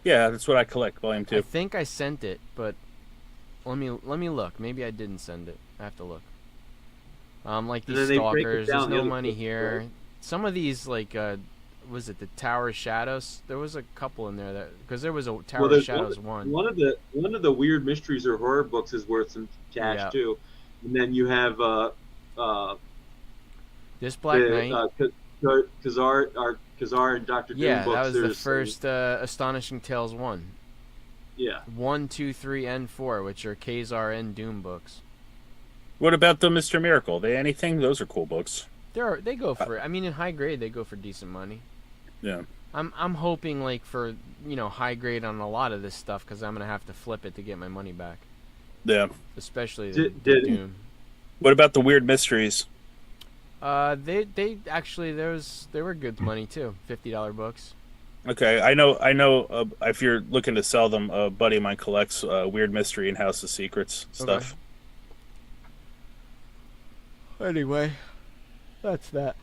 Speaker 3: Yeah, that's what I collect, Volume
Speaker 1: I
Speaker 3: 2.
Speaker 1: think I sent it, but let me look. Maybe I didn't send it. I have to look. Like
Speaker 2: And
Speaker 1: these
Speaker 2: then they break it
Speaker 1: stalkers.
Speaker 2: down
Speaker 1: There's
Speaker 2: the
Speaker 1: no
Speaker 2: other
Speaker 1: money
Speaker 2: books,
Speaker 1: here.
Speaker 2: right?
Speaker 1: Some of these was it the Tower of Shadows? There was a couple in there that because there was a Tower of
Speaker 2: there's
Speaker 1: Shadows one.
Speaker 2: One of the weird mysteries or horror books is worth some cash
Speaker 1: Yeah.
Speaker 2: too. And then you have
Speaker 1: This Black Knight.
Speaker 2: Kazar and Doctor Doom
Speaker 1: Yeah,
Speaker 2: books.
Speaker 1: that was the
Speaker 2: There's
Speaker 1: first Astonishing Tales 1.
Speaker 2: Yeah.
Speaker 1: 1, 2, 3, and 4, which are Kazar and Doom books.
Speaker 3: What about the Mr. Miracle? They anything? Those are cool books.
Speaker 1: They go for. I mean, in high grade, they go for decent money.
Speaker 3: Yeah.
Speaker 1: I'm hoping for high grade on a lot of this stuff because I'm gonna have to flip it to get my money back,
Speaker 3: Yeah.
Speaker 1: especially
Speaker 2: Did-
Speaker 1: the
Speaker 2: did-
Speaker 1: Doom.
Speaker 3: What about the Weird Mysteries?
Speaker 1: They actually they were good money too. $50 books.
Speaker 3: Okay, I know. If you're looking to sell them, a buddy of mine collects Weird Mystery and House of Secrets stuff.
Speaker 1: Anyway, that's that.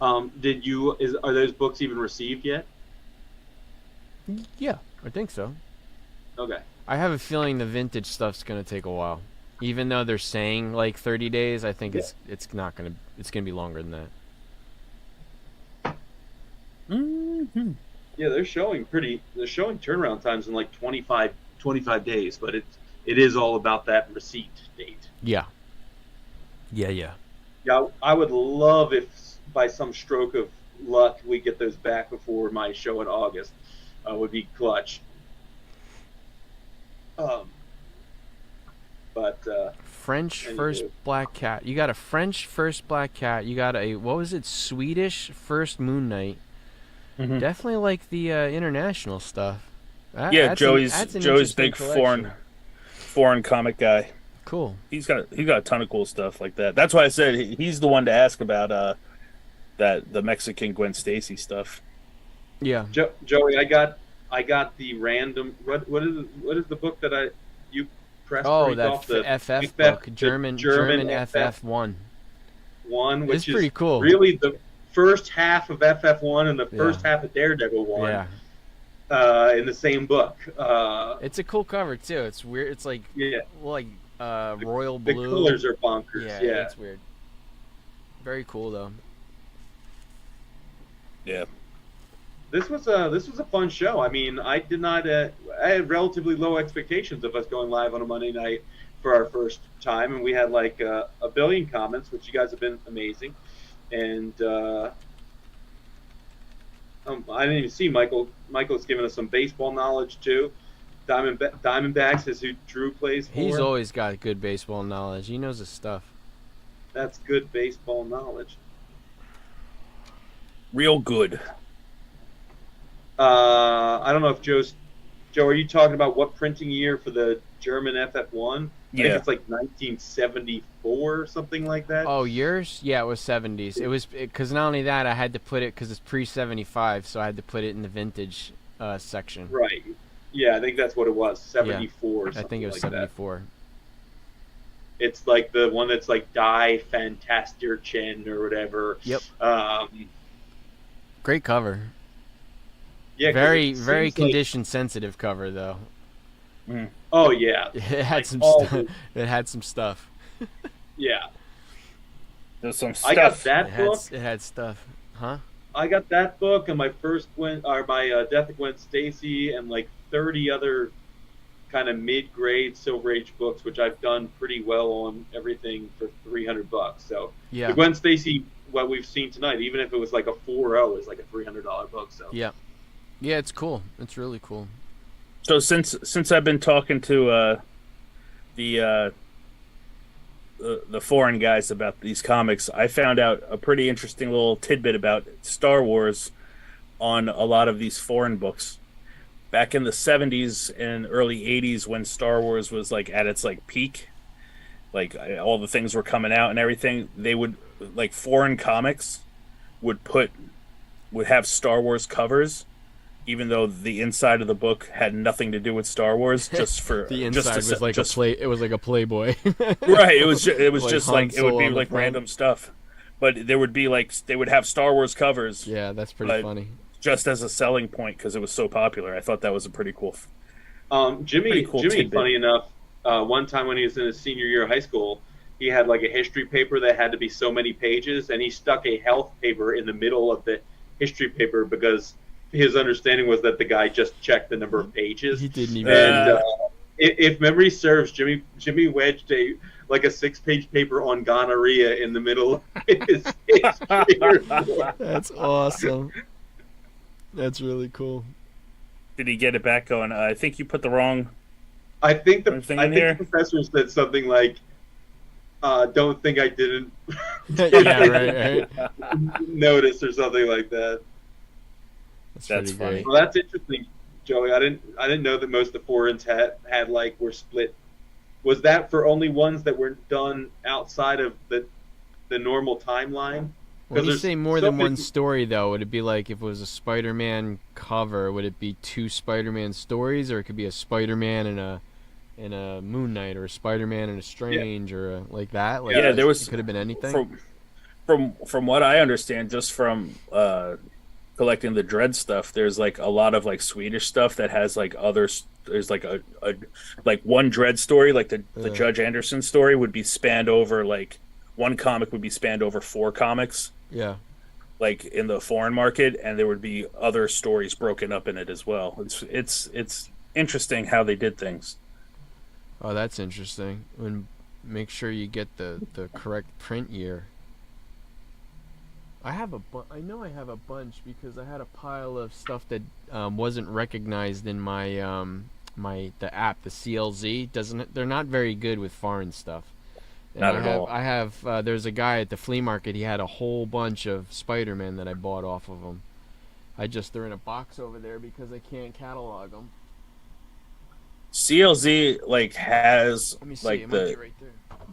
Speaker 2: Are those books even received yet?
Speaker 1: Yeah, I think so.
Speaker 2: Okay.
Speaker 1: I have a feeling the vintage stuff's gonna take a while. Even though they're saying like 30 days, I think it's gonna be longer than that.
Speaker 3: Mm-hmm.
Speaker 2: Yeah, they're showing turnaround times in like 25 days, but it is all about that receipt date.
Speaker 1: Yeah. Yeah.
Speaker 2: Yeah, I would love if by some stroke of luck we get those back before my show in August. Would be clutch.
Speaker 1: French
Speaker 2: Anywho.
Speaker 1: first black cat. You got a French first black cat. You got a what was it? Swedish first Moon Knight.
Speaker 3: Mhm.
Speaker 1: Definitely like the international stuff.
Speaker 3: Yeah,
Speaker 1: That's
Speaker 3: Joey's
Speaker 1: an
Speaker 3: big
Speaker 1: interesting collection.
Speaker 3: foreign comic guy.
Speaker 1: Cool.
Speaker 3: He's got a ton of cool stuff like that. That's why I said he's the one to ask about the Mexican Gwen Stacy stuff.
Speaker 1: Yeah.
Speaker 2: Joey, I got the random. What is the book that you pressed?
Speaker 1: Oh,
Speaker 2: pretty
Speaker 1: that
Speaker 2: off the
Speaker 1: FF
Speaker 2: FF
Speaker 1: book, German FF one.
Speaker 2: one, which
Speaker 1: It's pretty
Speaker 2: is
Speaker 1: cool.
Speaker 2: really the first half of FF1 and the first
Speaker 1: Yeah.
Speaker 2: half of Daredevil 1
Speaker 1: Yeah.
Speaker 2: in the same book.
Speaker 1: It's a cool cover too. It's weird. It's like
Speaker 2: Yeah,
Speaker 1: royal
Speaker 2: the
Speaker 1: blue.
Speaker 2: colors are bonkers.
Speaker 1: Yeah, it's weird. Very cool though.
Speaker 3: Yeah.
Speaker 2: This was a fun show. I mean, I had relatively low expectations of us going live on a Monday night for our first time, and we had like a billion comments, which you guys have been amazing. And I didn't even see Michael. Michael's given us some baseball knowledge too. Diamondbacks is who Drew plays for.
Speaker 1: He's always got good baseball knowledge. He knows his stuff.
Speaker 2: That's good baseball knowledge.
Speaker 3: Real good.
Speaker 2: I don't know if Joe, are you talking about what printing year for the German FF1? I think
Speaker 3: Yeah.
Speaker 2: it's like 1974 or something like that.
Speaker 1: Oh, yours? Yeah, it was 70s. It was because not only that, I had to put it because it's pre-75, so I had to put it in the vintage section.
Speaker 2: Right. Yeah, I think that's what it was. 74 or
Speaker 1: I
Speaker 2: something
Speaker 1: think it was
Speaker 2: like that.
Speaker 1: 74.
Speaker 2: It's like the one that's like Die Fantastirchen or whatever.
Speaker 1: Yep.
Speaker 2: Um,
Speaker 1: Great cover.
Speaker 2: yeah. 'cause
Speaker 1: Very,
Speaker 2: it
Speaker 1: very
Speaker 2: seems like-
Speaker 1: condition-sensitive cover though.
Speaker 2: Oh yeah.
Speaker 1: It had
Speaker 2: Like
Speaker 1: some
Speaker 2: all
Speaker 1: stuff.
Speaker 2: the-
Speaker 1: It had some stuff.
Speaker 2: Yeah.
Speaker 3: There's some stuff.
Speaker 2: I got
Speaker 1: It
Speaker 2: that
Speaker 1: had,
Speaker 2: book.
Speaker 1: it had stuff. Huh?
Speaker 2: I got that book and my Death of Gwen Stacy and like 30 other kind of mid-grade Silver Age books, which I've done pretty well on everything for $300. So
Speaker 1: Yeah.
Speaker 2: the Gwen Stacy what we've seen tonight. Even if it was like a 4.0, is like a $300 book. So
Speaker 1: Yeah, it's cool. It's really cool.
Speaker 3: So since I've been talking to the foreign guys about these comics, I found out a pretty interesting little tidbit about Star Wars on a lot of these foreign books. Back in the 70s and early 80s, when Star Wars was like at its like peak, like all the things were coming out and everything, they would like foreign comics would have Star Wars covers, even though the inside of the book had nothing to do with Star Wars. Just for
Speaker 1: The inside
Speaker 3: just to,
Speaker 1: was like
Speaker 3: just,
Speaker 1: it was like a Playboy.
Speaker 3: right. It was
Speaker 1: Like
Speaker 3: just
Speaker 1: Han
Speaker 3: like it would
Speaker 1: Solo
Speaker 3: be
Speaker 1: on the
Speaker 3: like
Speaker 1: front.
Speaker 3: random stuff, but there would be like they would have Star Wars covers.
Speaker 1: Yeah, that's pretty funny.
Speaker 3: Just as a selling point because it was so popular. I thought that was a pretty cool.
Speaker 2: Jimmy,
Speaker 3: Pretty cool tidbit.
Speaker 2: funny enough, one time when he was in his senior year of high school, he had like a history paper that had to be so many pages, and he stuck a health paper in the middle of the history paper because his understanding was that the guy just checked the number of pages.
Speaker 1: He didn't even.
Speaker 2: And if memory serves, Jimmy wedged a 6-page paper on gonorrhea in the middle of his history report.
Speaker 1: That's awesome. That's really cool.
Speaker 3: Did he get it back going? I think you put the wrong.
Speaker 2: I think the
Speaker 3: Anything in here?
Speaker 2: professor said something like, "Don't think I didn't
Speaker 1: Yeah, right.
Speaker 2: notice," or something like that.
Speaker 1: That's
Speaker 3: That's
Speaker 1: pretty
Speaker 3: funny.
Speaker 1: great.
Speaker 2: Well, that's interesting, Joey. I didn't know that most of the foreigns had were split. Was that for only ones that were done outside of the normal timeline?
Speaker 1: When you
Speaker 2: there's
Speaker 1: say more
Speaker 2: so
Speaker 1: than one
Speaker 2: many-
Speaker 1: story, though, would it be like if it was a Spider-Man cover, would it be 2 Spider-Man stories, or it could be a Spider-Man and a Moon Knight, or a Spider-Man and a Strange, or like that? Like,
Speaker 3: Yeah, there was-
Speaker 1: it could have been anything.
Speaker 3: From what I understand, just from collecting the Dread stuff, there's like a lot of like Swedish stuff that has like there's like a like one Dread story, like the Judge Anderson story would be spanned over like one comic would be spanned over 4 comics,
Speaker 1: Yeah.
Speaker 3: like in the foreign market, and there would be other stories broken up in it as well. It's interesting how they did things.
Speaker 1: Oh, that's interesting. And make sure you get the correct print year. I know I have a bunch because I had a pile of stuff that wasn't recognized in my the app, the CLZ. They're not very good with foreign stuff. And
Speaker 3: Not at all.
Speaker 1: I have there's a guy at the flea market. He had a whole bunch of Spider-Man that I bought off of him. They're in a box over there because I can't catalog them.
Speaker 3: CLZ like has
Speaker 1: Let me see.
Speaker 3: like
Speaker 1: It might be
Speaker 3: the
Speaker 1: right there.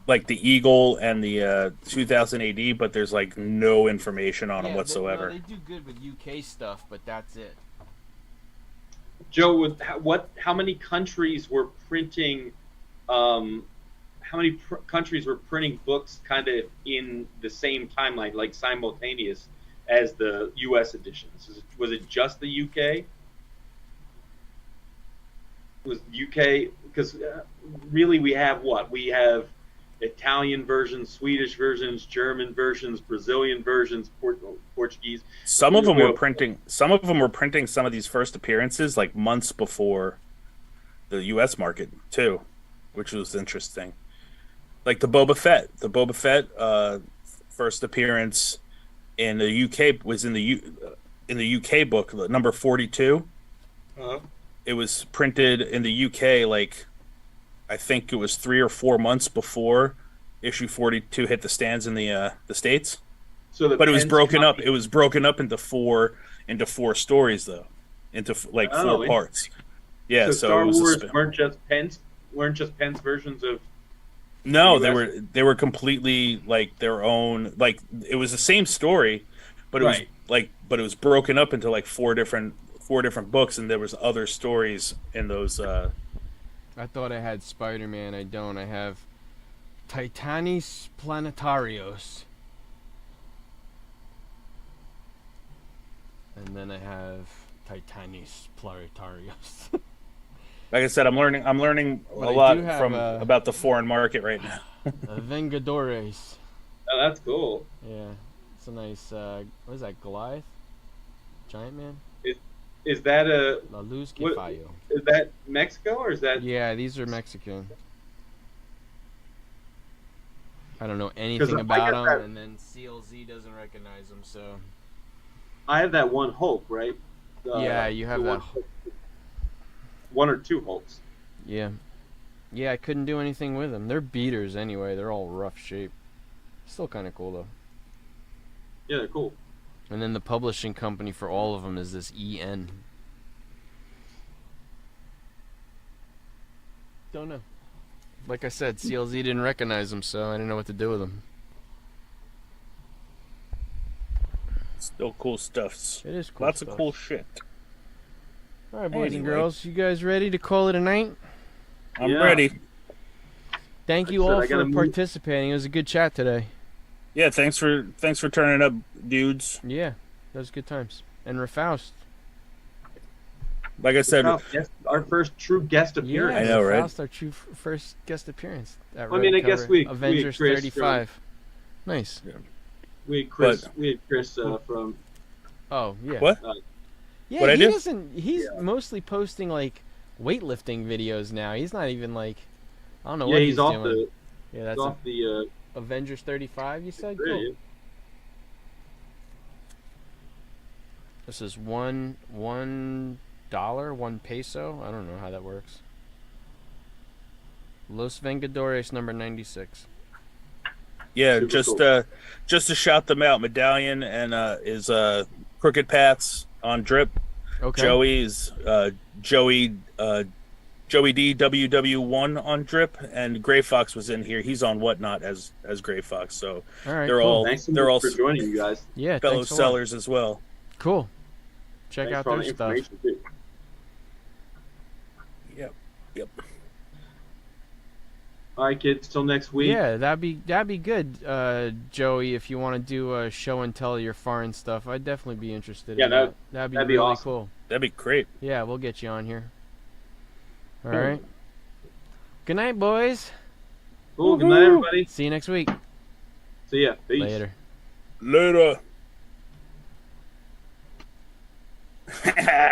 Speaker 3: like the Eagle and the 2000 AD, but there's like no information on them
Speaker 1: Yeah,
Speaker 3: whatsoever.
Speaker 1: They do good with UK stuff, but that's it.
Speaker 2: Joe, how many countries were printing? How many countries were printing books kind of in the same timeline, like simultaneous as the U.S. editions? Was it just the UK? Was UK because really we have what? We have Italian versions, Swedish versions, German versions, Brazilian versions, Portuguese.
Speaker 3: Some of them
Speaker 2: Israel.
Speaker 3: were printing. Some of them were printing some of these first appearances like months before the U.S. market too, which was interesting. Like the Boba Fett first appearance in the UK was in the UK book, number 42.
Speaker 2: Uh-huh.
Speaker 3: It was printed in the UK like I think it was 3 or 4 months before issue 42 hit the stands in the States.
Speaker 2: So
Speaker 3: But it was broken up. It was broken up into four stories though, into like 4 parts. Yeah,
Speaker 2: so
Speaker 3: so
Speaker 2: Star
Speaker 3: it was
Speaker 2: Wars weren't just Penn's versions of.
Speaker 3: No,
Speaker 2: US.
Speaker 3: they were completely like their own. Like it was the same story, but it
Speaker 2: Right.
Speaker 3: was it was broken up into like four different books, and there was other stories in those.
Speaker 1: I thought I had Spider-Man. I don't. I have Titanis Planetarios. And then I have Titanis Planetarios.
Speaker 3: Like I said, I'm learning
Speaker 1: Well,
Speaker 3: a
Speaker 1: I
Speaker 3: lot
Speaker 1: do have,
Speaker 3: from about the foreign market right now.
Speaker 1: Vengadores.
Speaker 2: Oh, that's cool.
Speaker 1: Yeah. It's a nice, what is that, Goliath? Giant Man?
Speaker 2: Is that
Speaker 1: La Luz que
Speaker 2: What-
Speaker 1: Fallo.
Speaker 2: is that Mexico or is that?
Speaker 1: Yeah, these are Mexican. I don't know anything
Speaker 2: I
Speaker 1: about
Speaker 2: got
Speaker 1: them,
Speaker 2: that-
Speaker 1: and then CLZ doesn't recognize them, so
Speaker 2: I have that one Hulk, right?
Speaker 1: yeah, you have
Speaker 2: the
Speaker 1: that.
Speaker 2: one or two Hulks.
Speaker 1: Yeah, I couldn't do anything with them. They're beaters anyway. They're all rough shape. Still kind of cool though.
Speaker 2: Yeah, they're cool.
Speaker 1: And then the publishing company for all of them is this EN. Don't know. Like I said, CLZ didn't recognize them, so I didn't know what to do with them.
Speaker 3: Still cool stuffs.
Speaker 1: It is cool.
Speaker 3: Lots
Speaker 1: stuff.
Speaker 3: of cool shit.
Speaker 1: All right, boys and
Speaker 3: Anyway.
Speaker 1: girls, you guys ready to call it a night?
Speaker 3: I'm
Speaker 2: Yeah.
Speaker 3: ready.
Speaker 1: Thank you
Speaker 2: Like I said,
Speaker 1: all
Speaker 2: I
Speaker 1: for
Speaker 2: gotta move.
Speaker 1: participating. It was a good chat today.
Speaker 3: Yeah, thanks for turning up, dudes.
Speaker 1: Yeah, that was good times. And Rafaust.
Speaker 3: Like I said,
Speaker 2: Our first true guest appearance.
Speaker 3: I know, right?
Speaker 1: Rafaust, our first guest appearance. At
Speaker 2: I mean,
Speaker 1: Red
Speaker 2: I guess
Speaker 1: Cover.
Speaker 2: we
Speaker 1: Avengers
Speaker 2: Chris
Speaker 1: 35. Nice.
Speaker 2: We had Chris from.
Speaker 1: Oh yeah.
Speaker 3: What?
Speaker 1: Yeah,
Speaker 3: What'd I
Speaker 1: he
Speaker 3: do?
Speaker 1: doesn't. He's mostly posting like weightlifting videos now. He's not even like. I don't know
Speaker 2: Yeah,
Speaker 1: what
Speaker 2: he's off
Speaker 1: doing.
Speaker 2: the.
Speaker 1: Yeah, that's
Speaker 2: off the.
Speaker 1: Avengers 35. You said.
Speaker 2: Yeah,
Speaker 1: Cool. This is $1, $1 I don't know how that works. Los Vengadores number 96.
Speaker 3: yeah,
Speaker 2: Super
Speaker 3: just
Speaker 2: cool.
Speaker 3: just to shout them out. Medallion and is Crooked Paths on drip.
Speaker 1: Okay.
Speaker 3: Joey's Joey D WW1 on drip, and Gray Fox was in here. He's on Whatnot as Gray Fox. So
Speaker 1: All right.
Speaker 3: they're
Speaker 1: cool.
Speaker 3: all
Speaker 2: Thanks so
Speaker 3: they're
Speaker 2: much
Speaker 3: all
Speaker 2: for joining you guys.
Speaker 1: Yeah.
Speaker 3: fellow
Speaker 1: Thanks a lot.
Speaker 3: sellers as well.
Speaker 1: Cool. Check
Speaker 2: Thanks
Speaker 1: out
Speaker 2: for all
Speaker 1: their
Speaker 2: the
Speaker 1: stuff.
Speaker 2: information, too.
Speaker 3: Yep.
Speaker 2: All right, kids. Till next week.
Speaker 1: Yeah, that'd be good, Joey. If you want to do a show and tell your foreign stuff, I'd definitely be interested.
Speaker 2: Yeah,
Speaker 1: in that. That'd be
Speaker 2: that'd be
Speaker 1: really
Speaker 2: awesome.
Speaker 1: cool.
Speaker 3: That'd be great.
Speaker 1: Yeah, we'll get you on here. All
Speaker 2: Cool.
Speaker 1: right. Good night, boys.
Speaker 2: Cool. Good night, everybody.
Speaker 1: See you next week.
Speaker 2: See ya. Peace.
Speaker 1: Later.
Speaker 3: Later.